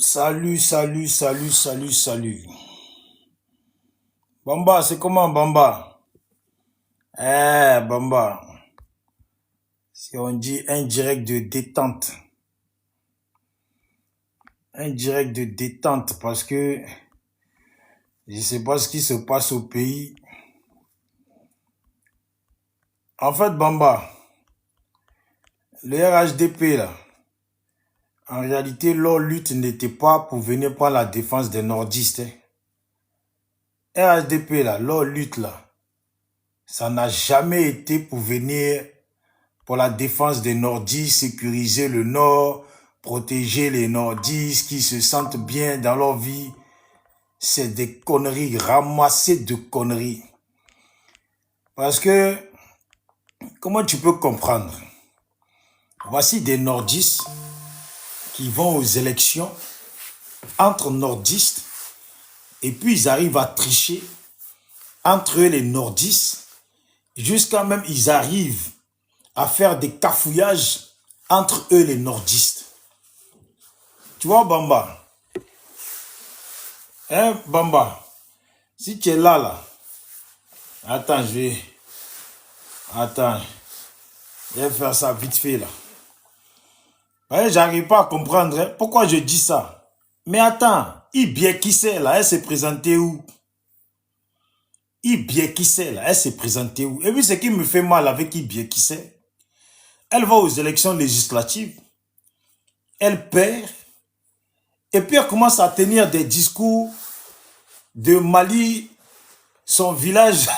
Salut, salut, salut, salut, salut. Bamba, c'est comment Bamba? Bamba, si on dit un direct de détente. Un direct de détente parce que je sais pas ce qui se passe au pays. En fait, Bamba, le RHDP là, en réalité, leur lutte n'était pas pour venir prendre la défense des nordistes. RHDP là, leur lutte là, ça n'a jamais été pour venir pour la défense des nordistes, sécuriser le nord, protéger les nordistes qui se sentent bien dans leur vie. C'est des conneries, ramassées de conneries. Parce que, comment tu peux comprendre? Voici des nordistes qui vont aux élections entre nordistes et puis ils arrivent à tricher entre eux les nordistes jusqu'à même ils arrivent à faire des cafouillages entre eux les nordistes. Tu vois Bamba? Hein Bamba? Si tu es là, attends, Attends, je vais faire ça vite fait là. Ouais, j'arrive pas à comprendre hein, pourquoi je dis ça. Mais attends, Ibie qui c'est là, elle s'est présentée où? Ibie qui c'est là, elle s'est présentée où? Et puis ce qui me fait mal avec Ibie qui c'est, elle va aux élections législatives, elle perd, et puis elle commence à tenir des discours de Mali, son village.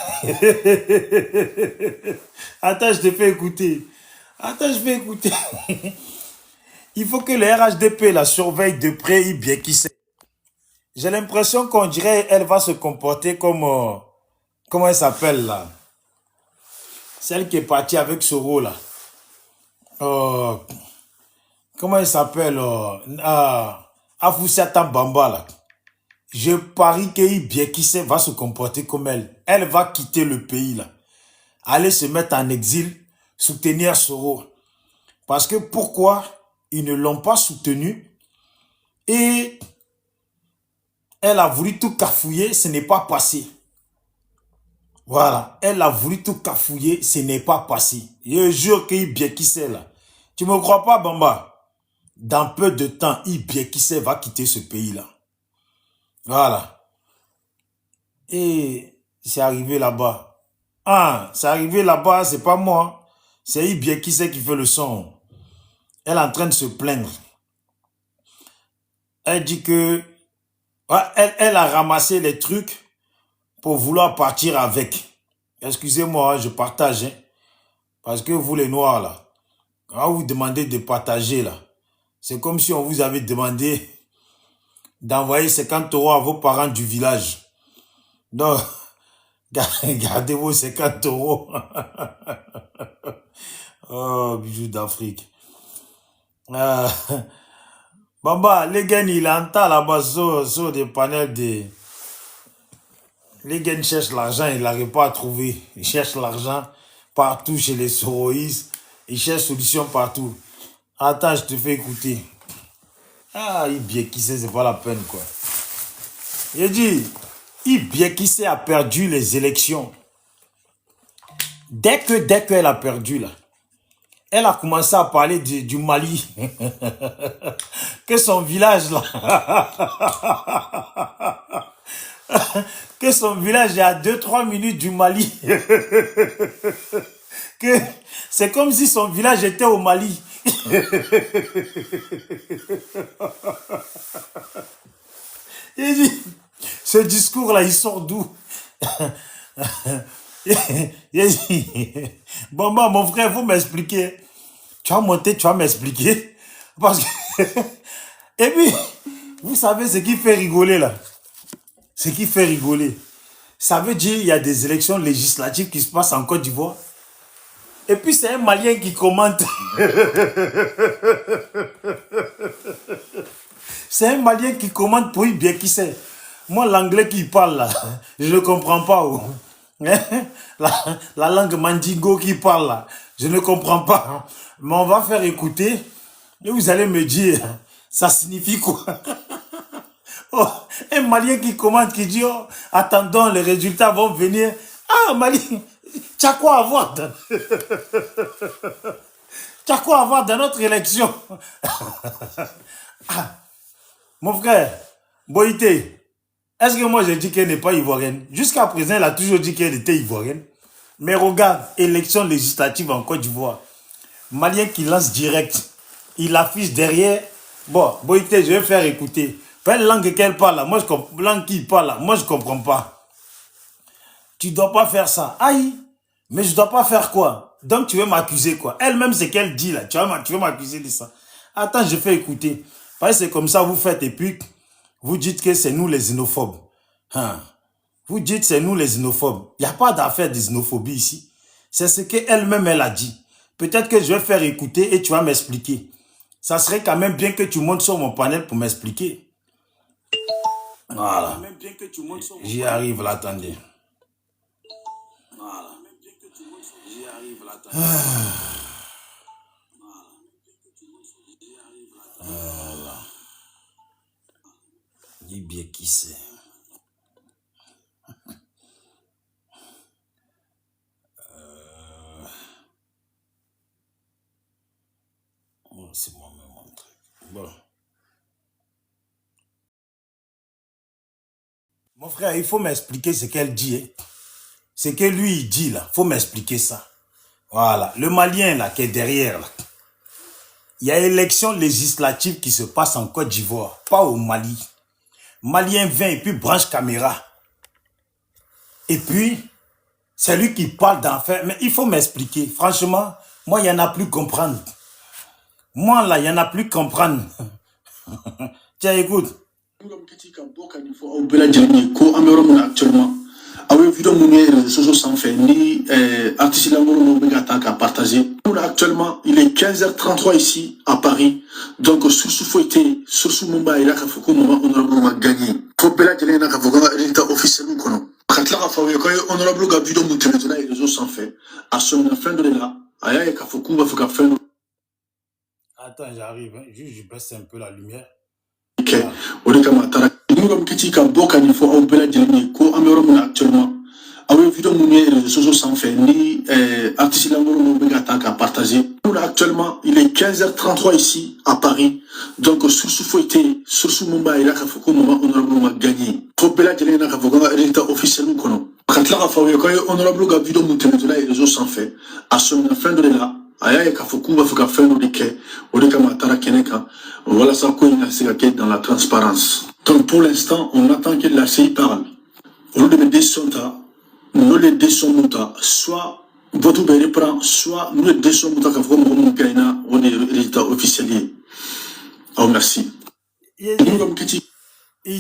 Attends, je te fais écouter. Attends, je vais écouter. Il faut que le RHDP la surveille de près, Ibie qui c'est. J'ai l'impression qu'on dirait elle va se comporter comme... comment elle s'appelle là? Celle qui est partie avec Soro là. Euh, comment elle s'appelle Afoussata Bamba là. Je parie que Ibie qui sait va se comporter comme elle. Elle va quitter le pays là. Aller se mettre en exil, soutenir Soro. Parce que pourquoi ils ne l'ont pas soutenu? Et elle a voulu tout cafouiller, ce n'est pas passé. Voilà, elle a voulu tout cafouiller, ce n'est pas passé. Je jure que Ibie qui sait là. Tu me crois pas, Bamba? Dans peu de temps, Ibie qui sait va quitter ce pays-là. Voilà. Et c'est arrivé là-bas. Ah, c'est arrivé là-bas, c'est pas moi. C'est Ibie qui sait qui fait le son. Elle est en train de se plaindre. Elle dit que... ouais, elle a ramassé les trucs pour vouloir partir avec. Excusez-moi, je partage. Hein, parce que vous les noirs là, quand vous demandez de partager là, c'est comme si on vous avait demandé d'envoyer 50 € à vos parents du village. Donc, gardez vos 50 €. Oh, bijoux d'Afrique. Bamba, les gars, il entend là-bas sur des panels de... Les gars cherchent l'argent, ils n'arrivent pas à trouver. Ils cherchent l'argent partout chez les soroïstes. Ils cherchent solution partout. Attends, je te fais écouter. Ah, Ibie qui sait, c'est pas la peine, quoi. Il dit, Ibie qui sait a perdu les élections. Dès qu'elle a perdu, là, elle a commencé à parler du Mali. Que son village, là, que son village est à 2-3 minutes du Mali. Que c'est comme si son village était au Mali. Il dit, ce discours-là, il sort d'où? Il dit, bon, mon frère, vous m'expliquez. Tu vas monter, tu vas m'expliquer. Parce que... Et puis, vous savez ce qui fait rigoler là? Ce qui fait rigoler. Ça veut dire qu'il y a des élections législatives qui se passent en Côte d'Ivoire. Et puis c'est un Malien qui commente. C'est un Malien qui commande pour bien qui sait. Moi, l'anglais qui parle là, je ne comprends pas. Oh. La langue mandingo qui parle là, je ne comprends pas. Mais on va faire écouter et vous allez me dire, ça signifie quoi? Oh, un Malien qui commande, qui dit, oh, attendons, les résultats vont venir. Ah, Malien, tu as quoi à voir dans... Tu as quoi à voir dans notre élection? Ah, mon frère, Boïté, est-ce que moi j'ai dit qu'elle n'est pas ivoirienne? Jusqu'à présent, elle a toujours dit qu'elle était ivoirienne. Mais regarde, élection législative en Côte d'Ivoire. Malien qui lance direct. Il affiche derrière. Bon, Boïté, je vais faire écouter. Quelle langue qu'elle parle là, moi je comprends. Langue qui parle là, moi je comprends pas. Tu dois pas faire ça. Aïe, mais je dois pas faire quoi? Donc tu veux m'accuser quoi? Elle-même c'est qu'elle dit là. Tu veux m'accuser de ça. Attends, je fais écouter. Parce que c'est comme ça vous faites et puis vous dites que c'est nous les xénophobes. Hein? Vous dites c'est nous les xénophobes. Il n'y a pas d'affaire de xénophobie ici. C'est ce qu'elle-même elle a dit. Peut-être que je vais faire écouter et tu vas m'expliquer. Ça serait quand même bien que tu montes sur mon panel pour m'expliquer. Voilà. J'y arrive là, attendez. Voilà. J'y arrive là, attendez. Voilà. Dis bien qui c'est. C'est moi-même mon truc. Bon. Mon frère, il faut m'expliquer ce qu'elle dit. Hein. Ce que lui, il dit là. Il faut m'expliquer ça. Voilà. Le Malien là, qui est derrière là. Il y a élection législative qui se passe en Côte d'Ivoire, pas au Mali. Malien vient et puis branche caméra. Et puis, c'est lui qui parle d'enfer. Mais il faut m'expliquer. Franchement, moi, il n'y en a plus comprendre. Moi, là, il n'y en a plus comprendre. Tiens, écoute. Actuellement. Actuellement, il est 15h33 ici à Paris. Donc, sous Fouetté, sous Mumbai, il a gagné. Faut bela de l'ena kavoga résultat officiel kono. Katla fawe ko honorable ga vidéo monter na réseaux sans fait. À son fin de là, aya ka foku va fuka fin. Attends, j'arrive, hein. Juste je baisse un peu la lumière. OK. Odi kama tara ngom kiti ka boka ni fo au bela de l'ena ko amero mon actuellement. Awe vidéo monter réseaux sans fait ni artiste l'angolo mo bega ta partager. Actuellement, il est 15h33 ici à Paris. Donc, sous Fouetté, sous Mumbai, il a honorable gagné. Faut bela de l'ena kavoga résultat officiel kono. Katla fawe ko honorable ga vidéo monter na réseaux sans fait. À son fin de là, aya ka foku va fuka fin de ke odi kama tara keneka. Voilà ça ko ina sigake dans la transparence. Donc pour l'instant, on attend que la CI parle. Au lieu de me descendre, nous les descendons soit votre béni prend, soit nous les descendons quand vous gagnez on est résultat officiel. Oh merci. Il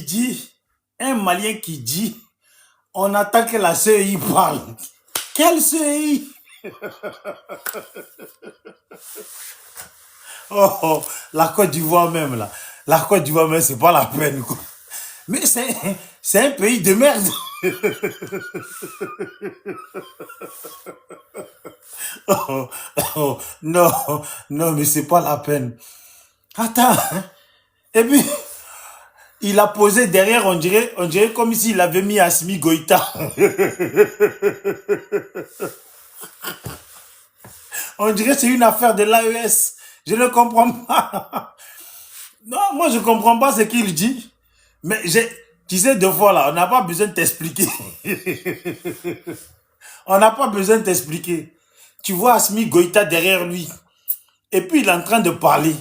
dit, un Malien qui dit, on attend que la CEI parle. Quelle CEI? Oh, la Côte d'Ivoire même là. La Côte d'Ivoire même, c'est pas la peine quoi. Mais c'est un pays de merde. Oh, non, non, mais c'est pas la peine. Attends. Et puis, il a posé derrière, on dirait comme s'il avait mis Assimi Goïta. On dirait que c'est une affaire de l'AES. Je ne comprends pas. Non, moi je ne comprends pas ce qu'il dit. Mais tu sais, deux fois là, on n'a pas besoin de t'expliquer. On n'a pas besoin de t'expliquer. Tu vois Assimi Goïta derrière lui. Et puis il est en train de parler.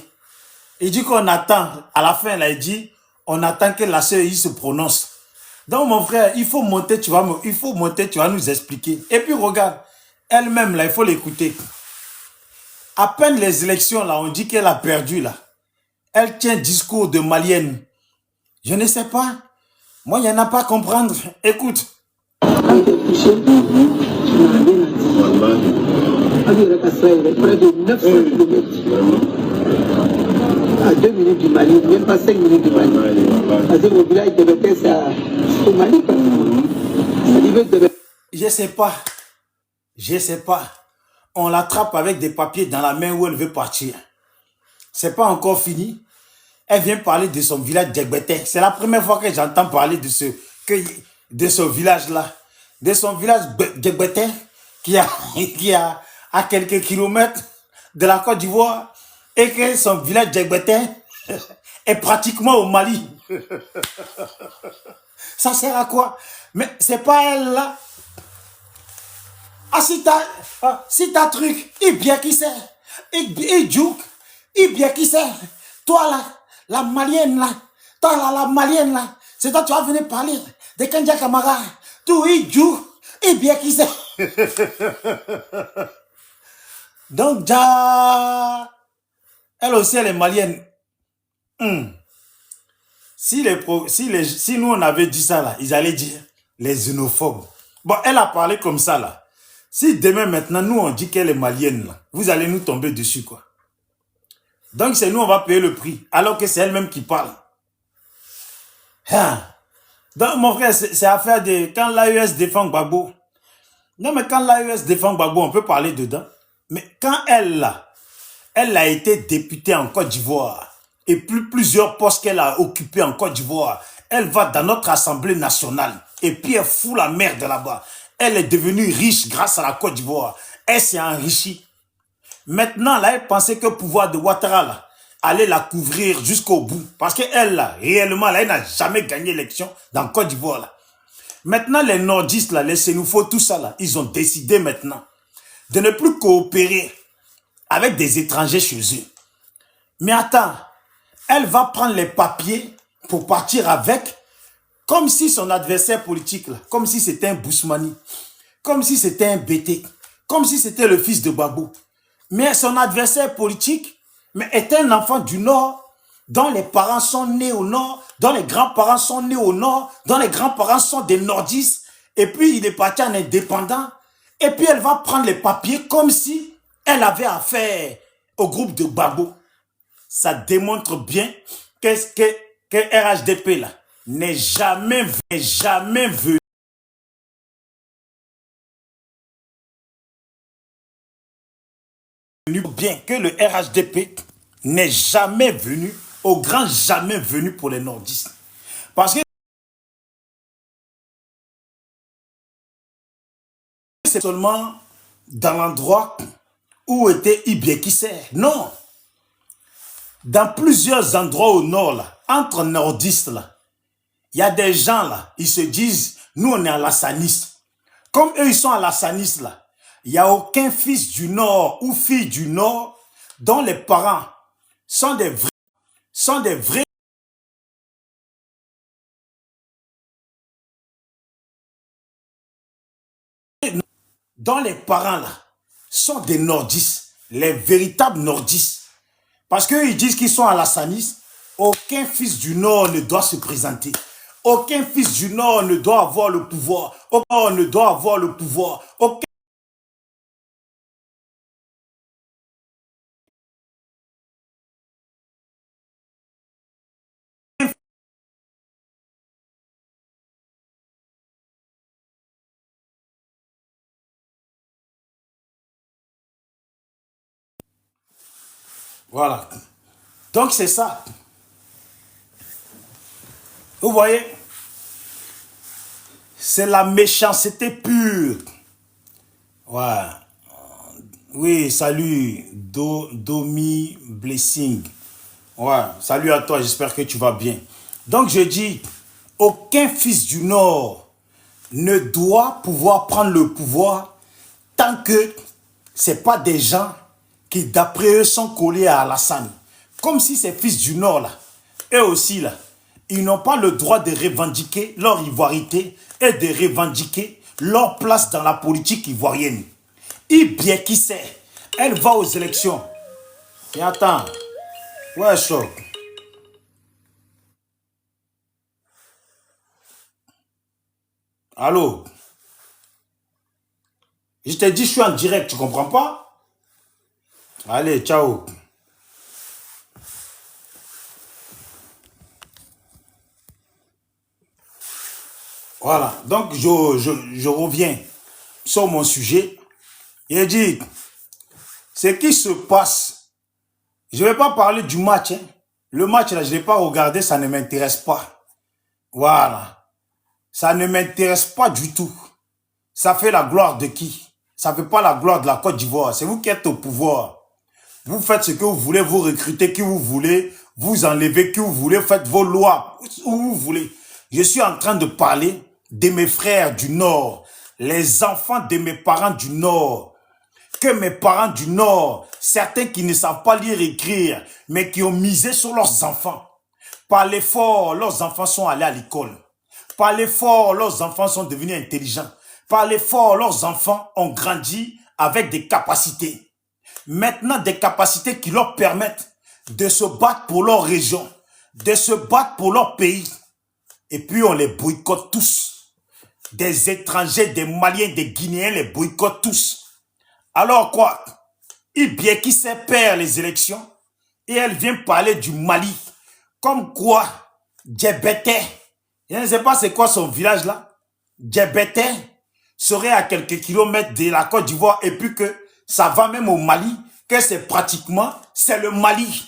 Il dit qu'on attend. À la fin, là, il dit, on attend que la CEI se prononce. Donc mon frère, il faut monter, tu vas nous expliquer. Et puis regarde, elle-même là, il faut l'écouter. À peine les élections là, on dit qu'elle a perdu là. Elle tient discours de malienne. Je ne sais pas. Moi, il n'y en a pas à comprendre. Écoute. à 2 minutes du Mali, même pas 5 minutes du Mali. Parce que le village de Bété, c'est au Mali. Je sais pas. Je sais pas. On l'attrape avec des papiers dans la main où elle veut partir. C'est pas encore fini. Elle vient parler de son village Djegbete. C'est la première fois que j'entends parler de ce village-là. De son village Djegbete qui a à quelques kilomètres de la Côte d'Ivoire et que son village Djegbete est pratiquement au Mali. Ça sert à quoi? Mais c'est pas elle là. Ah, si t'as truc, il bien qui c'est. Il joue, il bien qui c'est. Toi là, la malienne là. Toi là, la malienne là. C'est toi tu vas venir parler de Kanja Kamara. Tout, il joue, il bien qui c'est. Donc, elle aussi, elle est malienne. Si nous on avait dit ça là, ils allaient dire les xénophobes. Bon, elle a parlé comme ça là. Si demain maintenant nous on dit qu'elle est malienne là, vous allez nous tomber dessus quoi. Donc c'est nous on va payer le prix, alors que c'est elle-même qui parle. Hein. Donc mon frère, c'est affaire de quand l'AES défend Gbagbo. Non mais quand l'AES défend Gbagbo, on peut parler dedans. Mais quand elle a été députée en Côte d'Ivoire et plusieurs postes qu'elle a occupés en Côte d'Ivoire, elle va dans notre Assemblée nationale et puis elle fout la merde là-bas. Elle est devenue riche grâce à la Côte d'Ivoire. Elle s'est enrichie. Maintenant, là, elle pensait que le pouvoir de Ouattara là, allait la couvrir jusqu'au bout. Parce qu'elle, là, réellement, là, elle n'a jamais gagné l'élection dans la Côte d'Ivoire. Là. Maintenant, les nordistes, là, les Sénoufos, tout ça, là, ils ont décidé maintenant de ne plus coopérer avec des étrangers chez eux. Mais attends, elle va prendre les papiers pour partir avec, comme si son adversaire politique, là, comme si c'était un Bousmani, comme si c'était un Bété, comme si c'était le fils de Babou. Mais son adversaire politique est un enfant du Nord, dont les parents sont nés au Nord, dont les grands-parents sont nés au Nord, dont les grands-parents sont des nordistes, et puis il est parti en indépendant, et puis elle va prendre les papiers comme si elle avait affaire au groupe de Babou. Ça démontre bien que RHDP là n'est jamais venu bien, que le RHDP n'est jamais venu, au grand jamais venu pour les nordistes. Parce que c'est seulement dans l'endroit où était Ibiekissé. Non. Dans plusieurs endroits au nord, là, entre nordistes, là, il y a des gens, là, ils se disent, nous, on est à Lassanis. Comme eux, ils sont à Lassanis, là, il n'y a aucun fils du Nord ou fille du Nord dont les parents sont des vrais dont les parents là sont des nordistes, les véritables nordistes. Parce qu'ils disent qu'ils sont à la Sanis, aucun fils du Nord ne doit se présenter. Aucun fils du Nord ne doit avoir le pouvoir. Aucun ne doit avoir le pouvoir. Aucun Voilà. Donc c'est ça. Vous voyez, c'est la méchanceté pure. Ouais. Oui, salut, Domi Blessing. Ouais, salut à toi, j'espère que tu vas bien. Donc je dis, aucun fils du Nord ne doit pouvoir prendre le pouvoir tant que ce n'est pas des gens qui, d'après eux, sont collés à Alassane. Comme si ces fils du Nord, là, eux aussi, là, ils n'ont pas le droit de revendiquer leur ivoirité et de revendiquer leur place dans la politique ivoirienne. Et bien qui sait, elle va aux élections. Et attends, ouais, choc. Allô? Je t'ai dit, je suis en direct, tu comprends pas? Allez, ciao. Voilà, donc je reviens sur mon sujet. Il dit, ce qui se passe, je ne vais pas parler du match. Hein. Le match, là, je ne l'ai pas regardé, ça ne m'intéresse pas. Voilà. Ça ne m'intéresse pas du tout. Ça fait la gloire de qui? Ça ne fait pas la gloire de la Côte d'Ivoire. C'est vous qui êtes au pouvoir. Vous faites ce que vous voulez, vous recrutez qui vous voulez, vous enlevez qui vous voulez, faites vos lois où vous voulez. Je suis en train de parler de mes frères du Nord, les enfants de mes parents du Nord. Que mes parents du Nord, certains qui ne savent pas lire et écrire, mais qui ont misé sur leurs enfants. Par l'effort, leurs enfants sont allés à l'école. Par l'effort, leurs enfants sont devenus intelligents. Par l'effort, leurs enfants ont grandi avec des capacités. Maintenant, des capacités qui leur permettent de se battre pour leur région, de se battre pour leur pays. Et puis, on les boycotte tous. Des étrangers, des Maliens, des Guinéens les boycottent tous. Alors quoi? Ibieki perd les élections et elle vient parler du Mali. Comme quoi, Djebete, je ne sais pas c'est quoi son village là, Djebete serait à quelques kilomètres de la Côte d'Ivoire et puis que ça va même au Mali, que c'est pratiquement, c'est le Mali.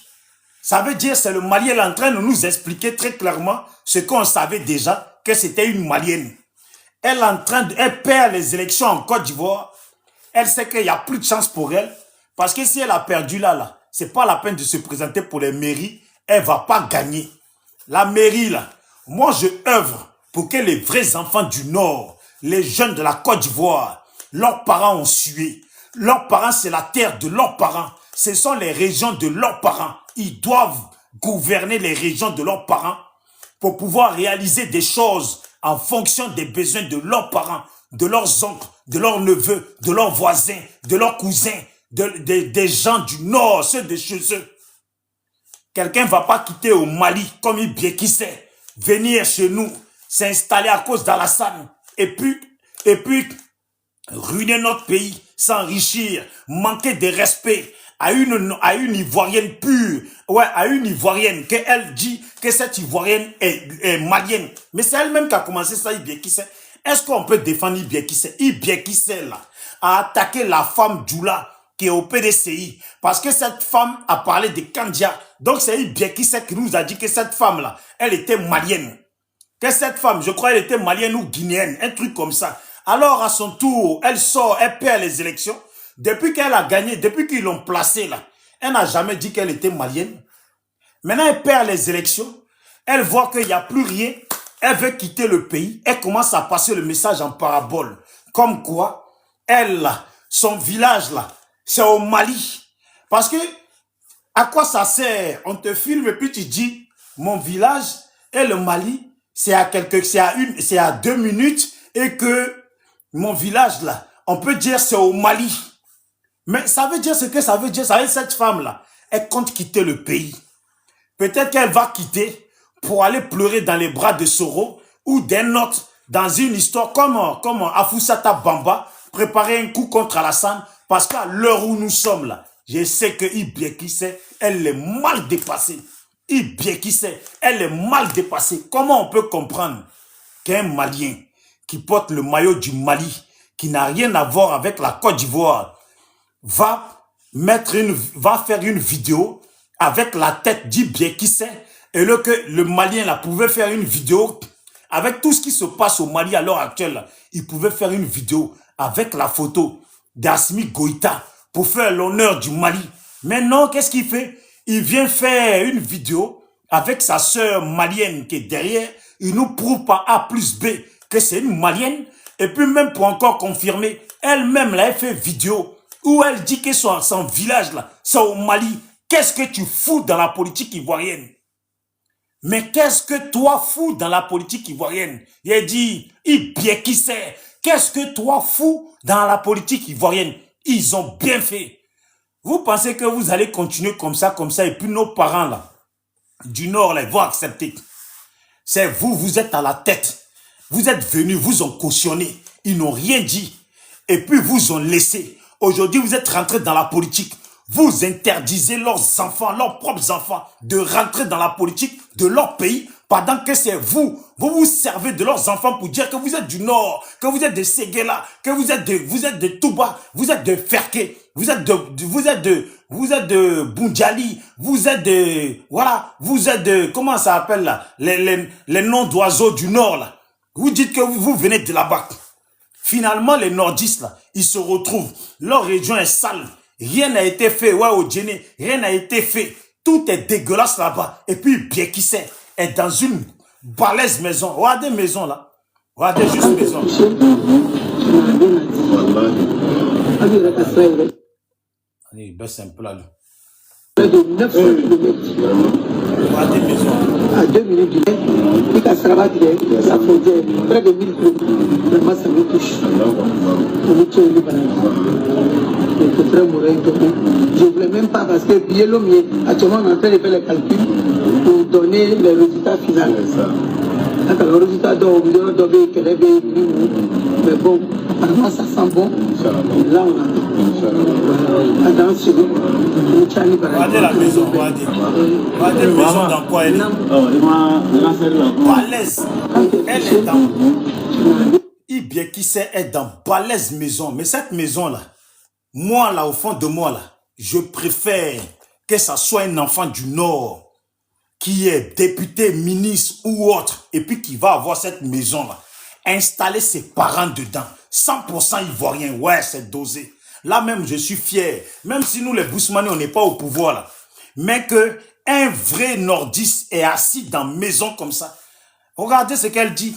Ça veut dire c'est le Mali, elle est en train de nous expliquer très clairement ce qu'on savait déjà, que c'était une Malienne. Elle perd les élections en Côte d'Ivoire. Elle sait qu'il n'y a plus de chance pour elle. Parce que si elle a perdu là, c'est pas la peine de se présenter pour les mairies. Elle va pas gagner. La mairie là, moi je œuvre pour que les vrais enfants du Nord, les jeunes de la Côte d'Ivoire, leurs parents ont sué. Leurs parents, c'est la terre de leurs parents. Ce sont les régions de leurs parents. Ils doivent gouverner les régions de leurs parents pour pouvoir réaliser des choses en fonction des besoins de leurs parents, de leurs oncles, de leurs neveux, de leurs voisins, de leurs cousins, des gens du Nord, ceux de chez eux. Quelqu'un ne va pas quitter au Mali, comme Ibieki sait, venir chez nous, s'installer à cause d'Alassane, et puis ruiner notre pays, s'enrichir, manquer de respect à une Ivoirienne pure, ouais, à une Ivoirienne, qu'elle dit que cette Ivoirienne est malienne. Mais c'est elle-même qui a commencé ça, Ibieki sait. Est-ce qu'on peut défendre Ibieki sait? Ibieki sait là, a attaqué la femme Djoula, qui est au PDCI, parce que cette femme a parlé de Kandia. Donc c'est Ibieki sait qui nous a dit que cette femme-là, elle était malienne. Que cette femme, je crois, elle était malienne ou guinéenne, un truc comme ça. Alors à son tour, elle sort, elle perd les élections. Depuis qu'elle a gagné, depuis qu'ils l'ont placée là, elle n'a jamais dit qu'elle était malienne. Maintenant, elle perd les élections. Elle voit qu'il n'y a plus rien. Elle veut quitter le pays. Elle commence à passer le message en parabole. Comme quoi, elle, là, son village là, c'est au Mali. Parce que, à quoi ça sert? On te filme et puis tu dis, mon village et le Mali, c'est à 2 minutes et que mon village là, on peut dire c'est au Mali. Mais ça veut dire ce que ça veut dire. Ça veut dire cette femme là, elle compte quitter le pays. Peut-être qu'elle va quitter pour aller pleurer dans les bras de Soro ou d'un autre dans une histoire comme Afoussata Bamba préparer un coup contre Alassane parce qu'à l'heure où nous sommes là, je sais que Ibieki sait, elle est mal dépassée. Ibieki sait, elle est mal dépassée. Comment on peut comprendre qu'un Malien qui porte le maillot du Mali, qui n'a rien à voir avec la Côte d'Ivoire, va faire une vidéo avec la tête d'Ibieki sait, et que le Malien là pouvait faire une vidéo avec tout ce qui se passe au Mali à l'heure actuelle, là, il pouvait faire une vidéo avec la photo d'Assimi Goïta pour faire l'honneur du Mali. Mais non, qu'est-ce qu'il fait? Il vient faire une vidéo avec sa sœur malienne qui est derrière. Il nous prouve par A plus B que c'est une Malienne. Et puis même pour encore confirmer, elle-même là, elle fait vidéo où elle dit que son village là, c'est au Mali. Qu'est-ce que tu fous dans la politique ivoirienne? Mais qu'est-ce que toi fous dans la politique ivoirienne? Il a dit, Ibieki sait, qu'est-ce que toi fous dans la politique ivoirienne? Ils ont bien fait. Vous pensez que vous allez continuer comme ça, et puis nos parents là, du Nord là, vont accepter. C'est vous, vous êtes à la tête. Vous êtes venus, vous ont cautionné. Ils n'ont rien dit. Et puis vous ont laissé. Aujourd'hui, vous êtes rentrés dans la politique. Vous interdisez leurs enfants, leurs propres enfants, de rentrer dans la politique de leur pays pendant que c'est vous vous servez de leurs enfants pour dire que vous êtes du Nord, que vous êtes de Séguéla, que vous êtes de Touba, vous êtes de Ferké, vous êtes de Boundjali, vous êtes de, voilà, vous êtes de, comment ça s'appelle là, les noms d'oiseaux du Nord là. Vous dites que vous venez de là-bas. Finalement, les nordistes là, ils se retrouvent, leur région est sale, rien n'a été fait, ouais, au Djéné, rien n'a été fait, tout est dégueulasse là-bas, et puis bien qui sait, est dans une balèze maison. Regardez maison là. Regardez juste maison. Allez, baisse un peu là. Près de 900 km. Regardez maison. À 2 minutes du nez, puis qu'à Sarabat, la frontière, près de 1000 km. Vraiment, ça me touche. On est tué le banane. Le frère Morin, je ne voulais même pas parce que Biello, actuellement, on est en train de faire les calculs pour donner les résultats finaux. Quand le résultat mais bon, apparemment ça sent bon. Là, on a regardez la maison, regardez. Regardez la maison dans quoi elle est. Balèze. Elle est dans... Ibia qui sait être dans balèze maison. Mais cette maison-là, moi là, au fond de moi là, je préfère que ça soit un enfant du Nord qui est député, ministre ou autre, et puis qui va avoir cette maison-là, installer ses parents dedans, 100% ivoirien, ouais, c'est dosé. Là même, je suis fier, même si nous les Bousmani, on n'est pas au pouvoir là, mais que un vrai nordiste est assis dans une maison comme ça. Regardez ce qu'elle dit.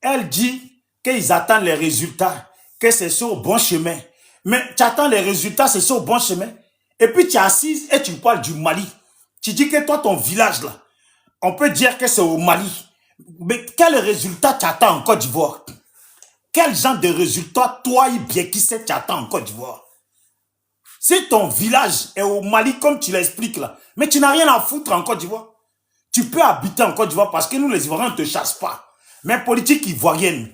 Elle dit qu'ils attendent les résultats, que c'est sur le bon chemin. Mais tu attends les résultats, c'est sur le bon chemin. Et puis tu es assise et tu parles du Mali. Tu dis que toi, ton village, là, on peut dire que c'est au Mali. Mais quel résultat tu attends en Côte d'Ivoire? Quel genre de résultat, toi, bien qui sait, tu attends en Côte d'Ivoire? Si ton village est au Mali, comme tu l'expliques là, mais tu n'as rien à foutre en Côte d'Ivoire. Tu peux habiter en Côte d'Ivoire parce que nous, les Ivoiriens, ne te chassent pas. Mais politique ivoirienne,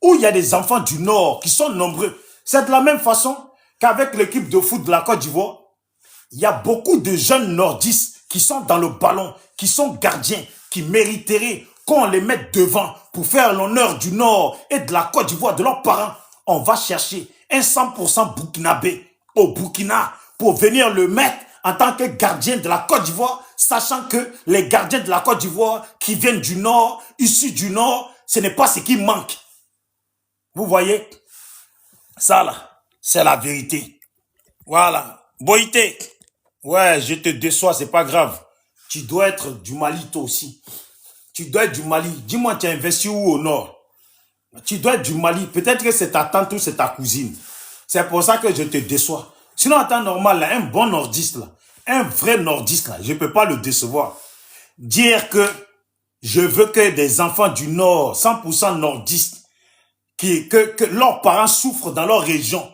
où il y a des enfants du Nord qui sont nombreux, c'est de la même façon qu'avec l'équipe de foot de la Côte d'Ivoire, il y a beaucoup de jeunes nordistes qui sont dans le ballon, qui sont gardiens, qui mériteraient qu'on les mette devant pour faire l'honneur du Nord et de la Côte d'Ivoire, de leurs parents. On va chercher un 100% burkinabé au Burkina pour venir le mettre en tant que gardien de la Côte d'Ivoire, sachant que les gardiens de la Côte d'Ivoire qui viennent du Nord, issus du Nord, ce n'est pas ce qui manque. Vous voyez? Ça là, c'est la vérité. Voilà. Boïté. Ouais, je te déçois, c'est pas grave. Tu dois être du Mali toi aussi. Tu dois être du Mali. Dis-moi, tu as investi où au Nord? Tu dois être du Mali. Peut-être que c'est ta tante ou c'est ta cousine. C'est pour ça que je te déçois. Sinon, en temps normal, là, un bon nordiste, là, un vrai nordiste, là, je ne peux pas le décevoir. Dire que je veux que des enfants du Nord, 100% nordistes, que leurs parents souffrent dans leur région,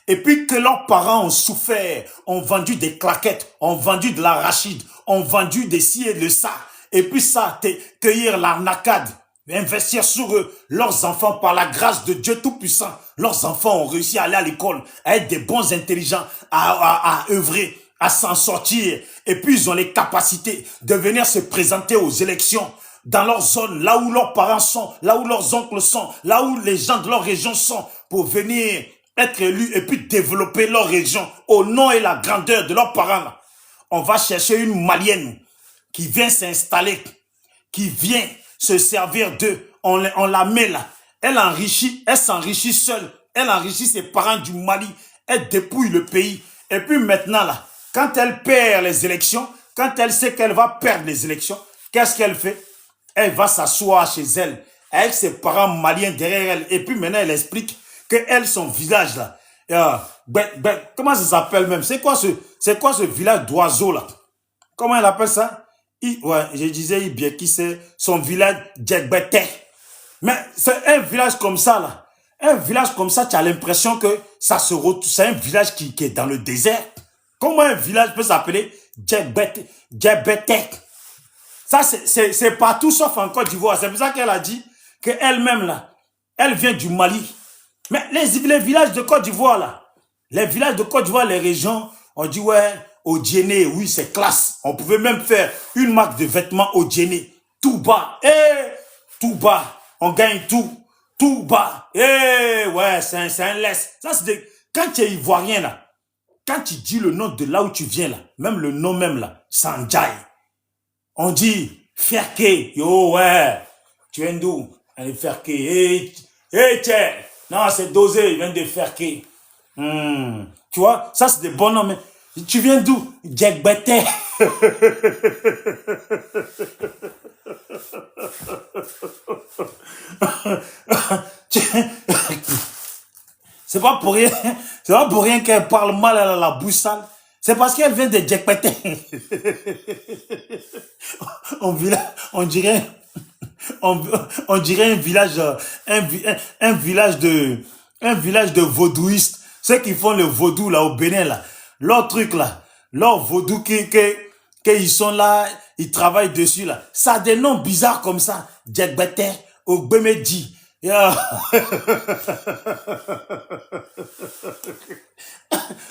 et puis que leurs parents ont souffert, ont vendu des claquettes, ont vendu de l'arachide, ont vendu des ci et de ça, et puis ça, cueillir l'arnacade, investir sur eux, leurs enfants, par la grâce de Dieu Tout-Puissant, leurs enfants ont réussi à aller à l'école, à être des bons intelligents, à œuvrer, à s'en sortir, et puis ils ont les capacités de venir se présenter aux élections, dans leur zone, là où leurs parents sont, là où leurs oncles sont, là où les gens de leur région sont, pour venir être élus et puis développer leur région au nom et la grandeur de leurs parents. Là. On va chercher une Malienne qui vient s'installer, qui vient se servir d'eux. On la met là. Elle enrichit, elle s'enrichit seule. Elle enrichit ses parents du Mali. Elle dépouille le pays. Et puis maintenant là, quand elle perd les élections, quand elle sait qu'elle va perdre les élections, qu'est-ce qu'elle fait? Elle va s'asseoir chez elle, avec ses parents maliens derrière elle. Et puis maintenant, elle explique que elle, son village là, comment ça s'appelle même? C'est quoi ce village d'oiseaux là? Comment elle appelle ça? Ouais, je disais bien qui c'est son village Djegbete. Mais c'est un village comme ça là. Un village comme ça, tu as l'impression que ça se retrouve. C'est un village qui est dans le désert. Comment un village peut s'appeler Djegbete? Ça, c'est partout sauf en Côte d'Ivoire. C'est pour ça qu'elle a dit qu'elle-même, là, elle vient du Mali. Mais les villages de Côte d'Ivoire, là, les villages de Côte d'Ivoire, les régions, on dit, ouais, au Djéné, oui, c'est classe. On pouvait même faire une marque de vêtements au Djéné. tout bas. Tout bas. On gagne tout bas. Ouais, c'est un laisse. Ça, c'est des... Quand tu es ivoirien, là, quand tu dis le nom de là où tu viens, là, même le nom même, là, Sanjay, on dit Ferke. Yo, ouais. Tu viens d'où? Allez, Ferke. Tiens. Non, c'est Dosé, il vient de Ferke. Tu vois, ça, c'est des bons noms, mais tu viens d'où? Djegbete. C'est pas pour rien qu'elle parle mal, elle a la bouche sale. C'est parce qu'elle vient de Djegbete. On dirait un village, un village de vaudouistes. Ceux qui font le vaudou là au Bénin là, leur truc là, leur vaudou qu'ils sont là, ils travaillent dessus là. Ça a des noms bizarres comme ça. Djegbete, Ogbemedi.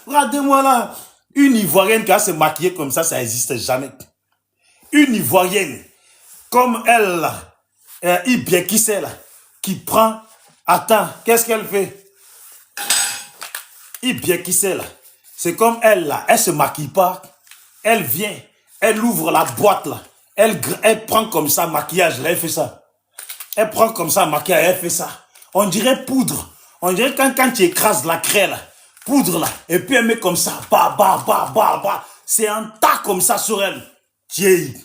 Regardez-moi là, une Ivoirienne qui a se maquiller comme ça n'existe jamais. Une Ivoirienne comme elle là, qui c'est là, qui prend, attends, qu'est-ce qu'elle fait? Qui c'est là, c'est comme elle là, elle se maquille pas, elle vient, elle ouvre la boîte là, elle prend comme ça maquillage là, elle fait ça. Elle prend comme ça maquillage, elle fait ça. On dirait poudre, on dirait quand tu écrases la craie là, poudre là, et puis elle met comme ça, c'est un tas comme ça sur elle. Tu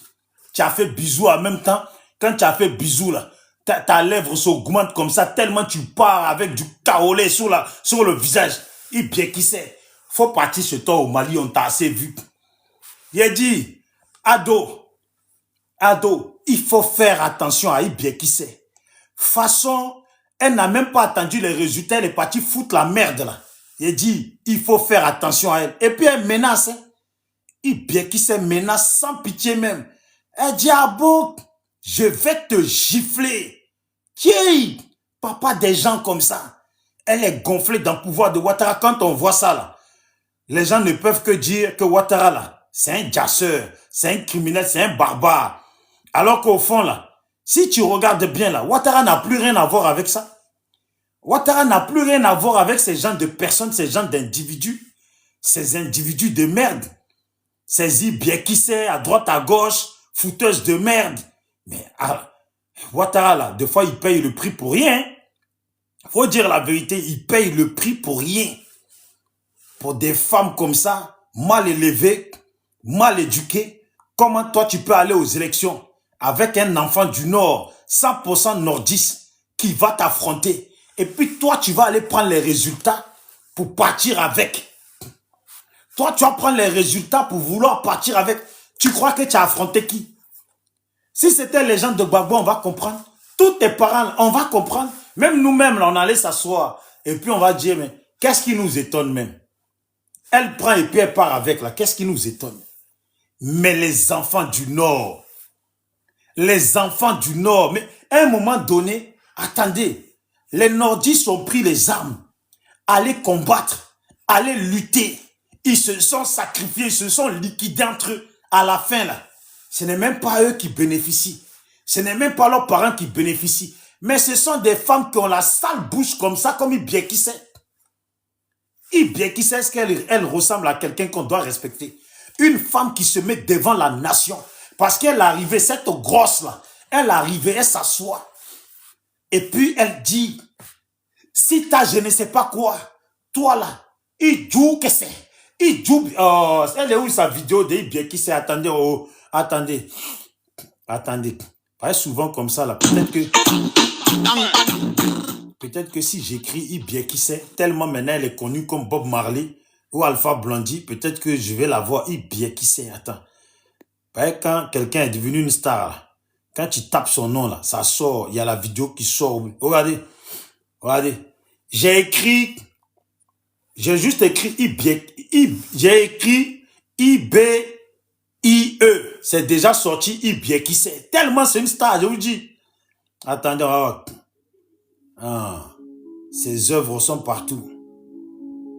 as fait bisou en même temps, quand tu as fait bisou là, ta lèvre s'augmente comme ça, tellement tu pars avec du kaolé sur le visage. Qui c'est? Faut partir chez toi au Mali, on t'a assez vu. Il a dit, ado, il faut faire attention à qui c'est. Façon, elle n'a même pas attendu les résultats, elle est partie foutre la merde là. Il a dit, il faut faire attention à elle. Et puis elle menace, hein. Qui c'est menace sans pitié même. Elle dit, Abo, je vais te gifler. Qui? Papa des gens comme ça. Elle est gonflée dans le pouvoir de Ouattara. Quand on voit ça là, les gens ne peuvent que dire que Ouattara là, c'est un jasseur, c'est un criminel, c'est un barbare. Alors qu'au fond là, si tu regardes bien là, Ouattara n'a plus rien à voir avec ça. Ouattara n'a plus rien à voir avec ces gens de personnes, ces gens d'individus, ces individus de merde. Ces qui c'est à droite, à gauche, fouteuses de merde. Mais Ouattara là, des fois il paye le prix pour rien. Faut dire la vérité, il paye le prix pour rien. Pour des femmes comme ça, mal élevées, mal éduquées, comment toi tu peux aller aux élections avec un enfant du Nord, 100% nordiste, qui va t'affronter. Et puis toi, tu vas aller prendre les résultats pour partir avec. Toi, tu vas prendre les résultats pour vouloir partir avec. Tu crois que tu as affronté qui? Si c'était les gens de Gbagbo, on va comprendre. Tous tes parents, on va comprendre. Même nous-mêmes, là, on allait s'asseoir. Et puis on va dire, mais qu'est-ce qui nous étonne même? Elle prend et puis elle part avec, là. Qu'est-ce qui nous étonne? Mais les enfants du Nord, mais à un moment donné, attendez, les nordistes ont pris les armes, allaient combattre, allaient lutter. Ils se sont sacrifiés, ils se sont liquidés entre eux. À la fin, là, ce n'est même pas eux qui bénéficient. Ce n'est même pas leurs parents qui bénéficient. Mais ce sont des femmes qui ont la sale bouche comme ça, comme qui c'est. Qui c'est, est-ce qu'elle ressemble à quelqu'un qu'on doit respecter? Une femme qui se met devant la nation. Parce qu'elle est arrivée, cette grosse-là, elle est arrivée, elle s'assoit. Et puis elle dit, si t'as je ne sais pas quoi, toi là, il joue que c'est. Il joue, elle est où sa vidéo de qui c'est? Attendez, attendez. Pas souvent comme ça là, peut-être que si j'écris qui c'est, tellement maintenant elle est connue comme Bob Marley ou Alpha Blondy, peut-être que je vais la voir, qui c'est, attends. Quand quelqu'un est devenu une star, quand tu tapes son nom là, ça sort, il y a la vidéo qui sort. Regardez. J'ai juste écrit j'ai écrit IBIE. C'est déjà sorti qui c'est. Tellement c'est une star, je vous dis. Attendez, ses œuvres sont partout.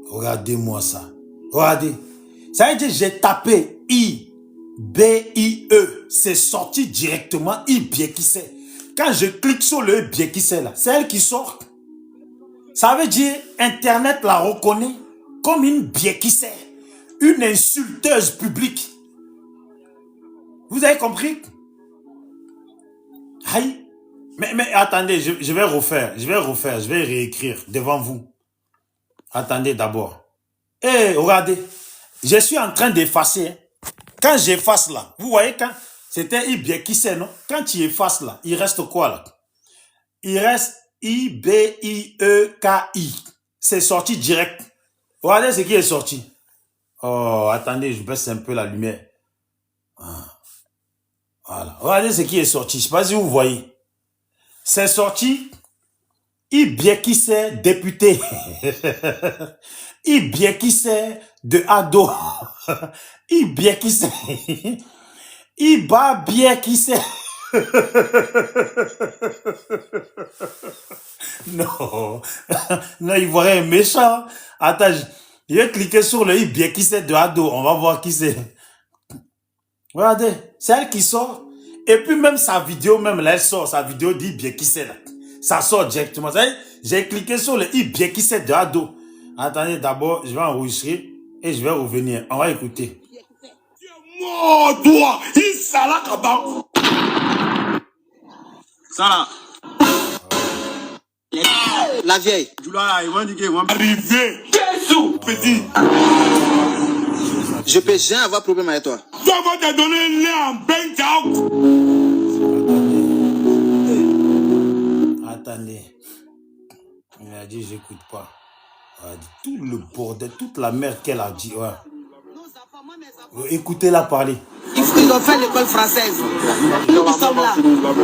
Regardez-moi ça. Regardez. Ça veut dire j'ai tapé IBIE. IBIE. C'est sorti directement Ibiekise. Quand je clique sur le Ibiekise là, c'est elle qui sort. Ça veut dire Internet la reconnaît comme une Ibiekise, une insulteuse publique. Vous avez compris? Aïe. Mais attendez, je vais refaire, je vais réécrire devant vous. Attendez d'abord. Eh, regardez, je suis en train d'effacer. Hein. Quand j'efface là, vous voyez quand c'était Ibiekise, non? Quand tu effaces là, il reste quoi là? Il reste IBIEKI. C'est sorti direct. Regardez ce qui est sorti. Oh, attendez, je baisse un peu la lumière. Voilà. Regardez ce qui est sorti. Je ne sais pas si vous voyez. C'est sorti Ibiekise député. Ibiekise de ado. Ibiekise. Ibiekise. Non. Non, il voit un méchant. Attends, je vais cliquer sur le Ibiekise de ado. On va voir qui c'est. Regardez, c'est elle qui sort. Et puis même sa vidéo, même là, elle sort. Sa vidéo d'Ibiekise là. Ça sort directement. J'ai cliqué sur le Ibiekise de ado. Attendez, d'abord, je vais enregistrer et je vais revenir. On va écouter. Oh, toi, il s'ala kaba. Ça La vieille. arrivé. Jésus, petit. Je peux jamais avoir problème avec toi. Toi, va te donner un lait en bain. Attendez. Il a dit, j'écoute pas. Elle a dit, tout le bordel, toute la merde qu'elle a dit. Ouais. Écoutez-la parler. Ils ont fait l'école française. Nous qui sommes là.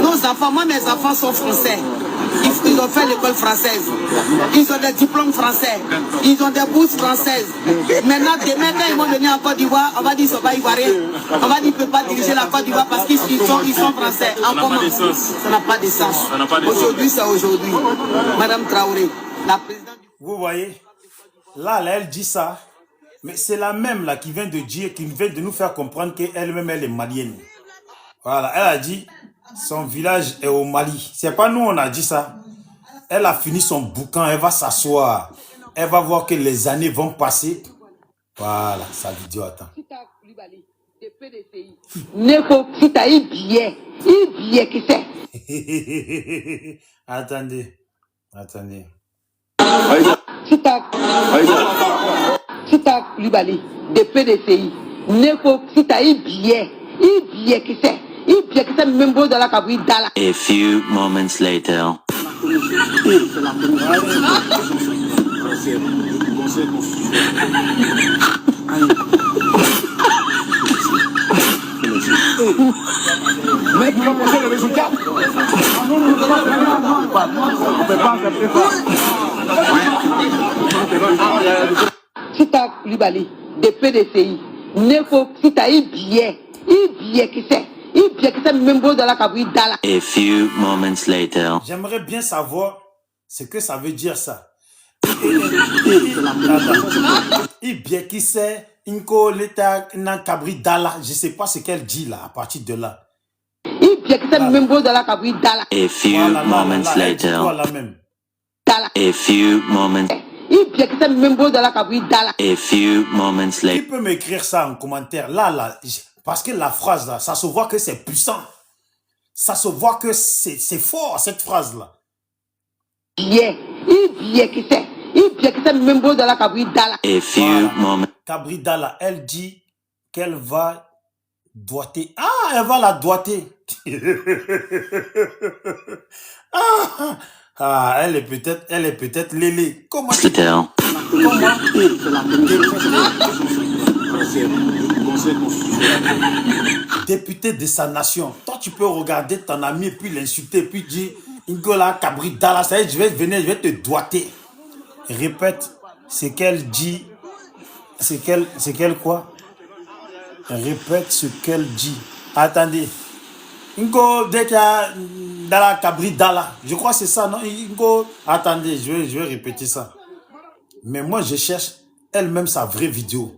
Nos enfants, moi mes enfants sont français. Ils ont fait l'école française. Ils ont des diplômes français. Ils ont des bourses françaises. Maintenant, demain, quand ils vont venir en Côte d'Ivoire, on va dire qu'ils ne sont pas ivoiriens. On va dire qu'ils ne peuvent pas diriger la Côte d'Ivoire parce qu'ils sont français. En comment? Ça n'a pas de sens. Aujourd'hui, c'est aujourd'hui. Madame Traoré, la présidente du... Vous voyez? Là, elle dit ça. Mais c'est la même là qui vient de dire, qui vient de nous faire comprendre qu'elle-même, elle est malienne. Voilà, elle a dit, son village est au Mali. C'est pas nous, on a dit ça. Elle a fini son bouquin, elle va s'asseoir. Elle va voir que les années vont passer. Voilà, sa vidéo, attends. Attendez. Sita Koulibaly, de PDCI, Neko Sita Ibiekise membre de la Kabri Dala. A few moments later. Mais tu vas penser le résultat. On peut pas accepter ça. Sita Koulibaly, de PDCI, Neko Sita Ibiekise membre de la Kabri Dala. A few moments later. J'aimerais bien savoir ce que ça veut dire ça. Ibiekise Inko l'État nan Kabri Dala. Je ne sais pas ce qu'elle dit là, à partir de là. Ibiekise membre de la Kabri Dala. A few moments later. A few moments. Ibiekise membre de la Kabri Dala. A few moments Qui later. peut m'écrire ça en commentaire? Là, parce que la phrase là, ça se voit que c'est puissant. Ça se voit que c'est fort, cette phrase là. Ibiekise membre de la Kabri Dala. A few moments. Kabri Dala, elle dit qu'elle va doiter. Ah, elle va la doiter. Elle est peut-être Lélé. Comment Later. Député de sa nation. Toi, tu peux regarder ton ami et puis l'insulter, puis dire Ingola Kabri Dala, ça y est, je vais venir, je vais te doiter. Répète ce qu'elle dit. C'est qu'elle quoi? Répète ce qu'elle dit. Attendez. Ingo Deka Dala Kabri Dala. Je crois que c'est ça, non? Ingo. Attendez, je vais répéter ça. Mais moi, je cherche elle-même sa vraie vidéo.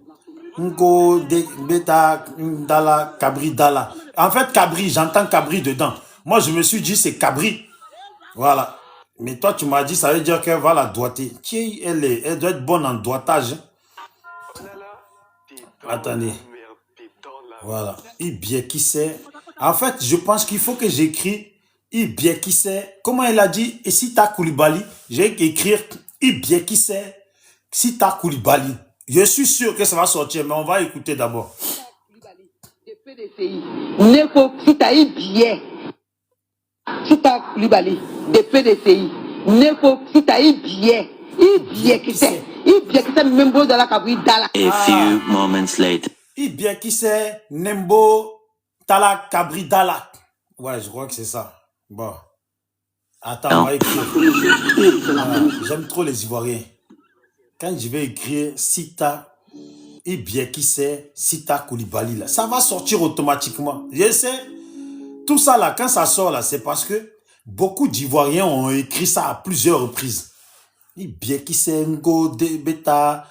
Ngo de beta dala cabri dala. En fait, cabri, j'entends cabri dedans. Moi, je me suis dit, c'est cabri. Voilà. Mais toi, tu m'as dit, ça veut dire qu'elle va la doigter. Tiens, elle doit être bonne en doigtage. Attendez. Voilà. Ibie qui sait. En fait, je pense qu'il faut que j'écris Ibie qui sait. Comment elle a dit? Et si t'as Koulibaly, j'ai qu'écrire Ibie qui sait. Si t'as Koulibaly. Je suis sûr que ça va sortir, mais on va écouter d'abord. Si t'as Ibie. Si t'as Koulibaly, de PDCI. Si t'as Ibie. Ibie qui sait. Ibie qui sait, même beau de la cabri dala. A few moments later. Ibie qui sait, Nembo Tala Cabri Dala. Ouais, je crois que c'est ça. Bon. Attends, on va écrire. J'aime trop les Ivoiriens. Quand je vais écrire Sita Ibie qui sait, Sita Koulibaly, là, ça va sortir automatiquement. Je sais. Tout ça là, quand ça sort là, c'est parce que beaucoup d'Ivoiriens ont écrit ça à plusieurs reprises. Ibie qui sait, Ngo de Beta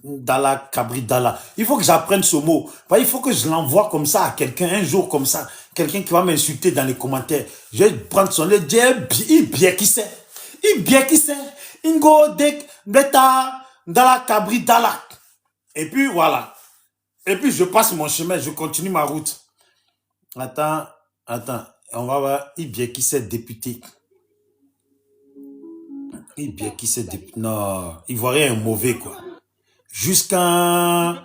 Dala Cabri Dala. Il faut que j'apprenne ce mot. Il faut que je l'envoie comme ça à quelqu'un, un jour comme ça. Quelqu'un qui va m'insulter dans les commentaires. Je vais prendre son nom, dire Ibie qui sait. Ibie qui sait. Ngo de Beta Dala Cabri Dala. Et puis voilà. Et puis je passe mon chemin, je continue ma route. Attends. On va voir Ibie qui sait député. Ibie qui sait député. Non, Ivoirien est mauvais quoi. Jusqu'à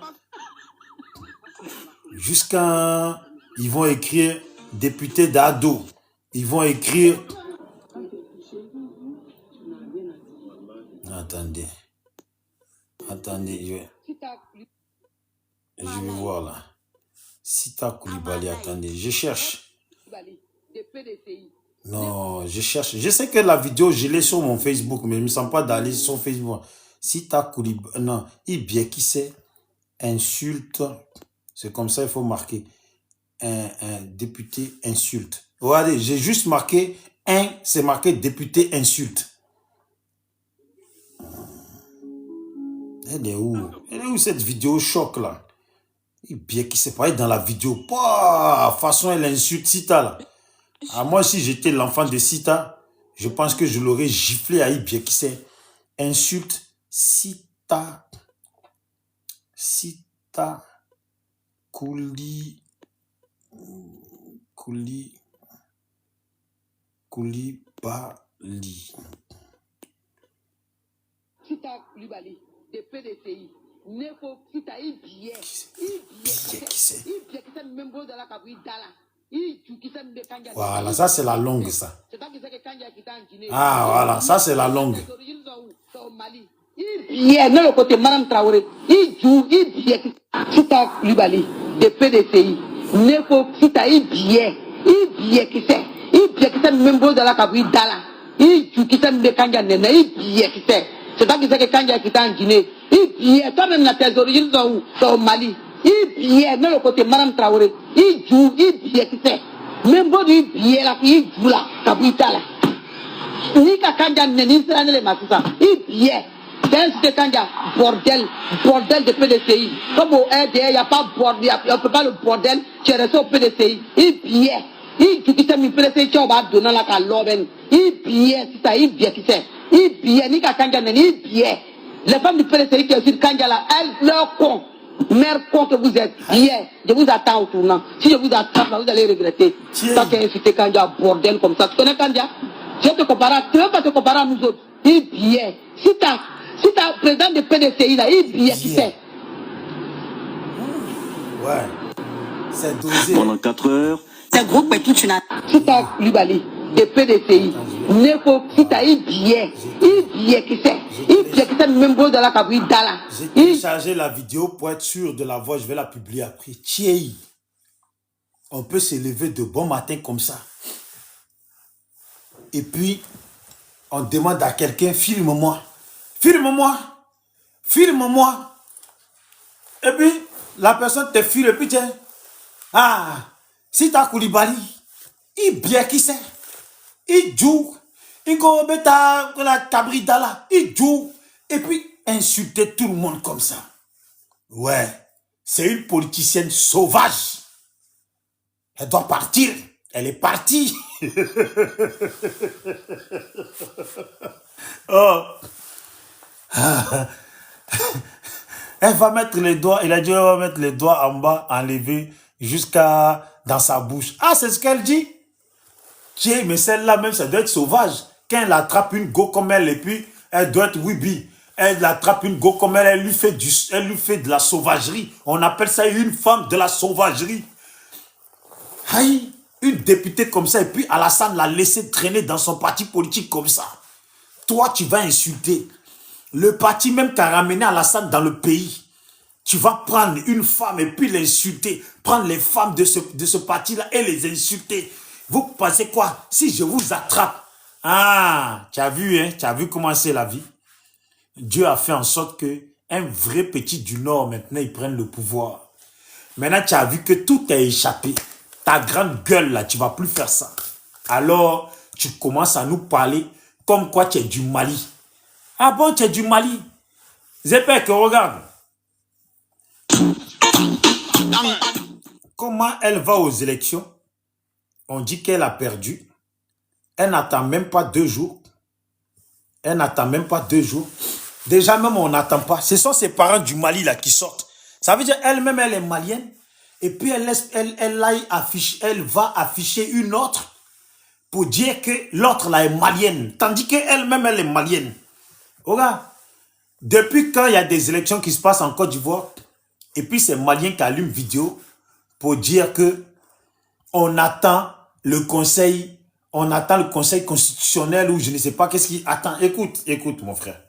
ils vont écrire député d'Ado. Ils vont écrire. Attendez, je vais voir là. Sita Koulibaly, attendez, je cherche. Non, je cherche. Je sais que la vidéo, je l'ai sur mon Facebook, mais je ne me sens pas d'aller sur Facebook. Sita Koulibaly, non, Ibie qui sait, insulte. C'est comme ça, il faut marquer. Un député insulte. Regardez, j'ai juste marqué c'est marqué député insulte. Elle est où? Elle est où cette vidéo choc là? Ibie qui sait pas être dans la vidéo. Pas façon elle insulte Sita là. Ah, moi si j'étais l'enfant de Sita, je pense que je l'aurais giflé à Ibie qui sait. Insulte Sita Koulibaly. Sita Koulibaly, de PDCI. Sita Ibie. Ibie qui sait. Ibie qui sait, même beau de la cabri dala. Voilà, ça c'est la longue ça. Ah voilà, ça c'est la longue. Ibie, non le côté Madame Traoré. Ibie, Sita Koulibaly, de PDCI. Sita Ibie. Ibie qui sait. Ibie qui sait, même beau de la cabri dala. Ibie qui sait, de Kanja Nene. Ibie qui sait. C'est pas qui sait que Kanja qui est en Guinée. Ibie, toi-même la tes origines sont au Mali. Ibie, non le côté Madame Traoré. Ibie qui sait. Même beau Ibie là, Ibie là, Kabita là. Ni ka Kanja Nene, ni sera les massissa. Ibie. C'est un cité Kanja, bordel de PDCI. Comme au RDA, il n'y a pas bordel, on ne peut pas le bordel, tu es resté au PDCI. Ibie. Ibie qui sait, mi PDCI, tu vas donner la caloben. Ibie, c'est ça, Ibie qui sait. Ibie, ni ka Kanja Nene, Ibie. Les femmes du PDCI qui sont sur Kanja là, elles, leur con. Mère con que vous êtes, hier, je vous attends au tournant. Si je vous attends, vous allez regretter. Ça qui a incité Kanja, bordel comme ça. Tu connais Kanja? Je te compare, tu ne veux pas te comparer à nous autres. Ibie. Si t'as président de PDCI là, Ibie qui sait. Ouais. C'est dosé. Pendant 4 heures. C'est groupe et toute une. Si t'as Koulibaly, de PDCI, si t'as Ibie qui sait. Ibie qui sait, même beau de la cabri dala. J'ai téléchargé la vidéo pour être sûr de la voir, je vais la publier après. Tiens, on peut se lever de bon matin comme ça. Et puis, on demande à quelqu'un, filme-moi. Filme-moi. Filme-moi. Et puis, la personne te filme, et puis tiens. Ah, si t'as Koulibaly, Ibie qui sait. Il joue. Il go beta la cabridala. Il joue. Et puis, insulter tout le monde comme ça. Ouais. C'est une politicienne sauvage. Elle doit partir. Elle est partie. Oh. Elle va mettre les doigts, il a dit, elle va mettre les doigts en bas, enlever jusqu'à dans sa bouche. Ah, c'est ce qu'elle dit. Tiens, mais celle-là même, ça doit être sauvage. Quand elle attrape une go comme elle, et puis elle doit être Wibi. Elle attrape une go comme elle lui fait de la sauvagerie. On appelle ça une femme de la sauvagerie. Aïe, une députée comme ça, et puis Alassane l'a laissé traîner dans son parti politique comme ça. Toi, tu vas insulter. Le parti même qui a ramené Alassane dans le pays. Tu vas prendre une femme et puis l'insulter. Prendre les femmes de ce parti-là et les insulter. Vous pensez quoi? Si je vous attrape. Ah, tu as vu, hein? Tu as vu comment c'est la vie? Dieu a fait en sorte que un vrai petit du Nord, maintenant, ils prennent le pouvoir. Maintenant, tu as vu que tout a échappé. Ta grande gueule, là, tu ne vas plus faire ça. Alors, tu commences à nous parler comme quoi tu es du Mali. Ah bon, tu es du Mali? Zepek, regarde. Comment elle va aux élections? On dit qu'elle a perdu. Elle n'attend même pas 2 jours. Elle n'attend même pas 2 jours. Déjà même, on n'attend pas. Ce sont ses parents du Mali là qui sortent. Ça veut dire elle-même, elle est malienne. Et puis elle va afficher une autre pour dire que l'autre là est malienne. Tandis qu'elle-même, elle est malienne. Regarde, depuis quand il y a des élections qui se passent en Côte d'Ivoire, et puis c'est Malien qui allume vidéo pour dire que on attend le conseil constitutionnel ou je ne sais pas qu'est-ce qui attend. Écoute mon frère.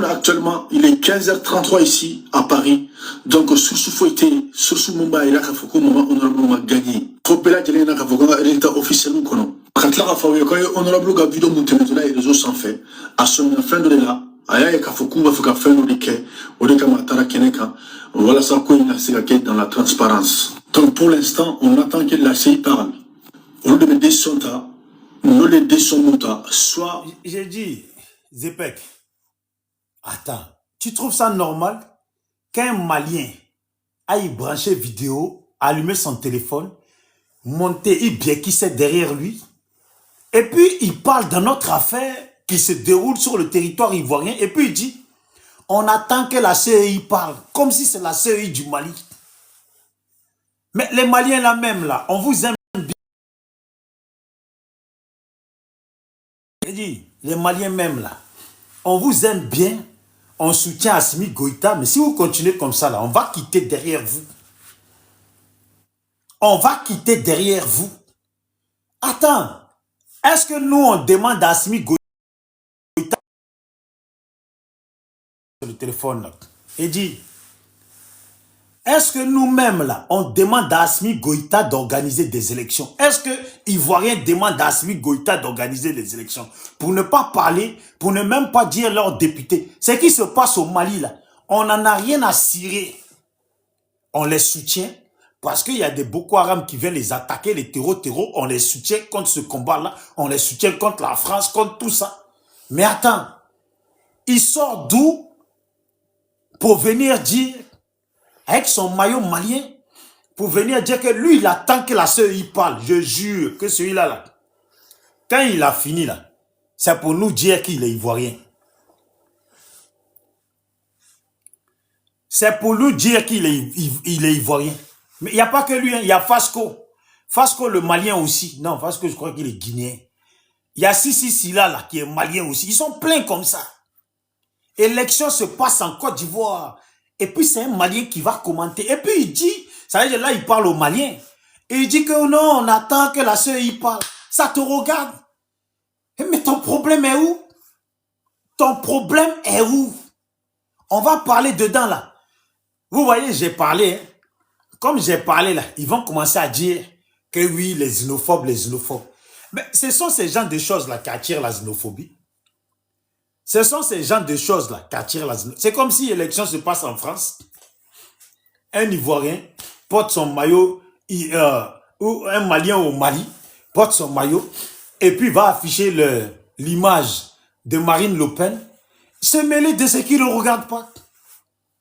Actuellement, il est 15h33 ici à Paris. Donc, sous Fouetté, sous Mumbai, il a honorablement gagné. Kobela Djelena Kafoko, résultat officiel, kono. Quand la Rafaoué, quand honorable Gavido Montenegro et les réseaux sans fait, à son fin de là, Aya Kafoku va faire faire le quai, au Dekamatara Keneka, voilà ça quoi il a séqué dans la transparence. Donc, pour l'instant, on attend que la CI parle. On lui met des sontas, nous les descendons, soit. J'ai dit, Zepek. Attends, tu trouves ça normal qu'un Malien aille brancher vidéo, allumer son téléphone, monter Ibie qui c'est derrière lui, et puis il parle de notre affaire qui se déroule sur le territoire ivoirien, et puis il dit, on attend que la CEI parle, comme si c'est la CEI du Mali. Mais les Maliens là même là, on vous aime bien. J'ai dit, les Maliens même là, on vous aime bien. On soutient Assimi Goïta, mais si vous continuez comme ça, là, on va quitter derrière vous. On va quitter derrière vous. Attends, est-ce que nous, on demande à Assimi Goïta sur le téléphone, là, et dit, est-ce que nous-mêmes, là, on demande à Assimi Goïta d'organiser des élections? Est-ce que Ivoiriens demandent à Assimi Goïta d'organiser des élections? Pour ne pas parler, pour ne même pas dire leurs députés. Ce qui se passe au Mali, là, on n'en a rien à cirer. On les soutient parce qu'il y a des Boko Haram qui viennent les attaquer, les terreaux, on les soutient contre ce combat-là, on les soutient contre la France, contre tout ça. Mais attends, il sort d'où pour venir dire avec son maillot malien, pour venir dire que lui, il attend que la CEI parle. Je jure que celui-là, là, quand il a fini, là, c'est pour nous dire qu'il est ivoirien. C'est pour nous dire qu'il est ivoirien. Mais il n'y a pas que lui, hein, il y a Fasco. Fasco, le malien aussi. Non, Fasco, je crois qu'il est guinéen. Il y a Sissi là, qui est malien aussi. Ils sont pleins comme ça. Élection se passe en Côte d'Ivoire. Et puis c'est un Malien qui va commenter. Et puis il dit, ça veut dire là il parle aux Maliens. Et il dit que non, on attend que la CEI parle. Ça te regarde. Mais ton problème est où? Ton problème est où? On va parler dedans là. Vous voyez, j'ai parlé. Hein. Comme j'ai parlé là, ils vont commencer à dire que oui, les xénophobes. Mais ce sont ces genres de choses là qui attirent la xénophobie. Ce sont ces genres de choses là qui attirent la xénophobie. C'est comme si l'élection se passe en France. Un Ivoirien porte son maillot ou un Malien au Mali porte son maillot et puis va afficher l'image de Marine Le Pen, se mêler de ce qui ne regarde pas.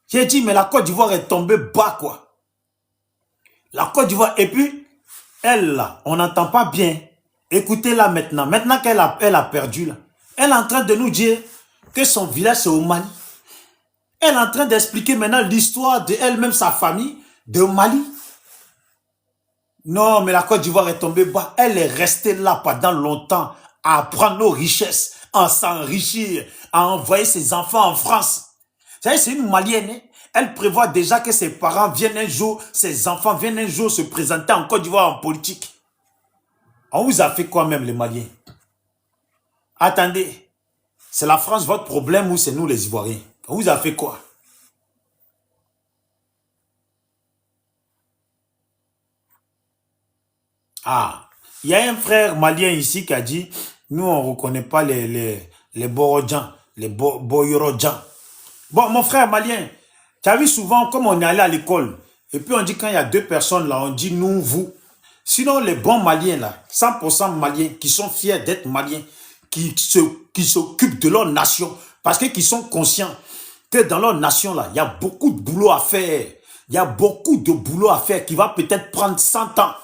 J'ai dit, mais la Côte d'Ivoire est tombée bas, quoi. La Côte d'Ivoire, et puis, elle, là, on n'entend pas bien. Écoutez-la maintenant. Maintenant qu'elle a perdu, là, elle est en train de nous dire que son village, c'est au Mali. Elle est en train d'expliquer maintenant l'histoire de elle-même, sa famille, de Mali. Non, mais la Côte d'Ivoire est tombée bas. Elle est restée là pendant longtemps à prendre nos richesses, à s'enrichir, à envoyer ses enfants en France. Vous savez, c'est une Malienne. Hein? Elle prévoit déjà que ses parents viennent un jour, ses enfants viennent un jour se présenter en Côte d'Ivoire en politique. On vous a fait quoi même les Maliens? Attendez, c'est la France votre problème ou c'est nous les Ivoiriens? On vous a fait quoi? Ah, il y a un frère malien ici qui a dit, nous on ne reconnaît pas les Borodjans, les Boyorodjans. Bon, mon frère malien, tu as vu souvent, comme on est allé à l'école, et puis on dit quand il y a deux personnes là, on dit nous, vous. Sinon, les bons Maliens là, 100% Maliens, qui sont fiers d'être Maliens, qui s'occupent de leur nation, parce qu'ils sont conscients que dans leur nation là, il y a beaucoup de boulot à faire. Il y a beaucoup de boulot à faire qui va peut-être prendre 100 ans.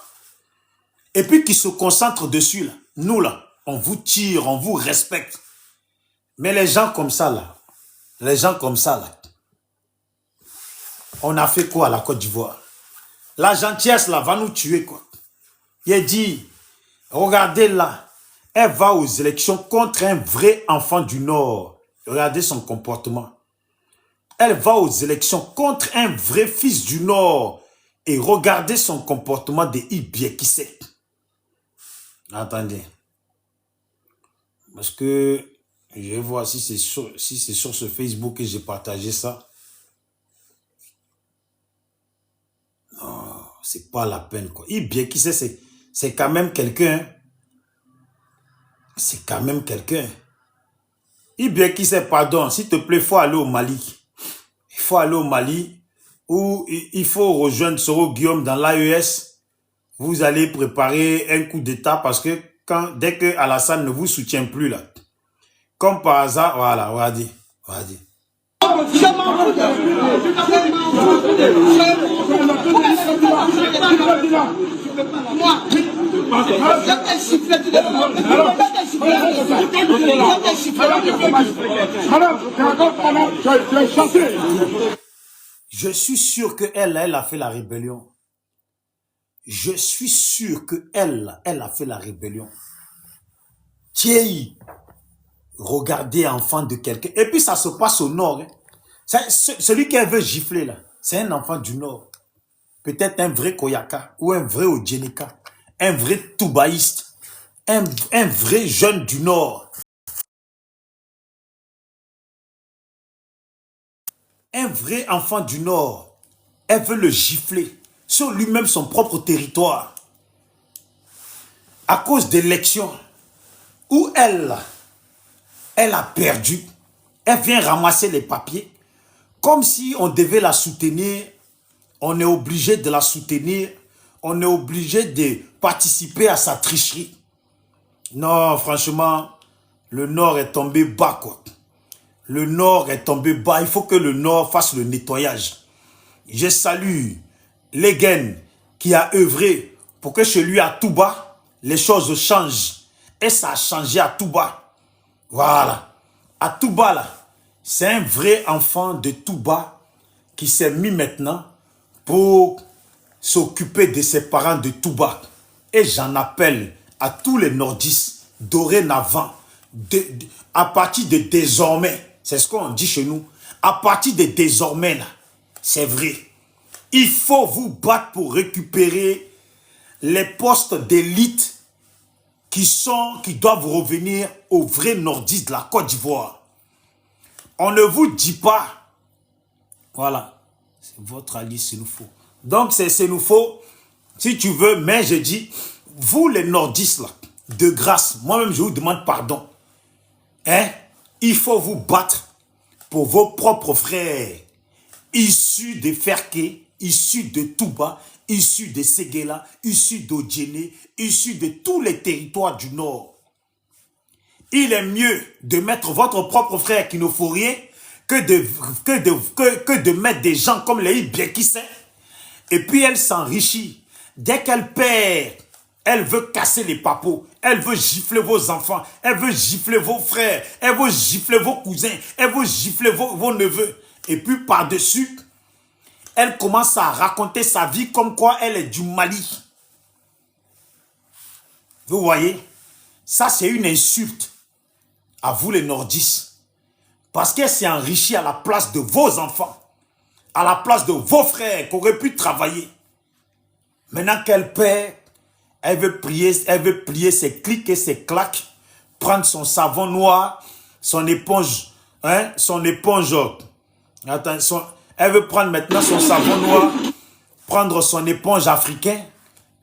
Et puis qui se concentrent dessus là. Nous là, on vous tire, on vous respecte. Mais les gens comme ça là, on a fait quoi à la Côte d'Ivoire? La gentillesse là va nous tuer quoi. Il dit, regardez là, elle va aux élections contre un vrai enfant du Nord. Regardez son comportement. Elle va aux élections contre un vrai fils du Nord. Et regardez son comportement de Ibiekissé. Attendez. Parce que je vais voir si c'est sur ce Facebook que j'ai partagé ça. Non, c'est pas la peine quoi. Ibiekissé, c'est quand même quelqu'un. C'est quand même quelqu'un. Ibiekissé, pardon, s'il te plaît, il faut aller au Mali. Il faut aller au Mali où il faut rejoindre Soro Guillaume dans l'AES. Vous allez préparer un coup d'État parce que dès que Alassane ne vous soutient plus là, comme par hasard, voilà, regardez. Je m'en fous Je suis sûr qu'elle a fait la rébellion. Je suis sûr qu'elle a fait la rébellion. Thierry, regardez enfant de quelqu'un. Et puis ça se passe au nord. Hein. Celui qui veut gifler là, c'est un enfant du nord. Peut-être un vrai Koyaka ou un vrai Odjenika. Un vrai Toubaïste. Un vrai jeune du nord. Un vrai enfant du nord. Elle veut le gifler sur lui-même son propre territoire. À cause d'élections où elle a perdu. Elle vient ramasser les papiers. Comme si on devait la soutenir. On est obligé de la soutenir. On est obligé de participer à sa tricherie. Non, franchement, le Nord est tombé bas, quoi. Le Nord est tombé bas. Il faut que le Nord fasse le nettoyage. Je salue Legen qui a œuvré pour que chez lui à Touba, les choses changent. Et ça a changé à Touba. Voilà. À Touba, là, c'est un vrai enfant de Touba qui s'est mis maintenant pour s'occuper de ses parents de Touba. Et j'en appelle à tous les nordistes dorénavant, à partir de désormais, c'est ce qu'on dit chez nous, à partir de désormais, c'est vrai, il faut vous battre pour récupérer les postes d'élite qui doivent revenir aux vrais nordistes de la Côte d'Ivoire. On ne vous dit pas, voilà, c'est votre allié Sénoufo. Donc c'est Sénoufo, si tu veux, mais je dis, vous les nordistes là, de grâce, moi-même je vous demande pardon. Hein? Il faut vous battre pour vos propres frères, issus de Ferké, issus de Touba, issus de Séguéla, issus d'Odjéné, issus de tous les territoires du Nord. Il est mieux de mettre votre propre frère qui ne faut rien que de mettre des gens comme les Ibiekissé. Et puis elle s'enrichit. Dès qu'elle perd, elle veut casser les papos. Elle veut gifler vos enfants. Elle veut gifler vos frères. Elle veut gifler vos cousins. Elle veut gifler vos neveux. Et puis par-dessus, elle commence à raconter sa vie comme quoi elle est du Mali. Vous voyez? Ça, c'est une insulte à vous les nordistes. Parce qu'elle s'est enrichie à la place de vos enfants. À la place de vos frères qui auraient pu travailler. Maintenant qu'elle perd, elle veut plier ses clics et ses claques, prendre son savon noir, son éponge, elle veut prendre maintenant son savon noir, prendre son éponge africain,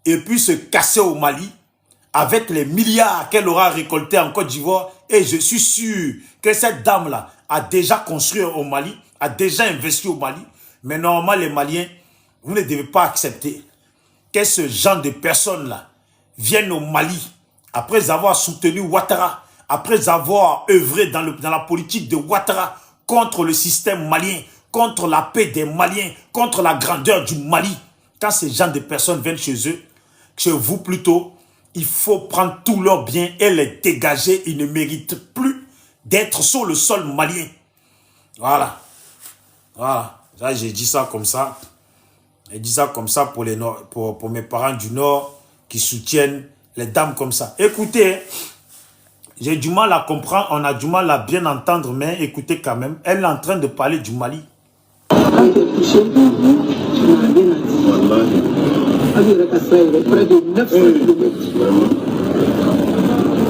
et puis se casser au Mali, avec les milliards qu'elle aura récoltés en Côte d'Ivoire. Et je suis sûr que cette dame-là a déjà construit au Mali, a déjà investi au Mali. Mais normalement, les Maliens, vous ne devez pas accepter que ce genre de personnes-là viennent au Mali, après avoir soutenu Ouattara, après avoir œuvré dans la politique de Ouattara contre le système malien, contre la paix des Maliens, contre la grandeur du Mali. Quand ces gens de personnes viennent chez eux, chez vous plutôt, il faut prendre tous leurs biens et les dégager. Ils ne méritent plus d'être sur le sol malien. Voilà. Voilà. Ça, j'ai dit ça comme ça. J'ai dit ça comme ça pour mes parents du Nord qui soutiennent les dames comme ça. Écoutez, j'ai du mal à comprendre, on a du mal à bien entendre, mais écoutez quand même, elle est en train de parler du Mali. Près de 900 km.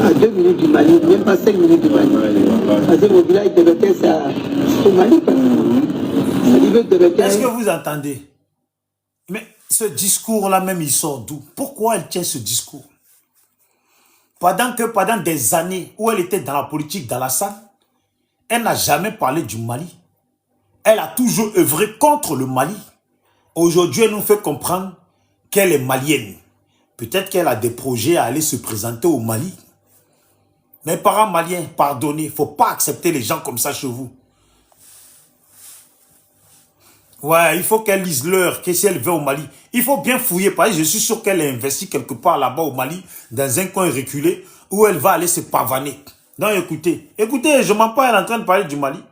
À 2 minutes du Mali, même pas 5 minutes du Mali. Parce que mon village de Béquet, c'est au Mali. Est-ce que vous entendez? Mais ce discours-là même, il sort d'où? Pourquoi elle tient ce discours? Pendant des années où elle était dans la politique d'Alassane, elle n'a jamais parlé du Mali. Elle a toujours œuvré contre le Mali. Aujourd'hui, elle nous fait comprendre qu'elle est malienne. Peut-être qu'elle a des projets à aller se présenter au Mali. Mes parents maliens, pardonnez, il ne faut pas accepter les gens comme ça chez vous. Ouais, il faut qu'elle lise l'heure, que si elle va au Mali. Il faut bien fouiller, parce que je suis sûr qu'elle a investi quelque part là-bas au Mali, dans un coin reculé, où elle va aller se pavaner. Non, écoutez, je m'en parle, elle est en train de parler du Mali.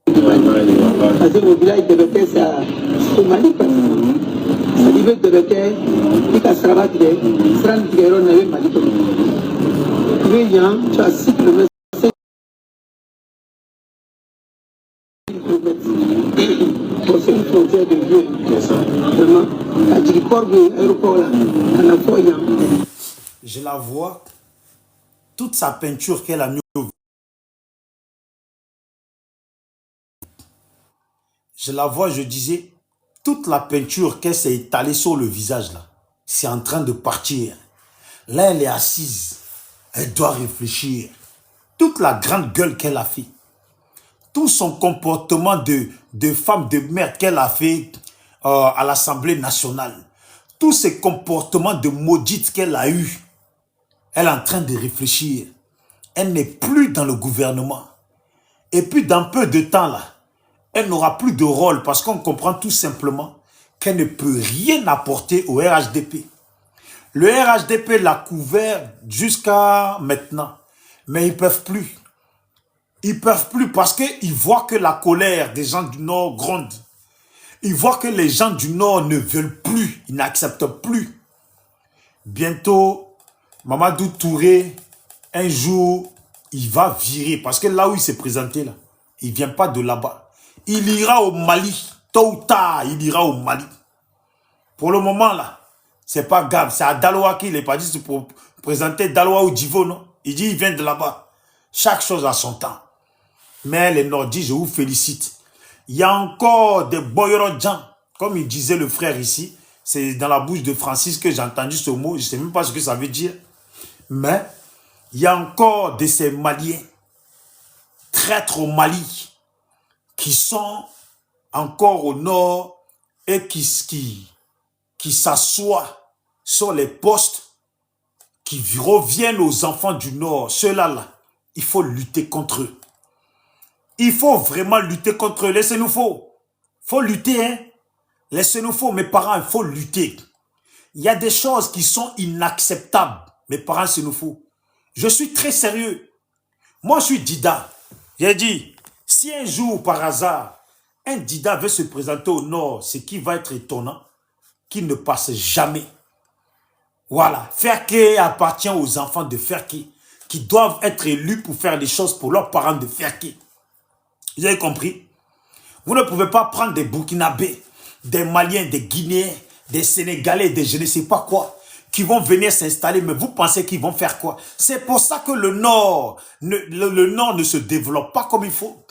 Parce que mon village de Béquet, c'est au Mali. Le niveau de Béquet, il a travaillé, il a travaillé au Mali. Tu as 6 km. C'est une frontière de vieux. Vraiment, je la vois, toute sa peinture qu'elle a mis au... Je la vois, je disais, toute la peinture qu'elle s'est étalée sur le visage là, c'est en train de partir. Là, elle est assise. Elle doit réfléchir. Toute la grande gueule qu'elle a fait. Tout son comportement de femme de merde qu'elle a fait à l'Assemblée nationale. Tous ces comportements de maudite qu'elle a eu. Elle est en train de réfléchir. Elle n'est plus dans le gouvernement. Et puis dans peu de temps là, elle n'aura plus de rôle parce qu'on comprend tout simplement qu'elle ne peut rien apporter au RHDP. Le RHDP l'a couvert jusqu'à maintenant. Mais ils ne peuvent plus. Ils ne peuvent plus parce qu'ils voient que la colère des gens du Nord gronde. Ils voient que les gens du Nord ne veulent plus. Ils n'acceptent plus. Bientôt, Mamadou Touré, un jour, il va virer. Parce que là où il s'est présenté, là, il ne vient pas de là-bas. Il ira au Mali. Tôt ou tard, il ira au Mali. Pour le moment, là, c'est pas grave. C'est à Daloa qu'il est pas dit pour présenter Daloa ou Divo, non? Il dit il vient de là-bas. Chaque chose a son temps. Mais les Nordistes, je vous félicite. Il y a encore des boyrodjans, comme il disait le frère ici. C'est dans la bouche de Francis que j'ai entendu ce mot. Je ne sais même pas ce que ça veut dire. Mais il y a encore de ces Maliens, traîtres au Mali, qui sont encore au nord et qui qui s'assoient sur les postes, qui reviennent aux enfants du Nord, ceux-là, il faut lutter contre eux. Il faut vraiment lutter contre eux. Laissez-nous faut lutter, hein. Laissez-nous mes parents, il faut lutter. Il y a des choses qui sont inacceptables. Mes parents, c'est nous faut. Je suis très sérieux. Moi, je suis Dida. J'ai dit, si un jour, par hasard, un Dida veut se présenter au Nord, ce qui va être étonnant, qu'il ne passe jamais. Voilà. Ferké appartient aux enfants de Ferké, qui doivent être élus pour faire des choses pour leurs parents de Ferké. Vous avez compris? Vous ne pouvez pas prendre des Burkinabés, des Maliens, des Guinéens, des Sénégalais, des je ne sais pas quoi, qui vont venir s'installer, mais vous pensez qu'ils vont faire quoi? C'est pour ça que le Nord ne se développe pas comme il faut.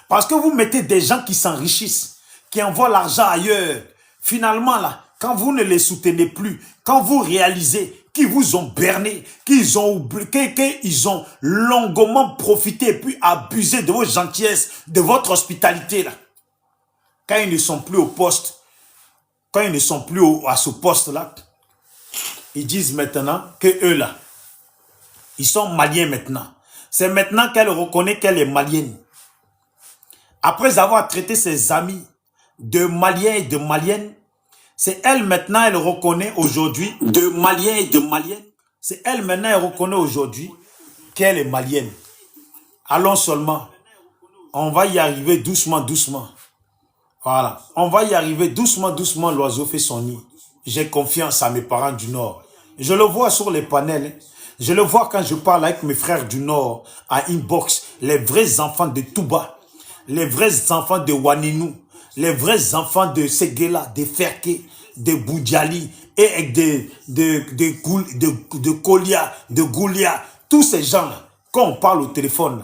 Parce que vous mettez des gens qui s'enrichissent, qui envoient l'argent ailleurs. Finalement, là, quand vous ne les soutenez plus, quand vous réalisez qu'ils vous ont berné, qu'ils ont longuement profité et puis abusé de vos gentillesses, de votre hospitalité, là. Quand ils ne sont plus au poste, quand ils ne sont plus à ce poste-là, ils disent maintenant que eux là, ils sont maliens maintenant. C'est maintenant qu'elle reconnaît qu'elle est malienne. Après avoir traité ses amis de Maliens et de Maliennes, c'est elle maintenant, elle reconnaît aujourd'hui, de Maliens et de Maliennes, c'est elle maintenant, elle reconnaît aujourd'hui qu'elle est malienne. Allons seulement, on va y arriver doucement, doucement. Voilà, on va y arriver doucement, doucement, l'oiseau fait son nid. J'ai confiance à mes parents du Nord. Je le vois sur les panels. Je le vois quand je parle avec mes frères du Nord à inbox. Les vrais enfants de Touba, les vrais enfants de Waninou, les vrais enfants de Séguéla, de Ferké, de Boudjali et de Kolia, de Goulia. Tous ces gens-là, quand on parle au téléphone,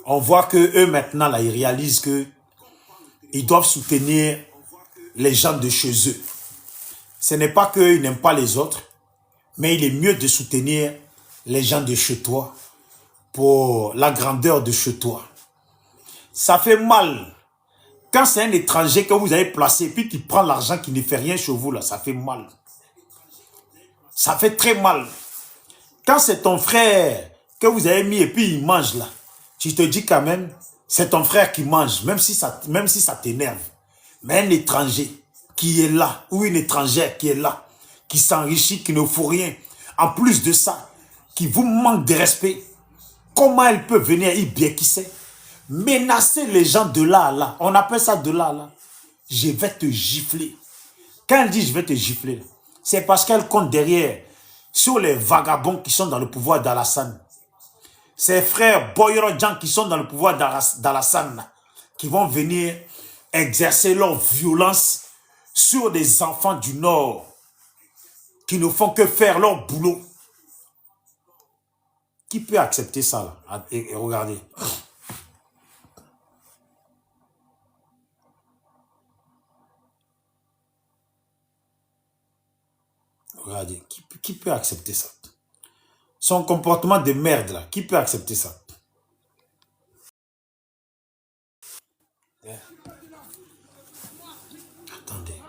on voit que eux maintenant, là, ils réalisent que ils doivent soutenir les gens de chez eux. Ce n'est pas qu'ils n'aiment pas les autres, mais il est mieux de soutenir les gens de chez toi pour la grandeur de chez toi. Ça fait mal. Quand c'est un étranger que vous avez placé, puis qui prend l'argent qui ne fait rien chez vous, là, ça fait mal. Ça fait très mal. Quand c'est ton frère que vous avez mis et puis il mange là, tu te dis quand même, c'est ton frère qui mange, même si ça t'énerve. Mais un étranger qui est là, ou une étrangère qui est là, qui s'enrichit, qui ne faut rien, en plus de ça, qui vous manque de respect, comment elle peut venir, qui sait, menacer les gens de là à là, on appelle ça de là à là, je vais te gifler. Quand elle dit je vais te gifler, c'est parce qu'elle compte derrière sur les vagabonds qui sont dans le pouvoir d'Alassane. Ces frères Boyrodjan qui sont dans le pouvoir d'Alassane, qui vont venir exercer leur violence sur des enfants du Nord, qui ne font que faire leur boulot. Qui peut accepter ça là? Et regardez. Regardez, qui peut accepter ça? Son comportement de merde là, qui peut accepter ça? Attendez.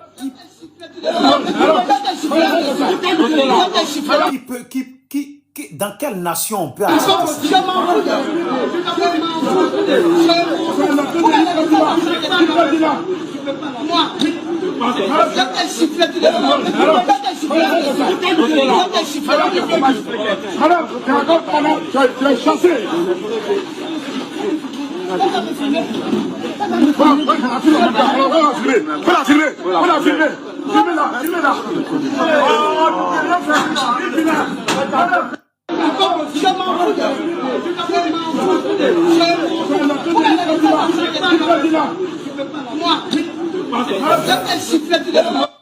Dans quelle nation on peut accepter ça?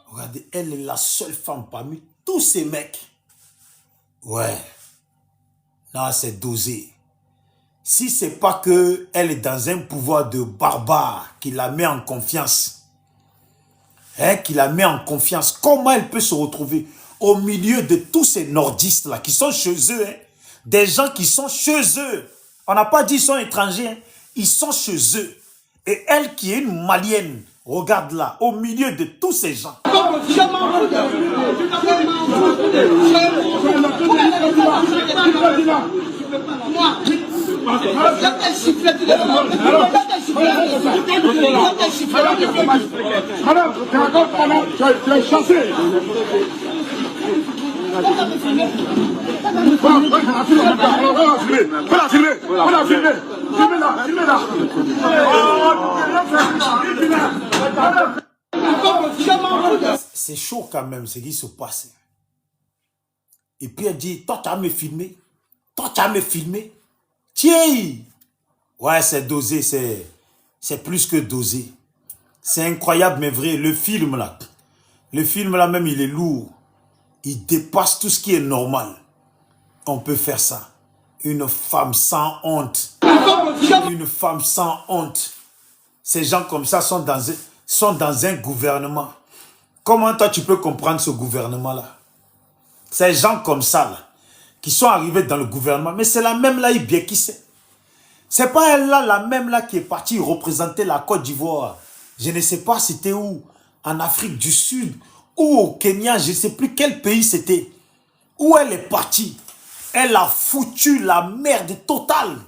Regardez, elle est la seule femme parmi tous ces mecs. Ouais. Non, c'est dosé. Si c'est pas que elle est dans un pouvoir de barbare qui la met en confiance, qui la met en confiance, comment elle peut se retrouver au milieu de tous ces nordistes là qui sont chez eux, des gens qui sont chez eux. On n'a pas dit qu'ils sont étrangers, ils sont chez eux. Et elle qui est une malienne, Regarde là, au milieu de tous ces gens. C'est chaud quand même ce qui se passe. Et puis elle dit, toi tu as me filmé. Toi tu as me filmé. Tiens. Ouais, c'est dosé, c'est plus que dosé. C'est incroyable mais vrai. Le film là même il est lourd. Il dépasse tout ce qui est normal. On peut faire ça. Une femme sans honte. Une femme sans honte. Ces gens comme ça sont dans un gouvernement. Comment toi tu peux comprendre ce gouvernement-là? Ces gens comme ça, là, qui sont arrivés dans le gouvernement, mais c'est la même là, bien qui sait. C'est pas elle là, la même là qui est partie représenter la Côte d'Ivoire. Je ne sais pas c'était où, en Afrique du Sud, ou au Kenya, je ne sais plus quel pays c'était. Où elle est partie. Elle a foutu la merde totale.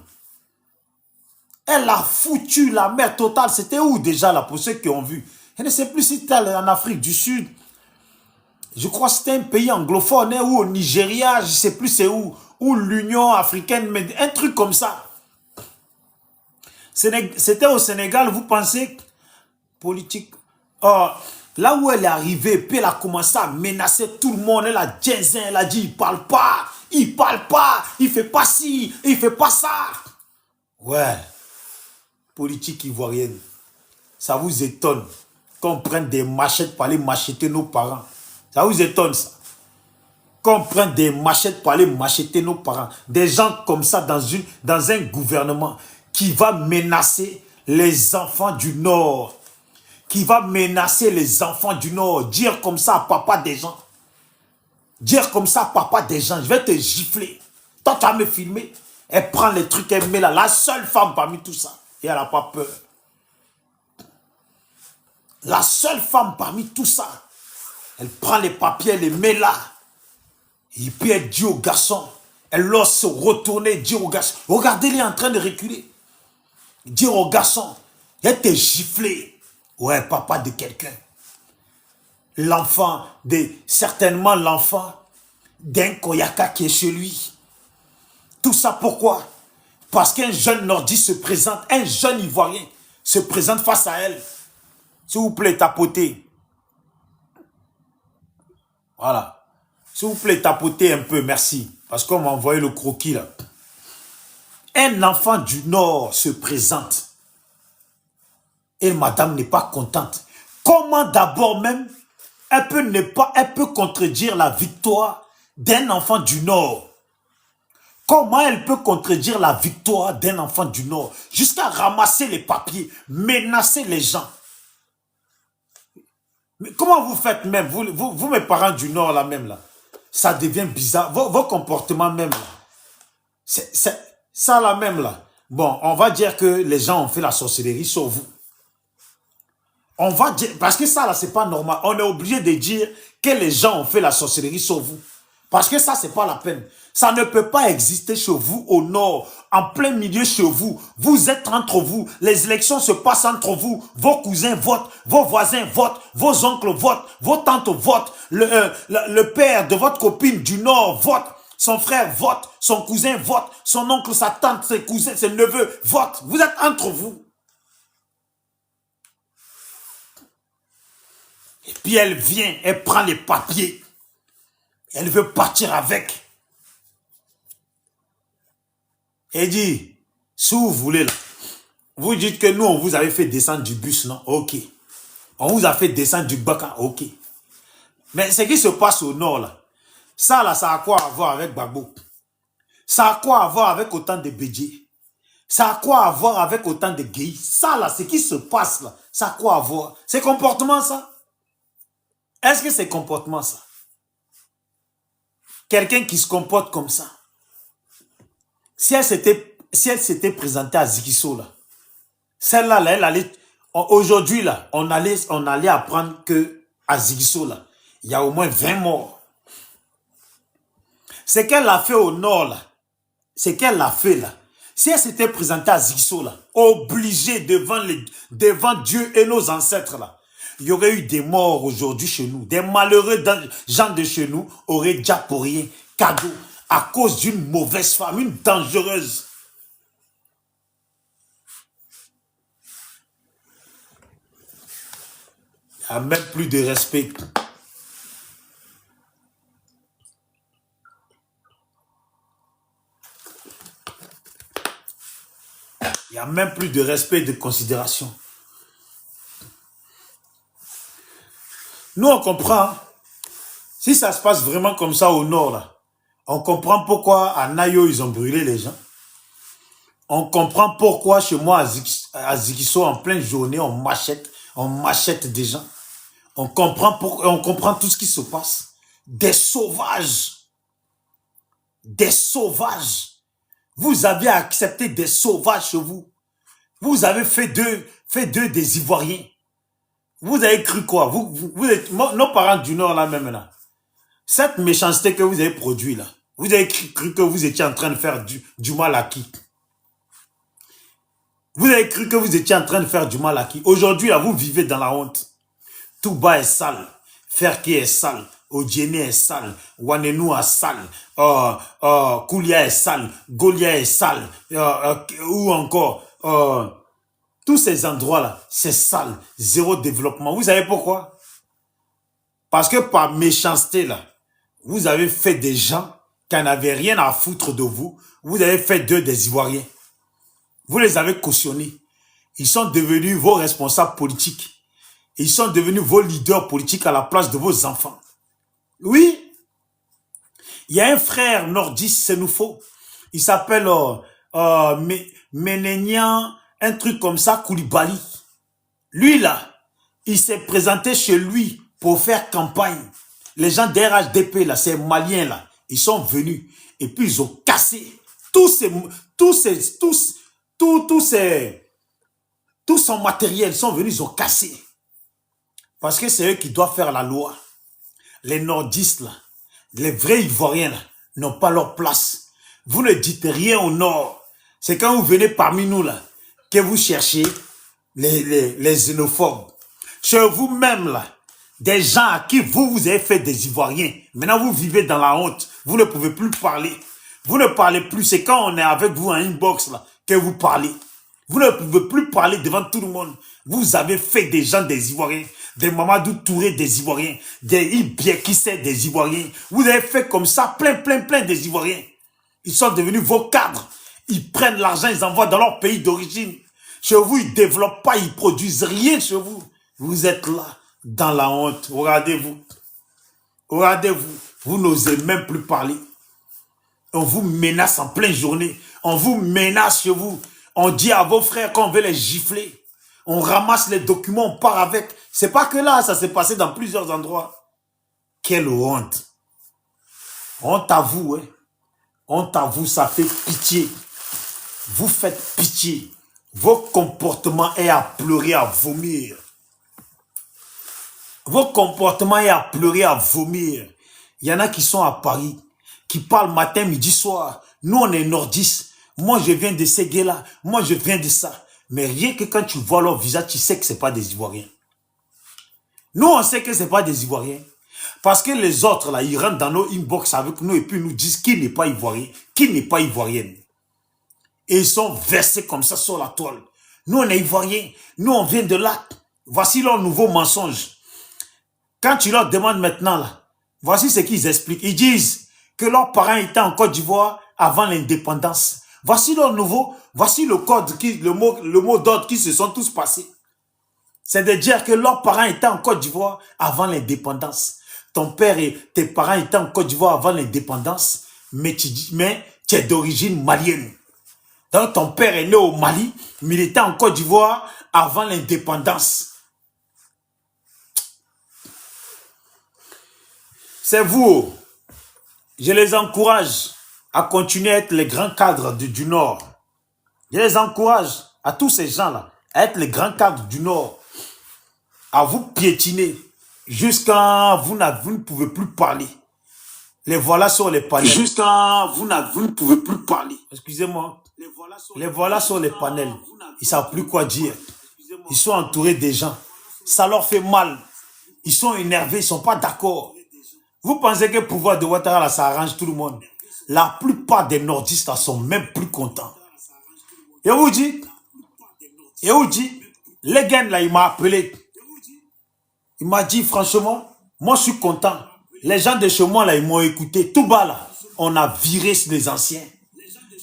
Elle a foutu la merde totale. C'était où déjà là, pour ceux qui ont vu? Je ne sais plus si c'était en Afrique du Sud. Je crois que c'était un pays anglophone, hein, ou au Nigeria, je ne sais plus c'est où. Ou l'Union africaine, mais un truc comme ça. C'était au Sénégal, vous pensez, politique. Oh, là où elle est arrivée, puis elle a commencé à menacer tout le monde. Elle a dit, elle a dit, il parle pas, il fait pas ci, il fait pas ça. Ouais, politique ivoirienne. Ça vous étonne qu'on prenne des machettes pour aller macheter nos parents? Ça vous étonne ça? Qu'on prenne des machettes pour aller macheter nos parents? Des gens comme ça dans un gouvernement qui va menacer les enfants du Nord. Qui va menacer les enfants du Nord. Dire comme ça à papa des gens. Dire comme ça à papa des gens. Je vais te gifler. Toi, tu vas me filmer. Elle prend les trucs, elle met là. La seule femme parmi tout ça. Et elle n'a pas peur. La seule femme parmi tout ça. Elle prend les papiers, elle les met là. Et puis elle dit au garçon. Elle ose se retourner, dire au garçon. Regardez-les en train de reculer. Dire au garçon. Elle te giflé. Ouais, papa de quelqu'un. L'enfant, certainement l'enfant d'un Koyaka qui est chez lui. Tout ça pourquoi? Parce qu'un jeune nordiste se présente, un jeune ivoirien se présente face à elle. S'il vous plaît, tapotez. Voilà. S'il vous plaît, tapotez un peu, merci. Parce qu'on m'a envoyé le croquis là. Un enfant du Nord se présente. Et madame n'est pas contente. Comment d'abord même, elle peut contredire la victoire d'un enfant du Nord? Comment elle peut contredire la victoire d'un enfant du Nord? Jusqu'à ramasser les papiers, menacer les gens. Mais comment vous faites même, vous mes parents du Nord là même là, ça devient bizarre, vos comportements même là, c'est ça là même là. Bon, on va dire que les gens ont fait la sorcellerie sur vous. On va dire, parce que ça là c'est pas normal, on est obligé de dire que les gens ont fait la sorcellerie sur vous. Parce que ça c'est pas la peine. Ça ne peut pas exister chez vous au Nord, en plein milieu chez vous. Vous êtes entre vous, les élections se passent entre vous, vos cousins votent, vos voisins votent, vos oncles votent, vos tantes votent, le père de votre copine du Nord vote, son frère vote, son cousin vote, son oncle, sa tante, ses cousins, ses neveux votent. Vous êtes entre vous. Et puis elle vient, elle prend les papiers. Elle veut partir avec. Elle dit, si vous voulez, là, vous dites que nous, on vous avait fait descendre du bus, non? Ok. On vous a fait descendre du Baka, ok. Mais ce qui se passe au Nord, là, ça a quoi à voir avec Gbagbo? Ça a quoi à voir avec autant de Bédié? Ça a quoi à voir avec autant de gays? Ça, là, ce qui se passe, là, ça a quoi à voir? C'est comportement, ça? Est-ce que c'est comportement, ça? Quelqu'un qui se comporte comme ça. Si elle s'était présentée à Zikiso, là, celle-là, là, Aujourd'hui, là, on allait apprendre que à Ziguinchor, là, il y a au moins 20 morts. Ce qu'elle a fait au nord, là, ce qu'elle a fait, là, si elle s'était présentée à Ziguinchor, là, obligée devant Dieu et nos ancêtres, là, il y aurait eu des morts aujourd'hui chez nous. Des malheureux gens de chez nous auraient déjà pour rien cadeau à cause d'une mauvaise femme, une dangereuse. Il n'y a même plus de respect. Il n'y a même plus de respect et de considération. Nous, on comprend. Si ça se passe vraiment comme ça au nord, là, on comprend pourquoi à Nayo, ils ont brûlé les gens. On comprend pourquoi chez moi, à Ziguinchor, en pleine journée, on machette des gens. On comprend tout ce qui se passe. Des sauvages. Des sauvages. Vous avez accepté des sauvages chez vous. Vous avez fait d'eux des Ivoiriens. Vous avez cru quoi? Vous êtes, nos parents du Nord là même là. Cette méchanceté que vous avez produite là, vous avez cru que vous étiez en train de faire du mal à qui? Vous avez cru que vous étiez en train de faire du mal à qui? Aujourd'hui là, vous vivez dans la honte. Touba est sale, Ferki est sale, Odjene est sale, Wanenou est sale, Koulia est sale, Golia est sale, ou encore, tous ces endroits-là, c'est sale, zéro développement. Vous savez pourquoi? Parce que par méchanceté, là, vous avez fait des gens qui n'avaient rien à foutre de vous, vous avez fait d'eux des Ivoiriens. Vous les avez cautionnés. Ils sont devenus vos responsables politiques. Ils sont devenus vos leaders politiques à la place de vos enfants. Oui. Il y a un frère nordiste, c'est nous faux. Il s'appelle Ménénian, un truc comme ça, Koulibaly. Lui là, il s'est présenté chez lui pour faire campagne. Les gens d'RHDP là, ces Maliens là, ils sont venus et puis ils ont cassé tout son matériel. Ils sont venus, ils ont cassé. Parce que c'est eux qui doivent faire la loi. Les nordistes, là, les vrais Ivoiriens, là, n'ont pas leur place. Vous ne dites rien au nord. C'est quand vous venez parmi nous, là, que vous cherchez les xénophobes. Chez vous-même, là, des gens à qui vous avez fait des Ivoiriens. Maintenant, vous vivez dans la honte. Vous ne pouvez plus parler. Vous ne parlez plus. C'est quand on est avec vous en inbox, là, que vous parlez. Vous ne pouvez plus parler devant tout le monde. Vous avez fait des gens des Ivoiriens. Des Mamadou Touré des Ivoiriens, des Ibiekissé des Ivoiriens. Vous avez fait comme ça plein des Ivoiriens. Ils sont devenus vos cadres. Ils prennent l'argent, ils envoient dans leur pays d'origine. Chez vous, ils ne développent pas, ils produisent rien chez vous. Vous êtes là, dans la honte. Regardez-vous. Regardez-vous. Vous n'osez même plus parler. On vous menace en pleine journée. On vous menace chez vous. On dit à vos frères qu'on veut les gifler. On ramasse les documents, on part avec. C'est pas que là, ça s'est passé dans plusieurs endroits. Quelle honte. Honte à vous, hein. Honte à vous, ça fait pitié. Vous faites pitié. Vos comportements est à pleurer, à vomir. Vos comportements est à pleurer, à vomir. Il y en a qui sont à Paris, qui parlent matin, midi, soir. Nous, on est nordistes. Moi, je viens de Séguéla. Moi, je viens de ça. Mais rien que quand tu vois leur visage, tu sais que ce n'est pas des Ivoiriens. Nous, on sait que ce n'est pas des Ivoiriens. Parce que les autres, là, ils rentrent dans nos inbox avec nous et puis nous disent qui n'est pas Ivoirien, qui n'est pas Ivoirienne. Et ils sont versés comme ça sur la toile. Nous, on est Ivoiriens. Nous, on vient de là. Voici leur nouveau mensonge. Quand tu leur demandes maintenant, là, voici ce qu'ils expliquent. Ils disent que leurs parents étaient en Côte d'Ivoire avant l'indépendance. Voici leur nouveau, voici le code, le mot d'ordre qui se sont tous passés. C'est de dire que leurs parents étaient en Côte d'Ivoire avant l'indépendance. Ton père et tes parents étaient en Côte d'Ivoire avant l'indépendance, mais tu es d'origine malienne. Donc ton père est né au Mali, mais il était en Côte d'Ivoire avant l'indépendance. C'est vous. Je les encourage à continuer à être les grands cadres du Nord. Je les encourage à tous ces gens-là à être les grands cadres du Nord, à vous piétiner jusqu'à vous ne pouvez plus parler. Les voilà sur les panels. Jusqu'à vous ne pouvez plus parler. Excusez-moi. Les voilà sur les panels. Ils ne savent plus quoi dire. Ils sont entourés des gens. Ça leur fait mal. Ils sont énervés, ils ne sont pas d'accord. Vous pensez que le pouvoir de Ouattara, là, ça arrange tout le monde? La plupart des nordistes là, sont même plus contents. Et vous dit, les gars là, il m'a appelé. Il m'a dit, franchement, moi je suis content. Les gens de chez moi là, ils m'ont écouté. Tout bas là, on a viré les anciens.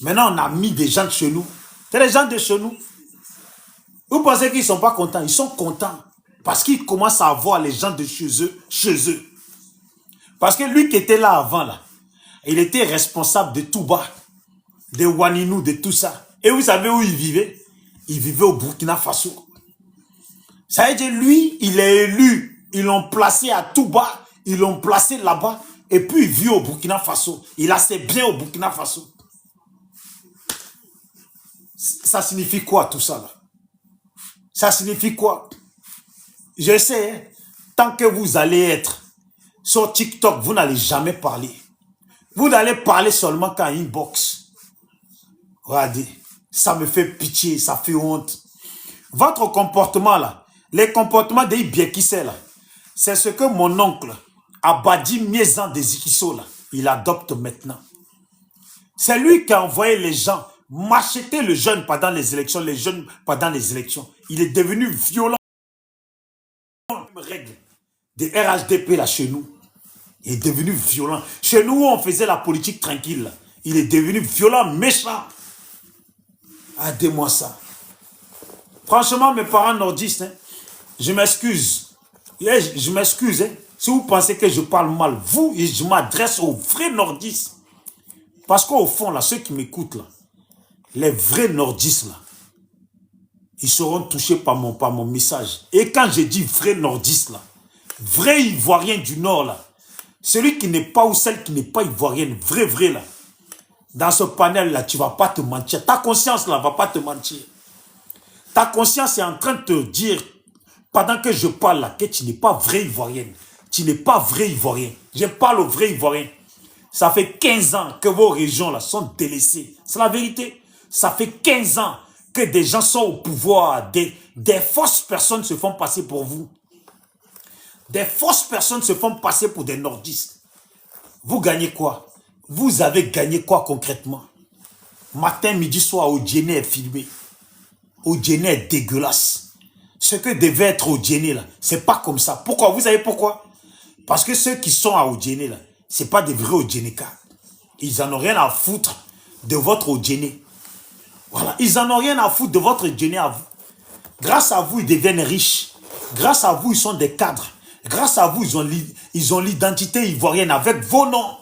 Maintenant, on a mis des gens de chez nous. C'est les gens de chez nous. Vous pensez qu'ils ne sont pas contents? Ils sont contents. Parce qu'ils commencent à voir les gens de chez eux. Parce que lui qui était là avant, là, il était responsable de Touba, de Waninou, de tout ça. Et vous savez où il vivait? Il vivait au Burkina Faso. Ça veut dire, lui, il est élu. Ils l'ont placé à Touba, ils l'ont placé là-bas, et puis il vit au Burkina Faso. Il a ses biens au Burkina Faso. Ça signifie quoi tout ça là? Ça signifie quoi? Je sais, hein, tant que vous allez être sur TikTok, vous n'allez jamais parler. Vous n'allez parler seulement qu'en inbox. Regardez, ça me fait pitié, ça fait honte. Votre comportement là, les comportements des Ibiekissé là, c'est ce que mon oncle Abadi Miezan des Ikisso là, il adopte maintenant. C'est lui qui a envoyé les gens m'acheter le jeune pendant les élections, les jeunes pendant les élections. Il est devenu violent. Règle des RHDP là chez nous. Il est devenu violent. Chez nous, on faisait la politique tranquille. Il est devenu violent, méchant. Aidez-moi ça. Franchement, mes parents nordistes, hein, je m'excuse. Je m'excuse. Hein, si vous pensez que je parle mal, vous, je m'adresse aux vrais nordistes. Parce qu'au fond, là, ceux qui m'écoutent, là, les vrais nordistes, là, ils seront touchés par mon message. Et quand je dis vrai nordiste, là, vrai ivoirien du Nord, là, celui qui n'est pas ou celle qui n'est pas ivoirienne, vrai, là, dans ce panel-là, tu ne vas pas te mentir. Ta conscience, là, ne va pas te mentir. Ta conscience est en train de te dire, pendant que je parle, là, que tu n'es pas vrai ivoirienne. Tu n'es pas vrai ivoirien. Je parle aux vrais ivoiriens. Ça fait 15 ans que vos régions, là, sont délaissées. C'est la vérité. Ça fait 15 ans que des gens sont au pouvoir, des fausses personnes se font passer pour vous. Des fausses personnes se font passer pour des nordistes. Vous gagnez quoi? Vous avez gagné quoi concrètement? Matin, midi, soir, Odiené est filmé. Odiené est dégueulasse. Ce que devait être Odiené, là, c'est pas comme ça. Pourquoi? Vous savez pourquoi? Parce que ceux qui sont à Odiené, là, c'est pas des vrais Odienékas. Ils en ont rien à foutre de votre Odiené. Voilà, ils n'en ont rien à foutre de votre génie à vous. Grâce à vous, ils deviennent riches. Grâce à vous, ils sont des cadres. Grâce à vous, ils ont l'identité ivoirienne avec vos noms.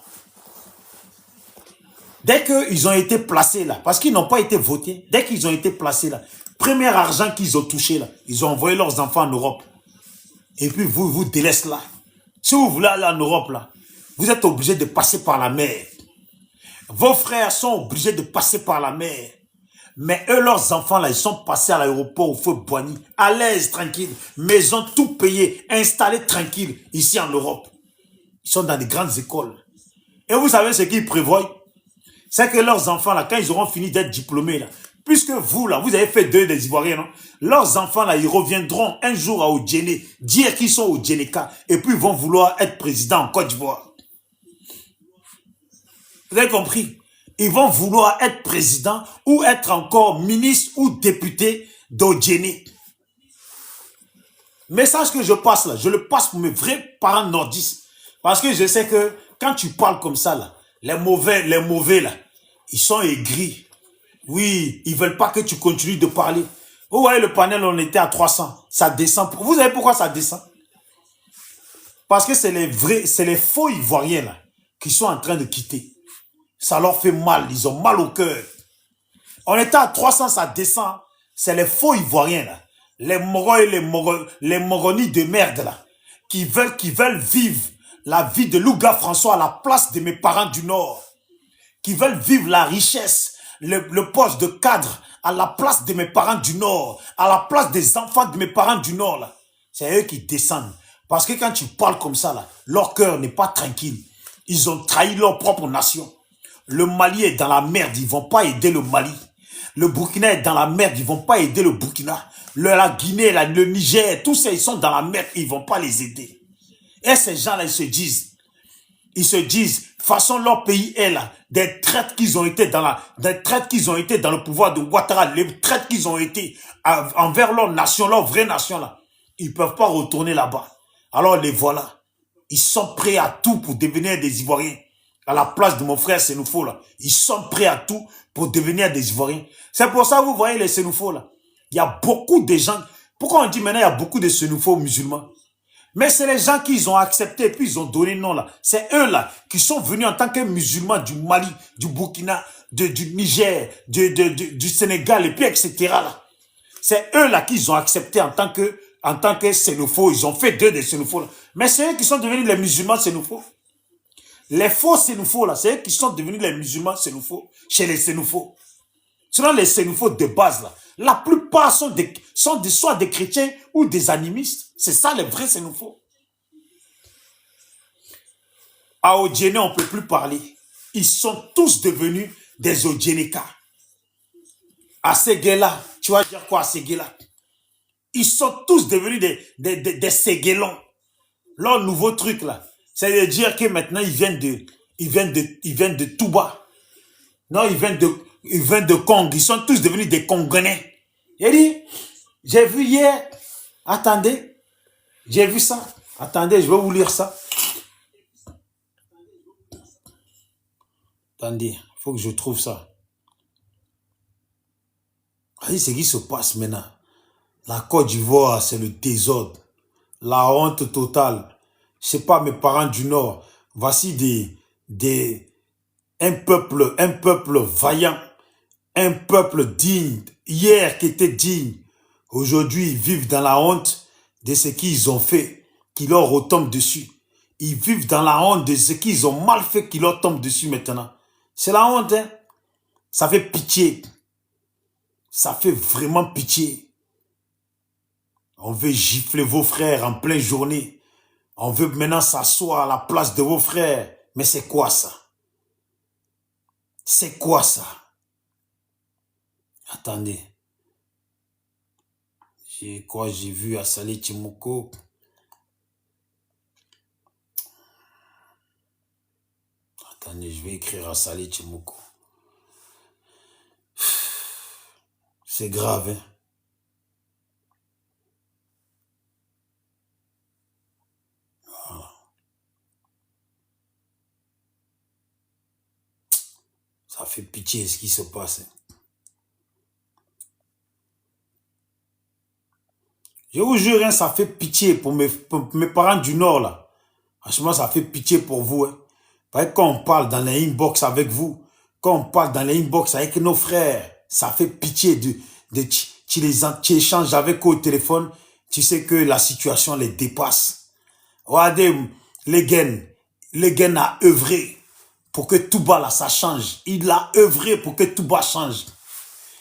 Dès qu'ils ont été placés là, parce qu'ils n'ont pas été votés, dès qu'ils ont été placés là, premier argent qu'ils ont touché là, ils ont envoyé leurs enfants en Europe. Et puis vous délaissez là. Si vous voulez aller en Europe là, vous êtes obligé de passer par la mer. Vos frères sont obligés de passer par la mer. Mais eux, leurs enfants, là, ils sont passés à l'aéroport au feu Boigny, à l'aise, tranquille, maison tout payée, installée tranquille, ici en Europe. Ils sont dans des grandes écoles. Et vous savez ce qu'ils prévoient? C'est que leurs enfants, là, quand ils auront fini d'être diplômés, là, puisque vous, là, vous avez fait des Ivoiriens, non? Leurs enfants, là, ils reviendront un jour à Odiené, dire qu'ils sont Odienékas, et puis ils vont vouloir être président en Côte d'Ivoire. Vous avez compris? Ils vont vouloir être président ou être encore ministre ou député d'Odiené. Message que je passe là, je le passe pour mes vrais parents nordistes. Parce que je sais que quand tu parles comme ça là, les mauvais là, ils sont aigris. Oui, ils veulent pas que tu continues de parler. Vous voyez le panel, on était à 300. Ça descend. Vous savez pourquoi ça descend? Parce que c'est les faux Ivoiriens là, qui sont en train de quitter. Ça leur fait mal, ils ont mal au cœur. On était à 300, ça descend. C'est les faux Ivoiriens, là. Les Moros et les Moronis de merde, là. Qui veulent vivre la vie de Louga François à la place de mes parents du Nord. Qui veulent vivre la richesse, le poste de cadre à la place de mes parents du Nord, à la place des enfants de mes parents du Nord, là, c'est eux qui descendent. Parce que quand tu parles comme ça, là, leur cœur n'est pas tranquille. Ils ont trahi leur propre nation. Le Mali est dans la merde, ils ne vont pas aider le Mali. Le Burkina est dans la merde, ils ne vont pas aider le Burkina. La Guinée, le Niger, tous ces, ils sont dans la merde, ils ne vont pas les aider. Et ces gens-là, ils se disent, façon leur pays est là, des traites qu'ils ont été dans le pouvoir de Ouattara, les traites qu'ils ont été envers leur nation, leur vraie nation là, ils ne peuvent pas retourner là-bas. Alors les voilà, ils sont prêts à tout pour devenir des Ivoiriens. À la place de mon frère Sénoufo là, ils sont prêts à tout pour devenir des Ivoiriens. C'est pour ça que vous voyez les Sénoufos là, il y a beaucoup de gens. Pourquoi on dit maintenant il y a beaucoup de Sénoufos musulmans? Mais c'est les gens qui ont accepté et puis ils ont donné nom là. C'est eux là qui sont venus en tant que musulmans du Mali, du Burkina, du Niger, du Sénégal et puis etc. là. C'est eux là qui ont accepté en tant que Sénoufos. Ils ont fait d'eux des Sénoufos là. Mais c'est eux qui sont devenus les musulmans Sénoufos. Les faux Sénoufos là, c'est eux qui sont devenus les musulmans Sénoufos chez les Sénoufos. Sinon les Sénoufos de base là, la plupart sont soit des chrétiens ou des animistes. C'est ça les vrais Sénoufos. À Odjéné, on ne peut plus parler. Ils sont tous devenus des Odjénékas. À Séguéla, tu vas dire quoi à Séguéla? Ils sont tous devenus des Séguélons. Leur nouveau truc là, c'est de dire que maintenant ils viennent de Touba. Non, ils viennent de Congo. Ils sont tous devenus des Congolais. Il dit, j'ai vu hier, attendez, j'ai vu ça. Attendez, je vais vous lire ça. Attendez, il faut que je trouve ça. Voyez ce qui se passe maintenant. La Côte d'Ivoire, c'est le désordre. La honte totale. Je sais pas, mes parents du Nord. Voici un peuple vaillant. Un peuple digne. Hier qui était digne. Aujourd'hui, ils vivent dans la honte de ce qu'ils ont fait, qui leur retombe dessus. Ils vivent dans la honte de ce qu'ils ont mal fait, qui leur tombe dessus maintenant. C'est la honte, hein. Ça fait pitié. Ça fait vraiment pitié. On veut gifler vos frères en pleine journée. On veut maintenant s'asseoir à la place de vos frères. Mais c'est quoi ça? C'est quoi ça? Attendez. J'ai vu à Salé Chimoko. Attendez, je vais écrire à Salé Chimoko. C'est grave, hein? Voilà. Ça fait pitié ce qui se passe. Hein? Je vous jure, hein, ça fait pitié pour mes parents du Nord, là. Franchement, ça fait pitié pour vous. Hein. Parce que quand on parle dans les inbox avec vous, quand on parle dans les inbox avec nos frères, ça fait pitié tu échanges avec eux au téléphone, tu sais que la situation les dépasse. Regardez, les Guen a œuvré pour que Touba, là, ça change. Il a œuvré pour que Touba change.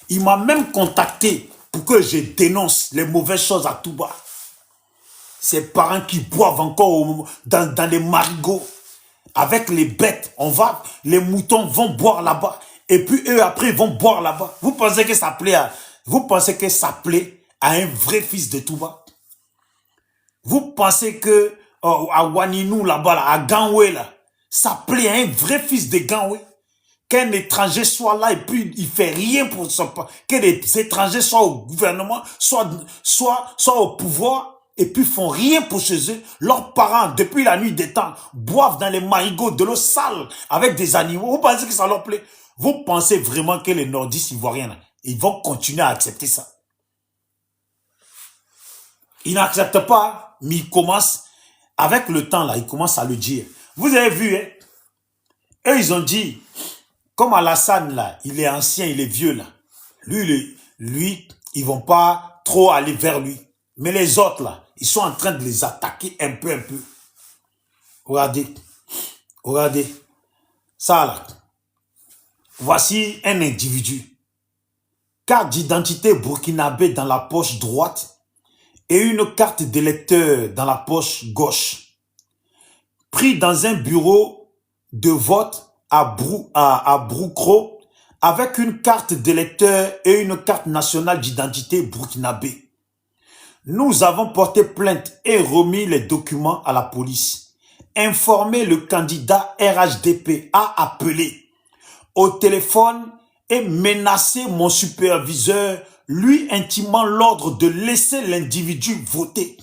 Il m'a même contacté pour que je dénonce les mauvaises choses à Touba. Ces parents qui boivent encore dans les marigots. Avec les bêtes, les moutons vont boire là-bas. Et puis eux, après, ils vont boire là-bas. Vous pensez que ça plaît à un vrai fils de Touba? Vous pensez que à Waninou, là-bas, là, à Ganwe, là, ça plaît à un vrai fils de Ganwe? Qu'un étranger soit là et puis il fait rien pour son... Que les étrangers soient au gouvernement, soit au pouvoir et puis font rien pour chez eux. Leurs parents, depuis la nuit des temps, boivent dans les marigots de l'eau sale avec des animaux. Vous pensez que ça leur plaît? Vous pensez vraiment que les nordistes ivoiriens, là, ils vont continuer à accepter ça? Ils n'acceptent pas, mais ils commencent, avec le temps, là, ils commencent à le dire. Vous avez vu, hein? Eux, ils ont dit... Comme Alassane, là, il est ancien, il est vieux, là. Lui, ils vont pas trop aller vers lui. Mais les autres, là, ils sont en train de les attaquer un peu. Regardez. Ça, là. voici un individu. Carte d'identité burkinabé dans la poche droite et une carte d'électeur dans la poche gauche. Pris dans un bureau de vote à Broukro avec une carte d'électeur et une carte nationale d'identité burkinabé. Nous avons porté plainte et remis les documents à la police. Informé le candidat RHDP a appelé au téléphone et menacé mon superviseur, lui intimant l'ordre de laisser l'individu voter.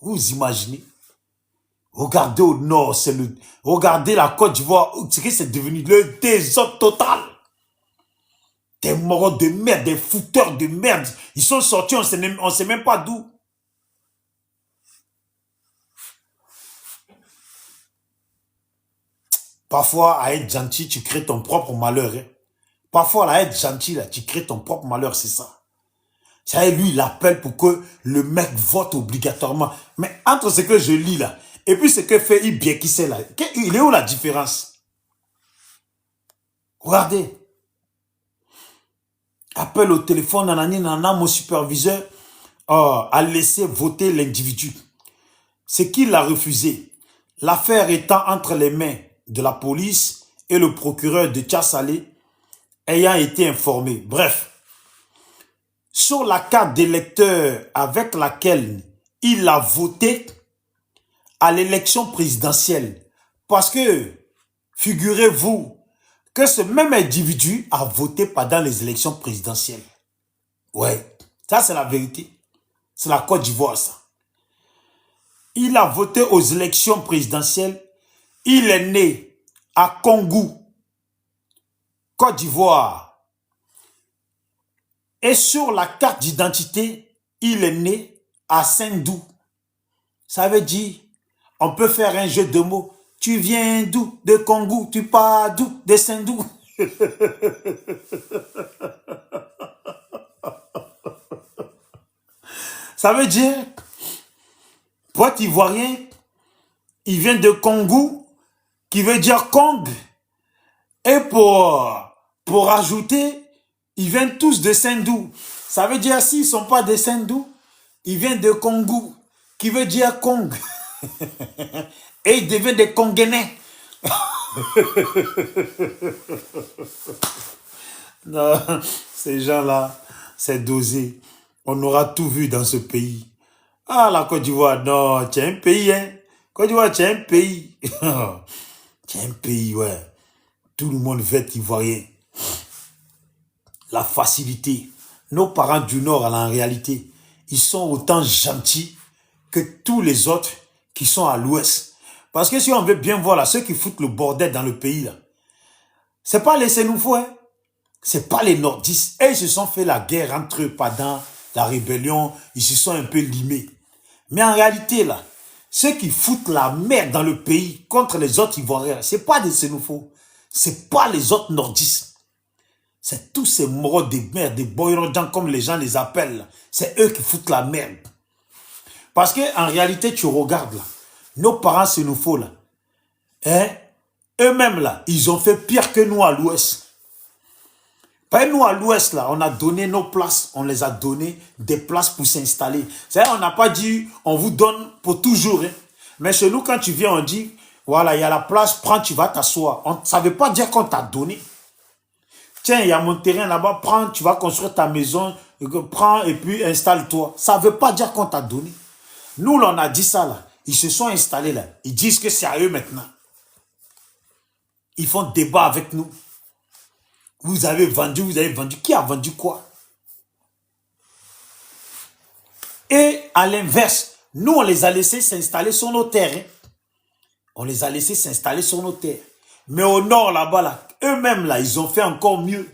Vous imaginez? Regardez au nord, regardez la Côte d'Ivoire, c'est devenu le désordre total. Des morts de merde, des fouteurs de merde. Ils sont sortis, on ne sait même pas d'où. Parfois, à être gentil, tu crées ton propre malheur. Hein. Parfois, à être gentil, là, tu crées ton propre malheur, c'est ça. Ça, lui, il appelle pour que le mec vote obligatoirement. Mais entre ce que je lis là, et puis ce que fait Ibie qui sait là, il est où la différence? Regardez. Appelle au téléphone, nanani, nanana, mon superviseur a laissé voter l'individu. Ce qu'il a refusé. L'affaire étant entre les mains de la police et le procureur de Tchassalé ayant été informé. Bref, sur la carte d'électeur avec laquelle il a voté à l'élection présidentielle. Parce que, figurez-vous, que ce même individu a voté pendant les élections présidentielles. Ouais, ça c'est la vérité. C'est la Côte d'Ivoire, ça. Il a voté aux élections présidentielles. Il est né à Kongou, Côte d'Ivoire. Et sur la carte d'identité, il est né à Sendou. Ça veut dire, on peut faire un jeu de mots. Tu viens d'où? De Kongou. Tu pars d'où? De Sendou. Ça veut dire, pour être ivoirien, il vient de Kongou, qui veut dire Kong. Et pour ajouter, ils viennent tous de Sendou. Ça veut dire, s'ils ne sont pas de Sendou, ils viennent de Kongou, qui veut dire Kong. Et ils deviennent des Congolais. Non, ces gens-là, c'est dosé. On aura tout vu dans ce pays. Ah, la Côte d'Ivoire, non, c'est un pays, hein. Côte d'Ivoire, c'est un pays. C'est un pays, ouais. Tout le monde veut être ivoirien. La facilité. Nos parents du Nord, en réalité, ils sont autant gentils que tous les autres qui sont à l'Ouest. Parce que si on veut bien voir là, ceux qui foutent le bordel dans le pays, là, c'est pas les Sénoufos, hein. C'est pas les nordistes. Et ils se sont fait la guerre entre eux pendant la rébellion. Ils se sont un peu limés. Mais en réalité, là, ceux qui foutent la merde dans le pays contre les autres Ivoiriens, c'est pas des Sénoufos. C'est pas les autres nordistes. C'est tous ces morts de merde, des boyrodans comme les gens les appellent. C'est eux qui foutent la merde. Parce que en réalité, tu regardes là, nos parents Sénoufos là, hein, eux-mêmes là, ils ont fait pire que nous à l'Ouest. Pas nous à l'Ouest là, on a donné nos places, on les a donné des places pour s'installer. C'est-à-dire, on n'a pas dit, on vous donne pour toujours. Hein. Mais chez nous, quand tu viens, on dit, voilà, il y a la place, prends, tu vas t'asseoir. Ça ne veut pas dire qu'on t'a donné. Tiens, il y a mon terrain là-bas, prends, tu vas construire ta maison, prends et puis installe-toi. Ça ne veut pas dire qu'on t'a donné. Nous, là, on a dit ça là. Ils se sont installés là. Ils disent que c'est à eux maintenant. Ils font débat avec nous. Vous avez vendu, vous avez vendu. Qui a vendu quoi? Et à l'inverse, nous, on les a laissés s'installer sur nos terres. Hein. On les a laissés s'installer sur nos terres. Mais au nord, là-bas, là, eux-mêmes, là, ils ont fait encore mieux.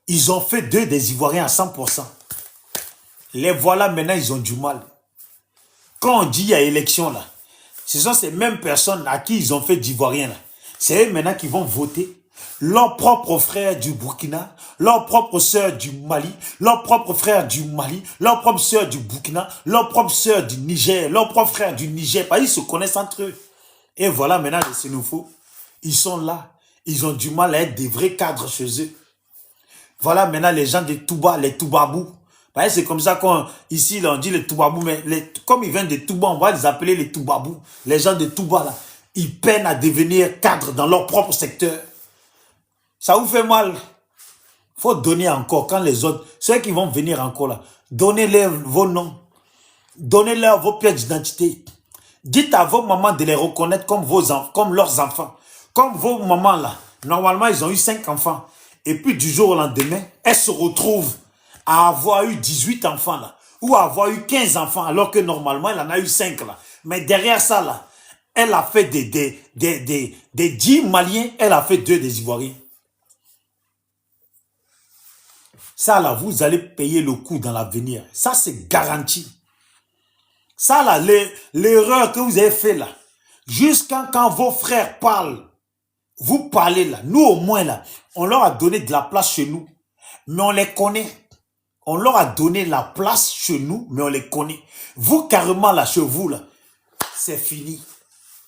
Ils ont fait d'eux des Ivoiriens à 100%. Les voilà, maintenant, ils ont du mal. Quand on dit il y a élection, là, ce sont ces mêmes personnes à qui ils ont fait d'Ivoiriens, là. C'est eux maintenant qui vont voter. Leurs propres frères du Burkina, leurs propres sœurs du Mali, leurs propres frères du Mali, leurs propres sœurs du Burkina, leurs propres sœurs du Niger, leurs propres frères du Niger. Ils se connaissent entre eux. Et voilà maintenant les Sénoufos. Ils sont là. Ils ont du mal à être des vrais cadres chez eux. Voilà maintenant les gens de Touba, les Toubabous. C'est comme ça qu'ici, on dit les Toubabous, mais comme ils viennent de Touba, on va les appeler les Toubabous. Les gens de Touba, là, ils peinent à devenir cadres dans leur propre secteur. Ça vous fait mal. Il faut donner encore, quand les autres, ceux qui vont venir encore là, donnez-leur vos noms. Donnez-leur vos pièces d'identité. Dites à vos mamans de les reconnaître comme leurs enfants. Comme vos mamans là. Normalement, ils ont eu 5 enfants. Et puis du jour au lendemain, elles se retrouvent à avoir eu 18 enfants là. Ou à avoir eu 15 enfants alors que normalement, elle en a eu 5 là. Mais derrière ça là, elle a fait des 10 Maliens, elle a fait 2 des Ivoiriens. Ça là, vous allez payer le coup dans l'avenir. Ça c'est garanti. Ça là, l'erreur que vous avez fait là, jusqu'à quand vos frères parlent, vous parlez là, nous au moins là, on leur a donné de la place chez nous, mais on les connaît. On leur a donné la place chez nous, mais on les connaît. Vous carrément là, chez vous là, c'est fini.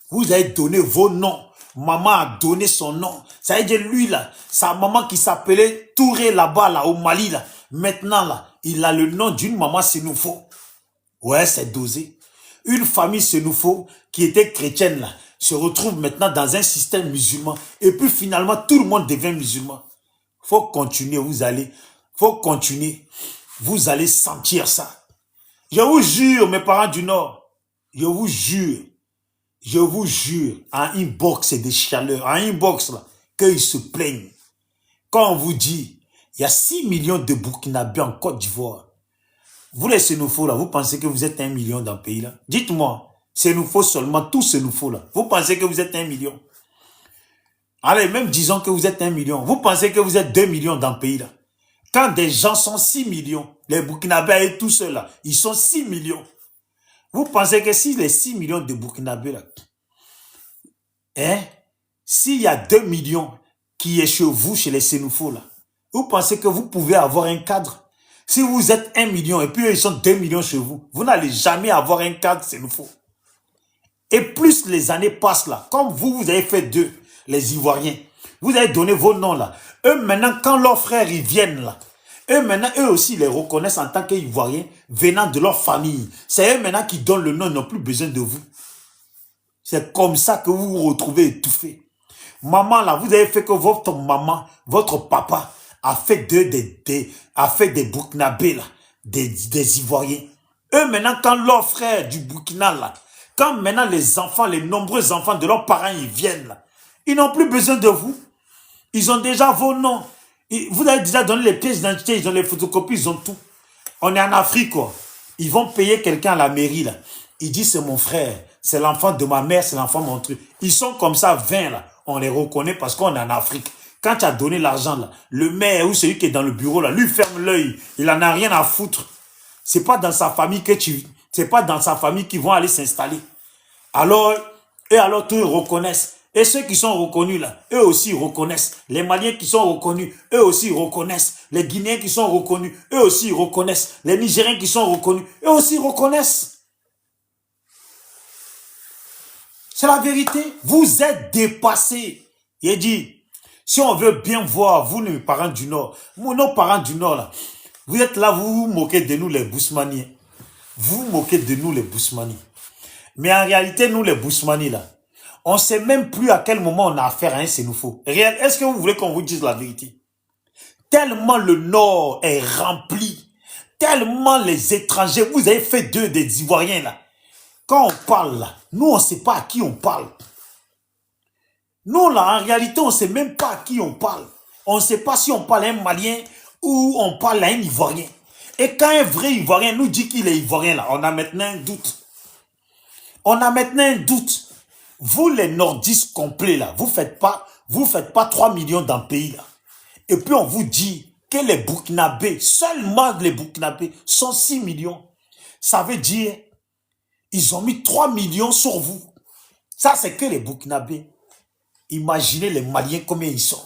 Vous avez donné vos noms. Maman a donné son nom. Ça veut dire lui là, sa maman qui s'appelait Touré là-bas là, au Mali là. Maintenant là, il a le nom d'une maman Sénoufo. Ouais, c'est dosé. Une famille Sénoufo qui était chrétienne là, se retrouve maintenant dans un système musulman. Et puis finalement, tout le monde devient musulman. Faut continuer, faut continuer. Vous allez sentir ça. Je vous jure, mes parents du Nord, je vous jure, en inbox et des chaleurs, en inbox là, qu'ils se plaignent. Quand on vous dit, il y a 6 millions de Burkinabés en Côte d'Ivoire. Vous les Sénoufos là, vous pensez que vous êtes 1 million dans le pays là? Dites-moi, Sénoufos seulement, tous Sénoufos là, vous pensez que vous êtes 1 million? Allez, même disons que vous êtes 1 million, vous pensez que vous êtes 2 millions dans le pays là? Quand des gens sont 6 millions, les Burkinabés et tout ceux là, ils sont 6 millions. Vous pensez que si les 6 millions de Burkinabés là, s'il y a 2 millions qui est chez vous, chez les Sénoufos là, vous pensez que vous pouvez avoir un cadre? Si vous êtes 1 million et puis ils sont 2 millions chez vous, vous n'allez jamais avoir un cadre Sénoufo. Et plus les années passent là, comme vous avez fait 2, les Ivoiriens, vous avez donné vos noms là. Eux maintenant, quand leurs frères ils viennent là, eux aussi les reconnaissent en tant qu'Ivoiriens venant de leur famille. C'est eux maintenant qui donnent le nom, ils n'ont plus besoin de vous. C'est comme ça que vous vous retrouvez étouffés. Maman là, vous avez fait que votre maman, votre papa a fait des Burkinabés là, des Ivoiriens. Eux maintenant, quand leurs frères du Burkina là, quand maintenant les enfants, les nombreux enfants de leurs parents ils viennent là, ils n'ont plus besoin de vous. Ils ont déjà vos noms. Vous avez déjà donné les pièces d'identité, ils ont les photocopies, ils ont tout. On est en Afrique quoi. Ils vont payer quelqu'un à la mairie là. Il dit c'est mon frère, c'est l'enfant de ma mère, c'est l'enfant de mon truc. Ils sont comme ça 20 là. On les reconnaît parce qu'on est en Afrique. Quand tu as donné l'argent là, le maire ou celui qui est dans le bureau là, lui ferme l'œil. Il en a rien à foutre. C'est pas dans sa famille c'est pas dans sa famille qu'ils vont aller s'installer. Alors tous ils reconnaissent. Et ceux qui sont reconnus là, eux aussi reconnaissent. Les Maliens qui sont reconnus, eux aussi reconnaissent. Les Guinéens qui sont reconnus, eux aussi reconnaissent. Les Nigériens qui sont reconnus, eux aussi reconnaissent. C'est la vérité. Vous êtes dépassés. Il dit, si on veut bien voir, vous les parents du Nord, nos parents du Nord là, vous êtes là, vous vous moquez de nous les Bousmaniens. Vous vous moquez de nous les Bousmaniens. Mais en réalité, nous les Bousmaniens là, on ne sait même plus à quel moment on a affaire à un Sénoufo. Réel, est-ce que vous voulez qu'on vous dise la vérité? Tellement le Nord est rempli, tellement les étrangers, vous avez fait des Ivoiriens là. Quand on parle là, nous on ne sait pas à qui on parle. Nous là, en réalité, on ne sait même pas à qui on parle. On ne sait pas si on parle à un Malien ou on parle à un Ivoirien. Et quand un vrai Ivoirien nous dit qu'il est Ivoirien là, on a maintenant un doute. On a maintenant un doute. Vous les nordistes complets là, vous faites pas 3 millions dans le pays là. Et puis on vous dit que les Burkinabés, seulement les Burkinabés, sont 6 millions. Ça veut dire, ils ont mis 3 millions sur vous. Ça c'est que les Burkinabés. Imaginez les Maliens combien ils sont.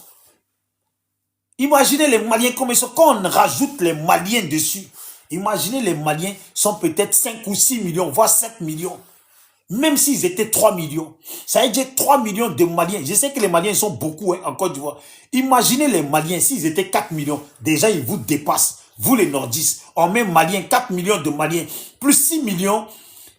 Imaginez les Maliens combien ils sont. Quand on rajoute les Maliens dessus, imaginez les Maliens sont peut-être 5 ou 6 millions, voire 7 millions. Même s'ils étaient 3 millions, ça veut dire 3 millions de Maliens. Je sais que les Maliens sont beaucoup en Côte d'Ivoire. Imaginez les Maliens, s'ils étaient 4 millions, déjà ils vous dépassent. Vous les nordistes, on met Maliens, 4 millions de Maliens, plus 6 millions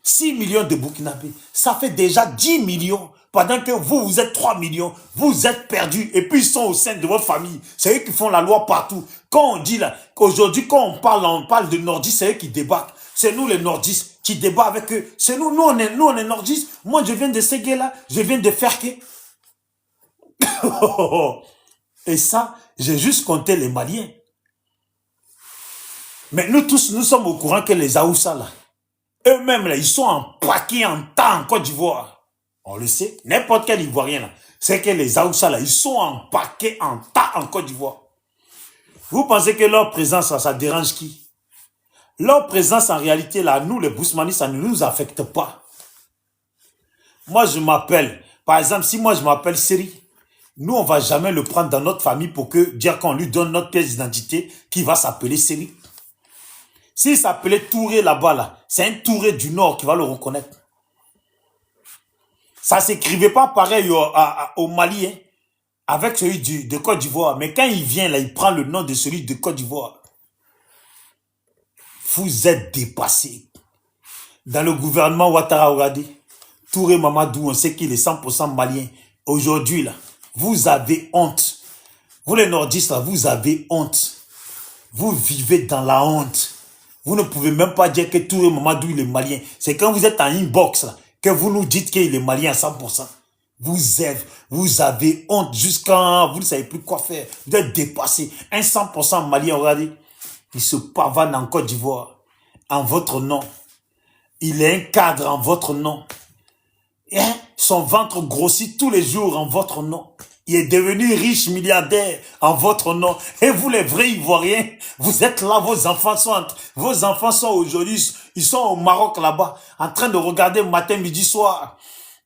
de Burkinabés. Ça fait déjà 10 millions. Pendant que vous, vous êtes 3 millions, vous êtes perdus. Et puis ils sont au sein de votre famille. C'est eux qui font la loi partout. Quand on dit là, qu'aujourd'hui, quand on parle de nordistes, c'est eux qui débattent. C'est nous les nordistes qui débattent avec eux. C'est nous on est nordistes. Moi, je viens de Ségué là, je viens de Ferké. Et ça, j'ai juste compté les Maliens. Mais nous tous, nous sommes au courant que les Aoussa là, eux-mêmes là, ils sont en paquet en tas en Côte d'Ivoire. On le sait, n'importe quel Ivoirien là, c'est que les Aoussa là, ils sont en paquet en tas en Côte d'Ivoire. Vous pensez que leur présence là, ça dérange qui? Leur présence, en réalité, là, nous, les Bousmani, ça ne nous affecte pas. Moi, je m'appelle, par exemple, si moi, je m'appelle Seri, nous, on ne va jamais le prendre dans notre famille pour dire qu'on lui donne notre pièce d'identité qui va s'appeler Seri. S'il s'appelait Touré là-bas, là, c'est un Touré du Nord qui va le reconnaître. Ça ne s'écrivait pas pareil au Mali, hein, avec celui de Côte d'Ivoire. Mais quand il vient, là, il prend le nom de celui de Côte d'Ivoire. Vous êtes dépassés. Dans le gouvernement Ouattara, regardez, Touré Mamadou, on sait qu'il est 100% malien. Aujourd'hui, là, vous avez honte. Vous les nordistes, là, vous avez honte. Vous vivez dans la honte. Vous ne pouvez même pas dire que Touré Mamadou, il est malien. C'est quand vous êtes en inbox, là, que vous nous dites qu'il est malien à 100%. Vous avez honte jusqu'à... Vous ne savez plus quoi faire. Vous êtes dépassés. Un 100% malien, regardez. Il se pavane en Côte d'Ivoire, en votre nom. Il est un cadre en votre nom. Et son ventre grossit tous les jours en votre nom. Il est devenu riche, milliardaire en votre nom. Et vous, les vrais Ivoiriens, vous êtes là, vos enfants sont aujourd'hui, ils sont au Maroc là-bas, en train de regarder matin, midi, soir.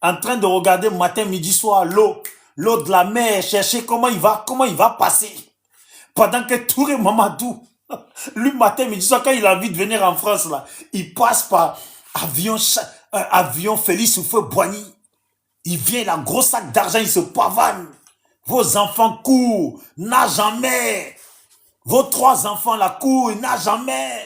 En train de regarder matin, midi, soir, l'eau de la mer, chercher comment il va passer. Pendant que Touré Mamadou, lui, matin, midi, soir, quand il a envie de venir en France, là, il passe par avion Félix Houphouët-Boigny. Il vient, il a un gros sac d'argent, il se pavane. Vos enfants courent, nagent en mer. Vos 3 enfants, là, courent, ils nagent en mer.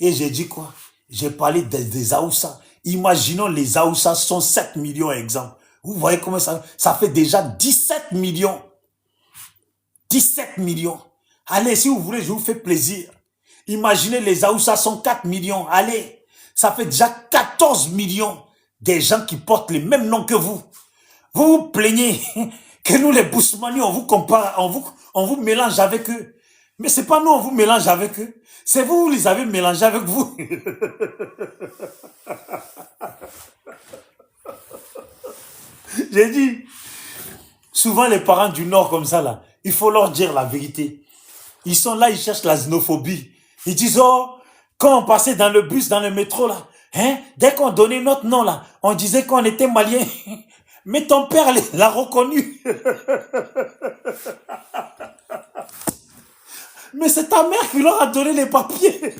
Et j'ai dit quoi? J'ai parlé des Aoussa. Imaginons les Aoussa sont 7 millions, exemple. Vous voyez comment ça fait déjà 17 millions. 17 millions. Allez, si vous voulez, je vous fais plaisir. Imaginez les Aoussa sont 4 millions. Allez, ça fait déjà 14 millions des gens qui portent les mêmes noms que vous. Vous vous plaignez que nous, les Bousmani, on vous compare, on vous mélange avec eux. Mais c'est pas nous, on vous mélange avec eux. C'est vous, vous les avez mélangés avec vous. J'ai dit, souvent les parents du Nord comme ça, là, il faut leur dire la vérité. Ils sont là, ils cherchent la xénophobie. Ils disent, oh, quand on passait dans le bus, dans le métro, là, hein, dès qu'on donnait notre nom, là, on disait qu'on était malien. Mais ton père l'a reconnu. Mais c'est ta mère qui leur a donné les papiers.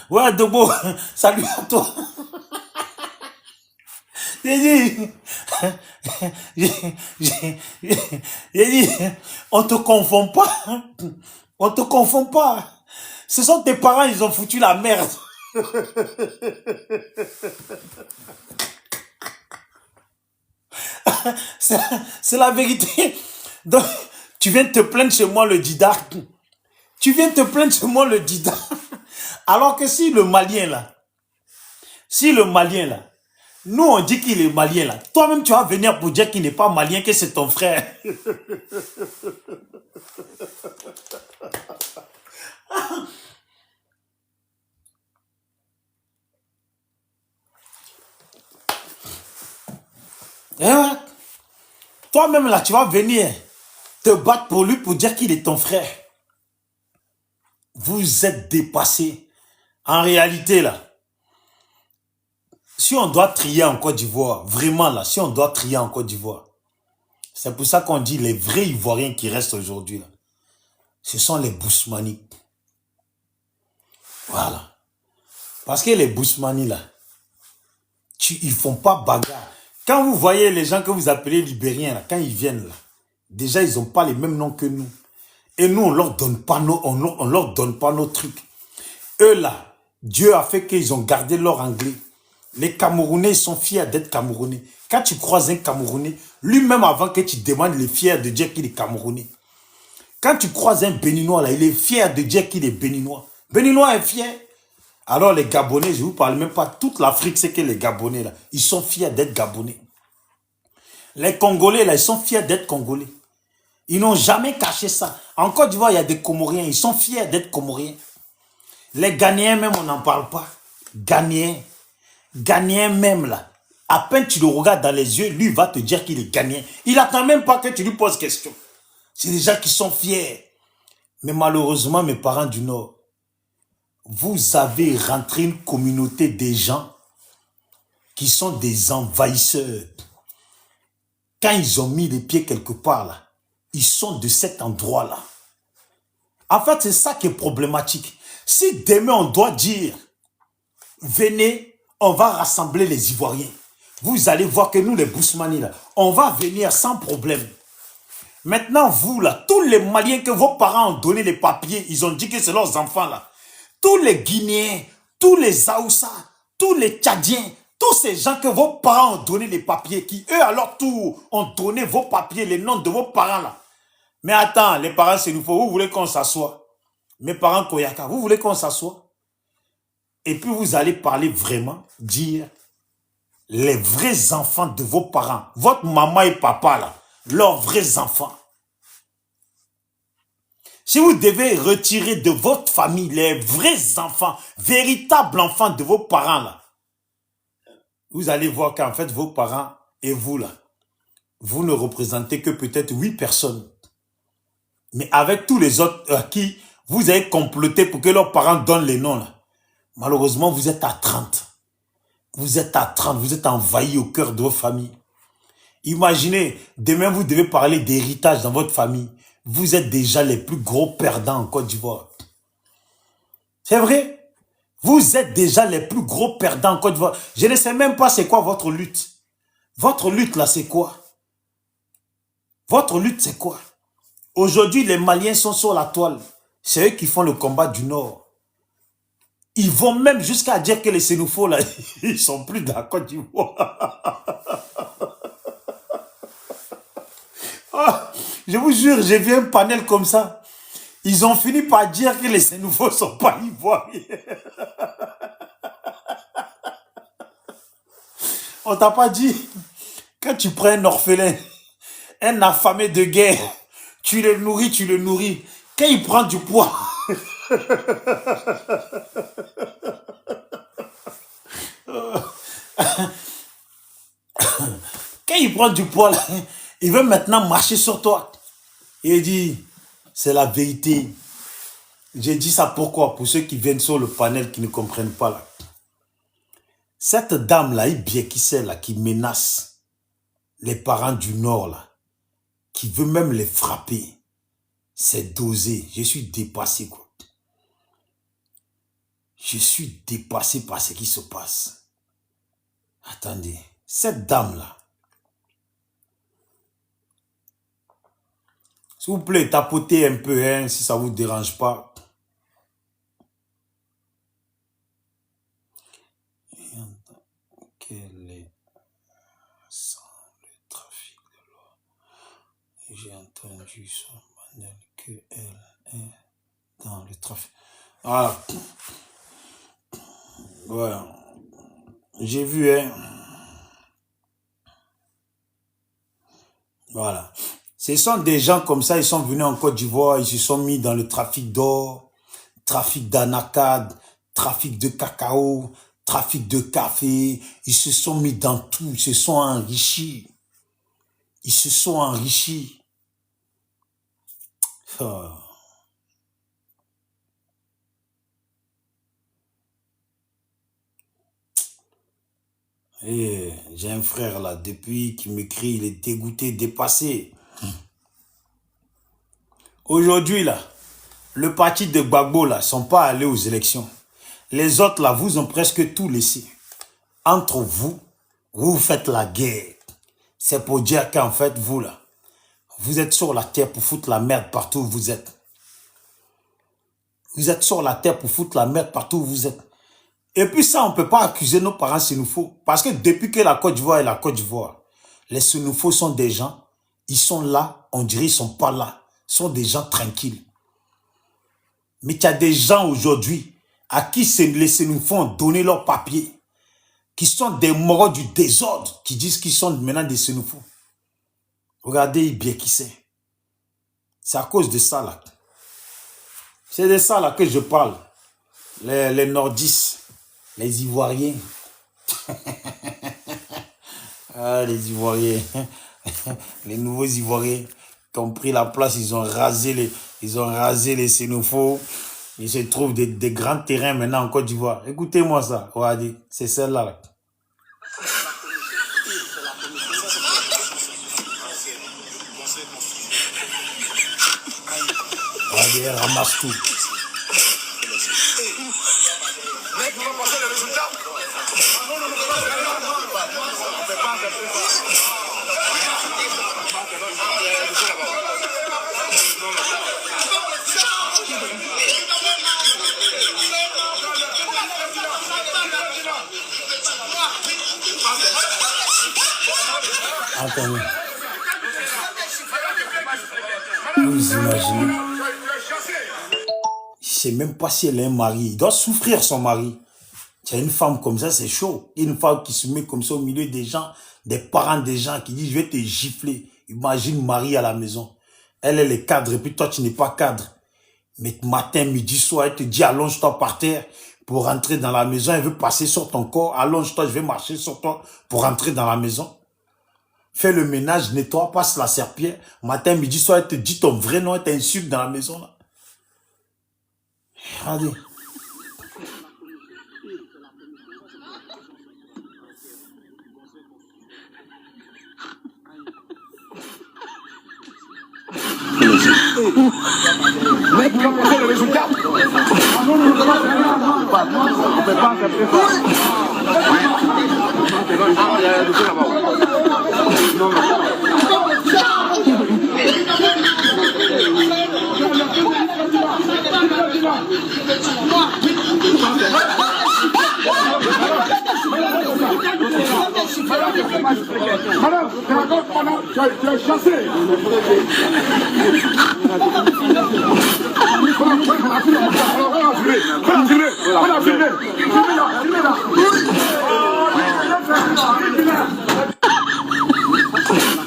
Ouais, Debo, salut à toi. J'ai dit, on te confond pas. On te confond pas. Ce sont tes parents, ils ont foutu la merde. C'est la vérité. Donc, tu viens te plaindre chez moi le Dida. Tu viens te plaindre chez moi le Dida. Alors que si le Malien là, nous on dit qu'il est malien là, toi-même tu vas venir pour dire qu'il n'est pas malien, que c'est ton frère. Ouais. Toi-même là, tu vas venir te battre pour lui pour dire qu'il est ton frère. Vous êtes dépassés. En réalité là, si on doit trier en Côte d'Ivoire, vraiment là, si on doit trier en Côte d'Ivoire, C'est pour ça qu'on dit les vrais Ivoiriens qui restent aujourd'hui, là. Ce sont les Bousmani. Voilà. Parce que les Bousmani, là, ils font pas bagarre. Quand vous voyez les gens que vous appelez Libériens, là, quand ils viennent, là, déjà, ils n'ont pas les mêmes noms que nous. Et nous, on leur donne pas on leur donne pas nos trucs. Eux, là, Dieu a fait qu'ils ont gardé leur anglais. Les Camerounais, ils sont fiers d'être Camerounais. Quand tu croises un Camerounais, lui-même avant que tu demandes, il est fier de dire qu'il est Camerounais. Quand tu croises un Béninois, là, il est fier de dire qu'il est Béninois. Béninois est fier. Alors les Gabonais, je ne vous parle même pas, toute l'Afrique, c'est que les Gabonais, là, ils sont fiers d'être Gabonais. Les Congolais, là, ils sont fiers d'être Congolais. Ils n'ont jamais caché ça. En Côte d'Ivoire, il y a des Comoriens, ils sont fiers d'être Comoriens. Les Ghanéens même, on n'en parle pas. Ghanéens même, là, à peine tu le regardes dans les yeux, lui, il va te dire qu'il est Ghanéen. Il n'attend même pas que tu lui poses question. C'est des gens qui sont fiers. Mais malheureusement, mes parents du Nord, vous avez rentré une communauté des gens qui sont des envahisseurs. Quand ils ont mis les pieds quelque part, là, ils sont de cet endroit-là. En fait, c'est ça qui est problématique. Si demain, on doit dire, venez, on va rassembler les Ivoiriens. Vous allez voir que nous, les Bousmani, là, on va venir sans problème. Maintenant, vous, là, tous les Maliens que vos parents ont donné les papiers, ils ont dit que c'est leurs enfants, là. Tous les Guinéens, tous les Aoussa, tous les Tchadiens, tous ces gens que vos parents ont donné les papiers, qui eux, à leur tour, ont donné vos papiers, les noms de vos parents, là. Mais attends, les parents, c'est nous, vous voulez qu'on s'assoie? Mes parents Koyaka, vous voulez qu'on s'assoie? Et puis vous allez parler vraiment, dire les vrais enfants de vos parents, votre maman et papa là, leurs vrais enfants. Si vous devez retirer de votre famille les vrais enfants, véritables enfants de vos parents là, vous allez voir qu'en fait vos parents et vous là, vous ne représentez que peut-être 8 personnes. Mais avec tous les autres qui vous avez comploté pour que leurs parents donnent les noms là, malheureusement, vous êtes à 30. Vous êtes à 30, vous êtes envahi au cœur de vos familles. Imaginez, demain vous devez parler d'héritage dans votre famille. Vous êtes déjà les plus gros perdants en Côte d'Ivoire. C'est vrai? Vous êtes déjà les plus gros perdants en Côte d'Ivoire. Je ne sais même pas c'est quoi votre lutte. Votre lutte là, c'est quoi? Votre lutte, c'est quoi? Aujourd'hui, les Maliens sont sur la toile. C'est eux qui font le combat du Nord. Ils vont même jusqu'à dire que les Sénoufos, là, ils sont plus dans la Côte d'Ivoire. Ah, je vous jure, j'ai vu un panel comme ça. Ils ont fini par dire que les Sénoufos ne sont pas ivoiriens. On t'a pas dit, quand tu prends un orphelin, un affamé de guerre, tu le nourris. Quand il prend du poids... Quand il prend du poids, là, il veut maintenant marcher sur toi. Et il dit, c'est la vérité. J'ai dit ça pourquoi? Pour ceux qui viennent sur le panel qui ne comprennent pas là. Cette dame-là, qui menace les parents du Nord, là, qui veut même les frapper, c'est dosé. Je suis dépassé, quoi. Je suis dépassé par ce qui se passe. Attendez, cette dame-là, s'il vous plaît, tapotez un peu, hein, si ça ne vous dérange pas. Quel est sans le trafic de l'eau? J'ai entendu sur Manel qu'elle est dans le trafic. Voilà. Ouais. J'ai vu, hein. Voilà. Ce sont des gens comme ça, ils sont venus en Côte d'Ivoire, ils se sont mis dans le trafic d'or, trafic d'anacade, trafic de cacao, trafic de café. Ils se sont mis dans tout, ils se sont enrichis. Ils se sont enrichis. Oh. Et j'ai un frère là, depuis qu'il m'écrit, il est dégoûté, dépassé. Aujourd'hui là, le parti de Gbagbo là, sont pas allés aux élections. Les autres là, vous ont presque tout laissé. Entre vous, vous faites la guerre. C'est pour dire qu'en fait, vous là, vous êtes sur la terre pour foutre la merde partout où vous êtes. Vous êtes sur la terre pour foutre la merde partout où vous êtes. Et puis ça, on ne peut pas accuser nos parents sénoufos. Parce que depuis que la Côte d'Ivoire est la Côte d'Ivoire, les sénoufos sont des gens, ils sont là, on dirait qu'ils ne sont pas là. Ils sont des gens tranquilles. Mais il y a des gens aujourd'hui à qui les sénoufos ont donné leur papier, qui sont des morts du désordre, qui disent qu'ils sont maintenant des sénoufos. Regardez bien qui c'est. C'est à cause de ça là. C'est de ça là que je parle. Les nordistes, les Ivoiriens. Ah, les Ivoiriens. Les nouveaux Ivoiriens qui ont pris la place, ils ont rasé les sénoufos. Il se trouve des grands terrains maintenant en Côte d'Ivoire. Écoutez-moi ça. Regardez, c'est celle-là. Là. Regardez, elle ramasse tout. Attendez. Vous imaginez? Je ne sais même pas si elle a un mari. Il doit souffrir son mari. Tu as une femme comme ça, c'est chaud. Une femme qui se met comme ça au milieu des gens, des parents des gens qui disent je vais te gifler. Imagine Marie à la maison. Elle est cadre et puis toi tu n'es pas cadre. Mais matin, midi, soir, elle te dit allonge-toi par terre pour rentrer dans la maison. Elle veut passer sur ton corps. Allonge-toi, je vais marcher sur toi pour rentrer dans la maison. Fais le ménage, nettoie, passe la serpillère. Matin, midi, soir, elle te dit ton vrai nom, elle t'insulte dans la maison. Là. Regardez. Mec, vous pensez le résultat? Non, on ne peut pas accepter ça. Il y a un dossier là-bas. Non, madame, tu es chassé.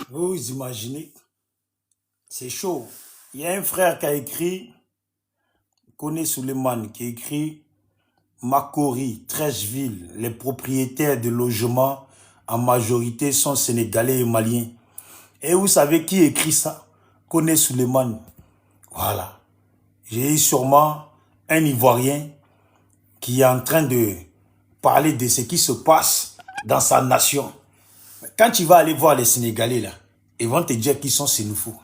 Vous imaginez, c'est chaud. Il y a un frère qui a écrit, Koné Suleiman, qui a écrit Makori, Trècheville, les propriétaires de logements en majorité sont sénégalais et maliens. Et vous savez qui écrit ça? Koné Suleiman. Voilà. J'ai sûrement un Ivoirien qui est en train de parler de ce qui se passe dans sa nation. Quand tu vas aller voir les Sénégalais là, ils vont te dire qu'ils sont sénoufos.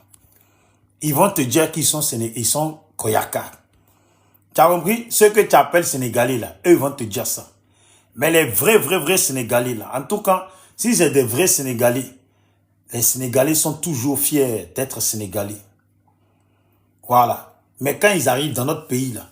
Ils vont te dire qu'ils sont ils sont Koyaka. Tu as compris? Ceux que tu appelles Sénégalais là, eux vont te dire ça. Mais les vrais Sénégalais là, en tout cas, si c'est des vrais Sénégalais, les Sénégalais sont toujours fiers d'être Sénégalais. Voilà. Mais quand ils arrivent dans notre pays là,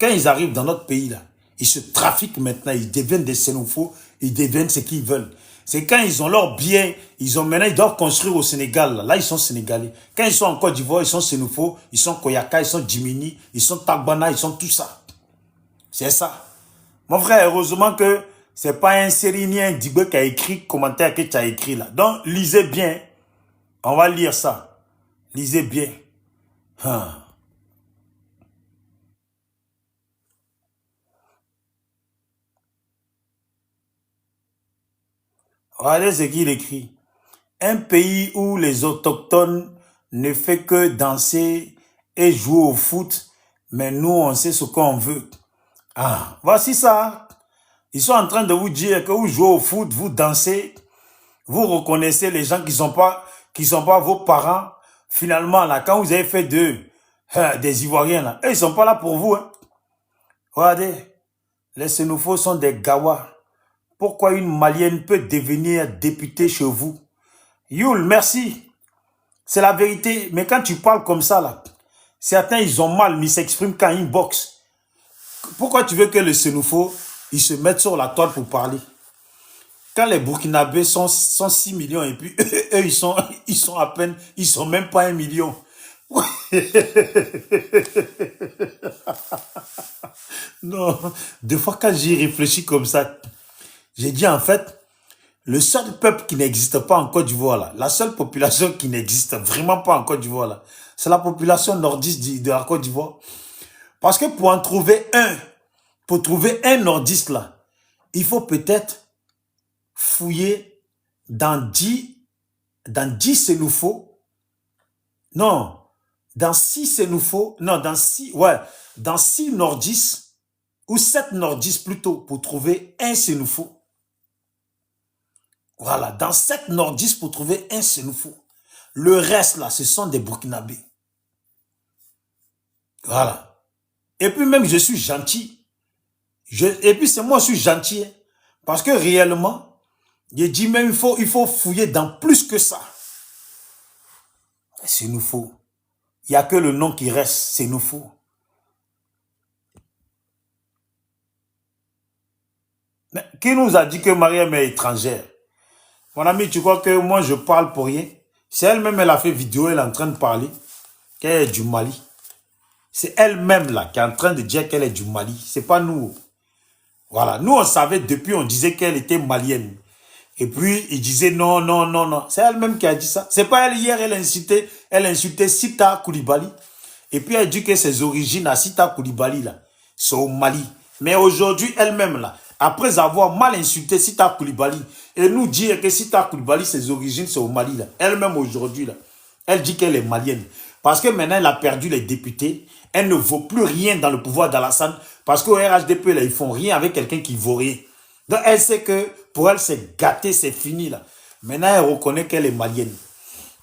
quand ils arrivent dans notre pays là, ils se trafiquent maintenant, ils deviennent des xénophobes, ils deviennent ce qu'ils veulent. C'est quand ils ont leur bien, maintenant ils doivent construire au Sénégal, là ils sont Sénégalais. Quand ils sont en Côte d'Ivoire, ils sont xénophobes, ils sont Koyaka, ils sont Djimini, ils sont Tagbana, ils sont tout ça. C'est ça. Mon frère, heureusement que c'est pas un sérinien Dibé qui a écrit commentaire que tu as écrit là. Donc lisez bien. On va lire ça. Lisez bien. Regardez ce qu'il écrit. Un pays où les autochtones ne font que danser et jouer au foot, mais nous, on sait ce qu'on veut. Ah, voici ça. Ils sont en train de vous dire que vous jouez au foot, vous dansez, vous reconnaissez les gens qui sont pas vos parents. Finalement, là, quand vous avez fait d'eux des Ivoiriens, là, eux, ils sont pas là pour vous. Hein. Regardez, les Sénoufos sont des gawas. Pourquoi une Malienne peut devenir députée chez vous? Youl, merci. C'est la vérité. Mais quand tu parles comme ça, là, certains, ils ont mal, mais ils s'expriment quand ils boxent. Pourquoi tu veux que les Sénoufos, ils se mettent sur la toile pour parler? Quand les Burkinabés sont 6 millions et puis eux, ils sont à peine, ils sont même pas 1 million. Non, des fois quand j'y réfléchis comme ça, j'ai dit en fait, le seul peuple qui n'existe pas en Côte d'Ivoire, là, la seule population qui n'existe vraiment pas en Côte d'Ivoire, là, c'est la population nordiste de la Côte d'Ivoire. Parce que pour trouver un nordiste là, il faut peut-être fouiller dans 10 Sénoufos. Non, dans 6 Sénoufos, non, dans 6 nordistes, ou 7 nordistes plutôt, pour trouver un Sénoufo. Voilà, dans 7 nordistes pour trouver un Sénoufo. Le reste là, ce sont des Burkinabés. Voilà. Et puis même, je suis gentil. Et puis c'est moi, je suis gentil. Hein, parce que réellement, je dis même, il faut fouiller dans plus que ça. Sénoufo. Il n'y a que le nom qui reste, Sénoufo. Mais qui nous a dit que Mariam est étrangère? Mon ami, tu crois que moi je parle pour rien? C'est elle-même, elle a fait vidéo, elle est en train de parler qu'elle est du Mali. C'est elle-même là qui est en train de dire qu'elle est du Mali. C'est pas nous. Voilà. Nous, on savait depuis, on disait qu'elle était malienne. Et puis, il disait non, non, non, non. C'est elle-même qui a dit ça. C'est pas elle hier, elle insultait Sita Koulibaly. Et puis, elle dit que ses origines à Sita Koulibaly, là, c'est au Mali. Mais aujourd'hui, elle-même, là, après avoir mal insulté Sita Koulibaly, et nous dire que Sita Koulibaly, ses origines, c'est au Mali, là. Elle-même, aujourd'hui, là, elle dit qu'elle est malienne. Parce que maintenant, elle a perdu les députés. Elle ne vaut plus rien dans le pouvoir d'Alassane. Parce qu'au RHDP, là, ils font rien avec quelqu'un qui vaut rien. Donc, elle sait que pour elle, c'est gâté, c'est fini, là. Maintenant, elle reconnaît qu'elle est malienne.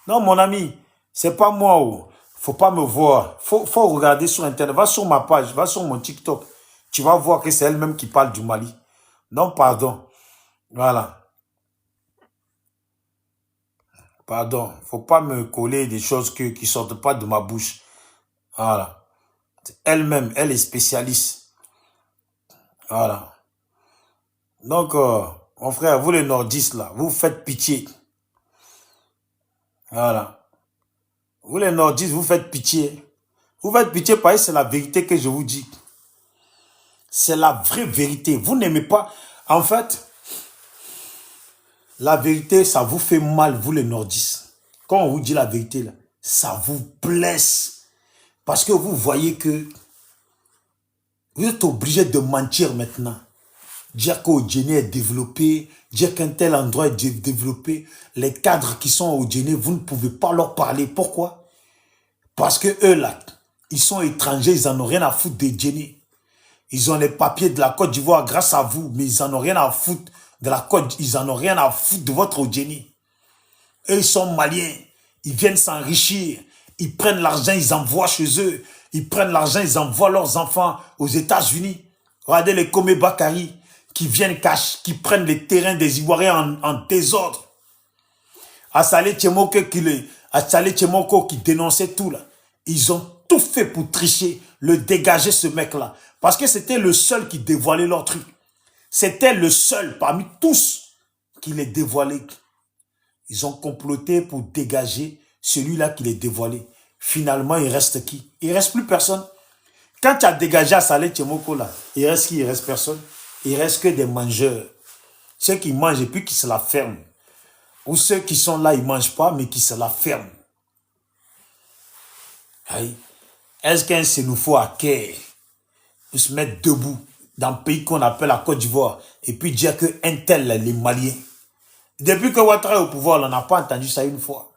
Non, mon ami, c'est pas moi. Oh. Faut pas me voir. Faut regarder sur Internet. Va sur ma page, va sur mon TikTok. Tu vas voir que c'est elle-même qui parle du Mali. Non, pardon. Voilà. Pardon. Faut pas me coller des choses qui sortent pas de ma bouche. Voilà. Elle-même, elle est spécialiste. Voilà. Donc, mon frère, vous les nordistes, là, vous faites pitié. Voilà. Vous les nordistes, vous faites pitié. Vous faites pitié parce que c'est la vérité que je vous dis. C'est la vraie vérité. Vous n'aimez pas. En fait, la vérité, ça vous fait mal, vous les nordistes. Quand on vous dit la vérité, là, ça vous blesse. Parce que vous voyez que vous êtes obligé de mentir maintenant. Dire qu'au Djéné est développé, dire qu'un tel endroit est développé. Les cadres qui sont au Djéné, vous ne pouvez pas leur parler. Pourquoi? Parce que eux là, ils sont étrangers, ils n'en ont rien à foutre des Djéné. Ils ont les papiers de la Côte d'Ivoire grâce à vous, mais ils n'en ont rien à foutre de la Côte, ils n'en ont rien à foutre de votre Djéné. Eux, ils sont maliens, ils viennent s'enrichir, ils prennent l'argent, ils envoient chez eux, ils prennent l'argent, ils envoient leurs enfants aux États-Unis. Regardez les Komé Bakari qui viennent qui prennent les terrains des Ivoiriens en désordre. Assalé Tchemoko qui dénonçait tout là. Ils ont tout fait pour tricher, le dégager ce mec-là. Parce que c'était le seul qui dévoilait leur truc. C'était le seul parmi tous qui les dévoilait. Ils ont comploté pour dégager celui-là qui les dévoilait. Finalement, il reste qui? Il reste plus personne. Quand tu as dégagé Assalé Tchemoko là, il reste qui? Il reste personne. Il reste que des mangeurs. Ceux qui mangent et puis qui se la ferment. Ou ceux qui sont là, ils ne mangent pas, mais qui se la ferment. Est-ce qu'un Sénoufo à Caire peut se mettre debout dans le pays qu'on appelle la Côte d'Ivoire et puis dire qu'un tel, les Maliens? Depuis que Ouattara est au pouvoir, on n'a pas entendu ça une fois.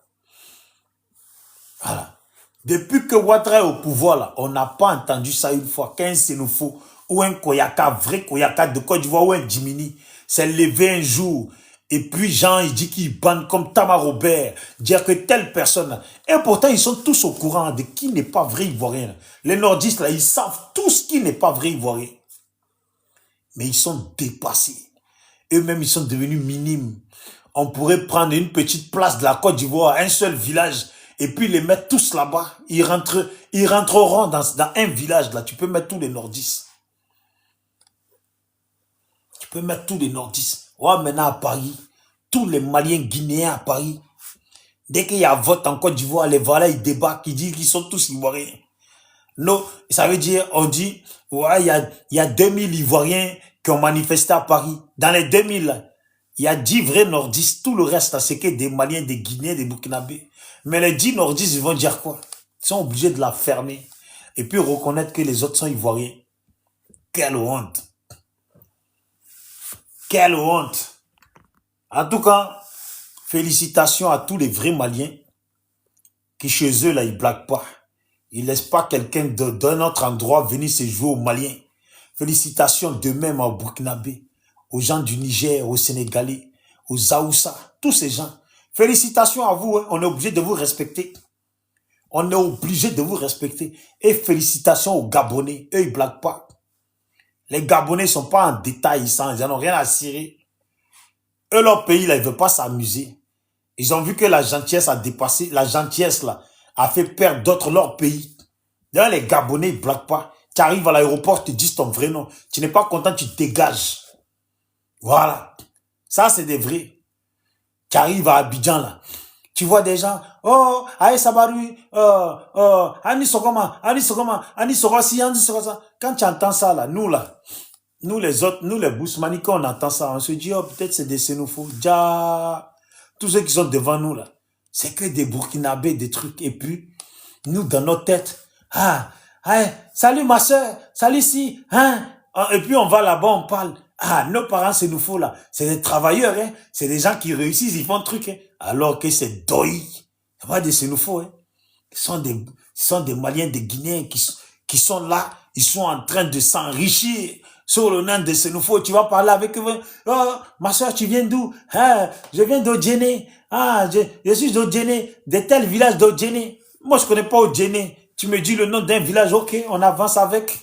Voilà. Depuis que Ouattara est au pouvoir, là, on n'a pas entendu ça une fois. Qu'un Sénoufo ou un Koyaka, vrai Koyaka de Côte d'Ivoire ou un Jimini, s'est levé un jour et puis Jean, il dit qu'il bande comme Tama Robert, dire que telle personne, et pourtant ils sont tous au courant de qui n'est pas vrai Ivoirien. Les nordistes là, ils savent tout ce qui n'est pas vrai Ivoirien. Mais ils sont dépassés. Eux-mêmes, ils sont devenus minimes. On pourrait prendre une petite place de la Côte d'Ivoire, un seul village, et puis les mettre tous là-bas. Ils rentreront dans un village là. Tu peux mettre tous les nordistes. Tu peux mettre tous les nordistes. Ouais, maintenant à Paris, tous les Maliens guinéens à Paris, dès qu'il y a vote en Côte d'Ivoire, les Valais, ils débarquent, ils disent qu'ils sont tous Ivoiriens. Non, ça veut dire, on dit, ouais, il y a 2000 Ivoiriens qui ont manifesté à Paris. Dans les 2000, il y a 10 vrais nordistes. Tout le reste, c'est que des Maliens, des Guinéens, des Burkinabés. Mais les 10 nordistes, ils vont dire quoi? Ils sont obligés de la fermer. Et puis reconnaître que les autres sont Ivoiriens. Quelle honte! Quelle honte! En tout cas, félicitations à tous les vrais Maliens qui chez eux, là, ils blaguent pas. Ils ne laissent pas quelqu'un d'un autre endroit venir se jouer aux Maliens. Félicitations de même aux Burkinabés, aux gens du Niger, aux Sénégalais, aux Aoussa, tous ces gens. Félicitations à vous, hein. On est obligé de vous respecter. On est obligé de vous respecter. Et félicitations aux Gabonais, eux ils blaguent pas. Les Gabonais ne sont pas en détail, ils n'en ont rien à cirer. Eux, leur pays, là, ils ne veulent pas s'amuser. Ils ont vu que la gentillesse a dépassé, la gentillesse, là, a fait perdre d'autres leur pays. D'ailleurs, les Gabonais, ils ne blaguent pas. Tu arrives à l'aéroport, tu te dis ton vrai nom. Tu n'es pas content, tu te dégages. Voilà. Ça, c'est des vrais. Tu arrives à Abidjan, là. Tu vois des gens, oh, Aïe Sabaru, Ani Sogoma, Ani Sogoma, Ani Sogasi, Ani Sogasa. Quand tu entends ça, là, nous les autres, nous les Bousmani, quand on entend ça, on se dit, oh, peut-être c'est des xénophobes. Tous ceux qui sont devant nous, là, c'est que des Burkinabés, des trucs. Et puis, nous, dans notre tête, salut ma soeur, salut si, hein. Et puis, on va là-bas, on parle. Nos parents, c'est nous faux, là. C'est des travailleurs, hein. C'est des gens qui réussissent, ils font le truc, hein. Alors que c'est doi. C'est pas des xénophobes, hein. Ce sont des Maliens, des Guinéens qui sont là, ils sont en train de s'enrichir sur le nom de xénophobes. Tu vas parler avec eux. Oh, ma soeur, tu viens d'où? Je viens d'Odjéné. Je suis d'Odjéné, de tel village d'Odjéné. Moi, je connais pas Odjéné. Tu me dis le nom d'un village, ok, on avance avec.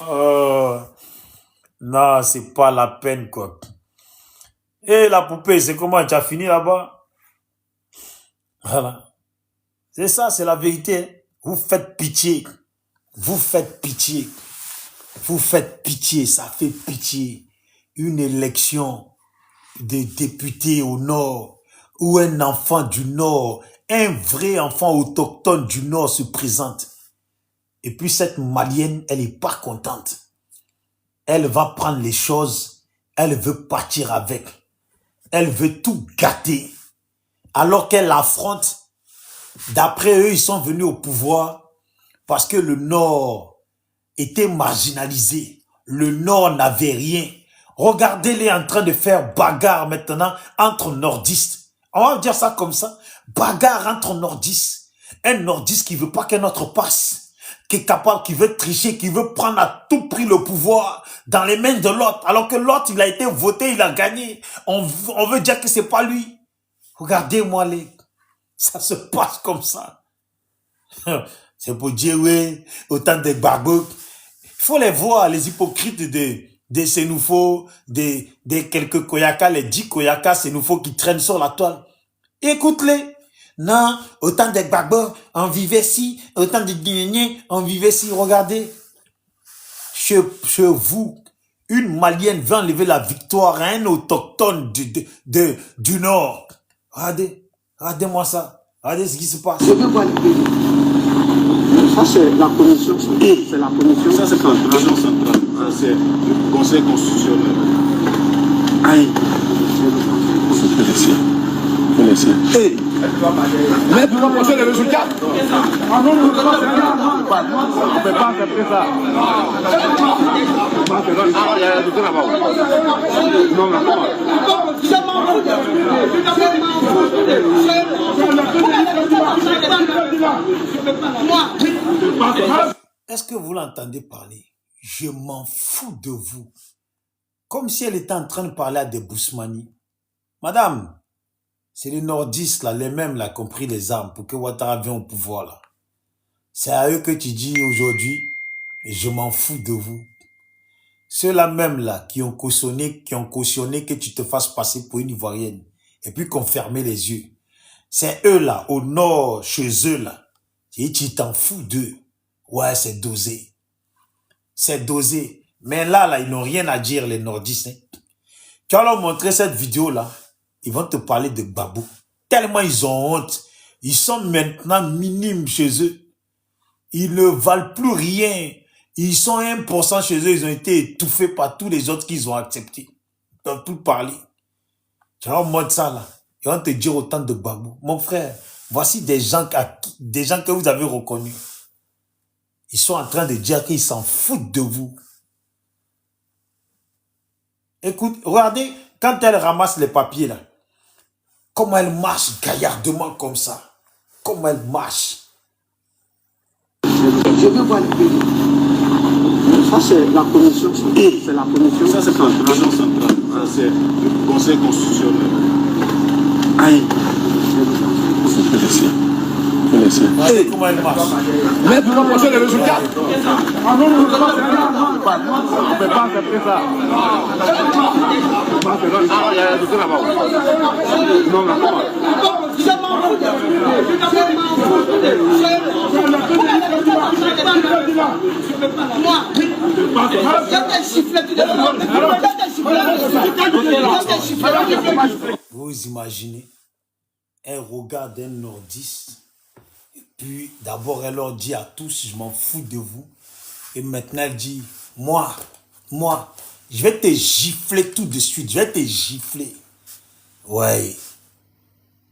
Oh, non, c'est pas la peine, quoi. Et la poupée, c'est comment? Tu as fini là-bas? Voilà. C'est ça, c'est la vérité. Vous faites pitié. Vous faites pitié. Vous faites pitié, ça fait pitié. Une élection de députés au Nord, où un enfant du Nord, un vrai enfant autochtone du Nord se présente. Et puis cette Malienne, elle n'est pas contente. Elle va prendre les choses, elle veut partir avec. Elle veut tout gâter. Alors qu'elle affronte, d'après eux, ils sont venus au pouvoir parce que le Nord était marginalisé. Le Nord n'avait rien. Regardez-les en train de faire bagarre maintenant entre nordistes. On va dire ça comme ça. Bagarre entre nordistes. Un nordiste qui veut pas qu'un autre passe. Qui est capable, qui veut tricher, qui veut prendre à tout prix le pouvoir dans les mains de l'autre. Alors que l'autre, il a été voté, il a gagné. On veut dire que c'est pas lui. Regardez-moi ça se passe comme ça. C'est pour dire, oui, autant de barbeaux. Il faut les voir, les hypocrites des xénophobes, des quelques Koyaka, les 10 Koyaka xénophobes qui traînent sur la toile. Écoute-les. Non, autant de Gbagbo, on vivait ici, autant de Guinéens, on vivait ici. Regardez, chez vous, une Malienne veut enlever la victoire à un autochtone du Nord. Regardez-moi ça. Regardez ce qui se passe. Je veux voir les pays. Ça, c'est la commission. C'est la commission. Ça, c'est pas la commission centrale. Ça, c'est le conseil constitutionnel. Aïe. Hey. Mais tu vas passer les résultats. Ah non, on ne peut pas faire ça. On ne peut pas accepter ça. Il y a des gens là-bas. Non, non. Est-ce que vous l'entendez parler? Je m'en fous de vous. Comme si elle était en train de parler à des Bousmani. Madame, c'est les nordistes, là, les mêmes, là, qui ont pris les armes pour que Ouattara vienne au pouvoir, là. C'est à eux que tu dis aujourd'hui, je m'en fous de vous. Ceux-là même, là, qui ont cautionné que tu te fasses passer pour une Ivoirienne, et puis qu'on fermait les yeux. C'est eux, là, au nord, chez eux, là. Et tu t'en fous d'eux. Ouais, c'est dosé. C'est dosé. Mais là, ils n'ont rien à dire, les nordistes. Hein. Tu vas leur montrer cette vidéo-là. Ils vont te parler de Babou. Tellement ils ont honte. Ils sont maintenant minimes chez eux. Ils ne valent plus rien. Ils sont 1% chez eux. Ils ont été étouffés par tous les autres qu'ils ont acceptés. Ils ne peuvent plus parler. Tu vas leur montrer ça, là. Ils vont te dire autant de Babou. Mon frère, voici des gens que vous avez reconnus. Ils sont en train de dire qu'ils s'en foutent de vous. Écoute, regardez, quand elle ramasse les papiers là, comment elle marche gaillardement comme ça. Comment elle marche. Je veux voir le pays. Ça, c'est la commission. C'est la commission. Ça, c'est pas la commission centrale. Ça, c'est le Conseil constitutionnel. Aïe. Regardez comment elle marche. Mais tu vas passer les résultats. Ah non, on ne peut pas accepter ça. Ah, il y a un dossier là-bas. Non, là-bas. Vous imaginez, elle regarde un nordiste. Puis d'abord, elle leur dit à tous, je m'en fous de vous. Et maintenant, elle dit, moi, je vais te gifler tout de suite. Je vais te gifler. Ouais.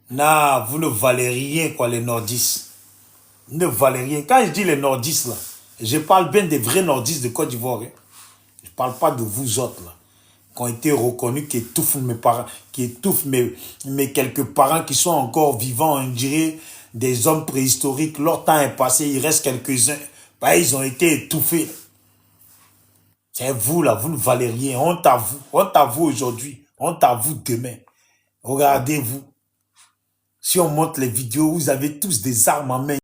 Non, vous ne valez rien, quoi, les nordistes. Vous ne valez rien. Quand je dis les nordistes, là, je parle bien des vrais nordistes de Côte d'Ivoire. Hein. Je ne parle pas de vous autres, là, qui ont été reconnus, qui étouffent mes parents, qui étouffent mes quelques parents qui sont encore vivants, on dirait des hommes préhistoriques. Leur temps est passé, il reste quelques-uns. Ben, ils ont été étouffés. C'est vous, là, vous ne valez rien. Honte à vous. Honte à vous aujourd'hui. Honte à vous demain. Regardez-vous. Si on montre les vidéos, vous avez tous des armes en main.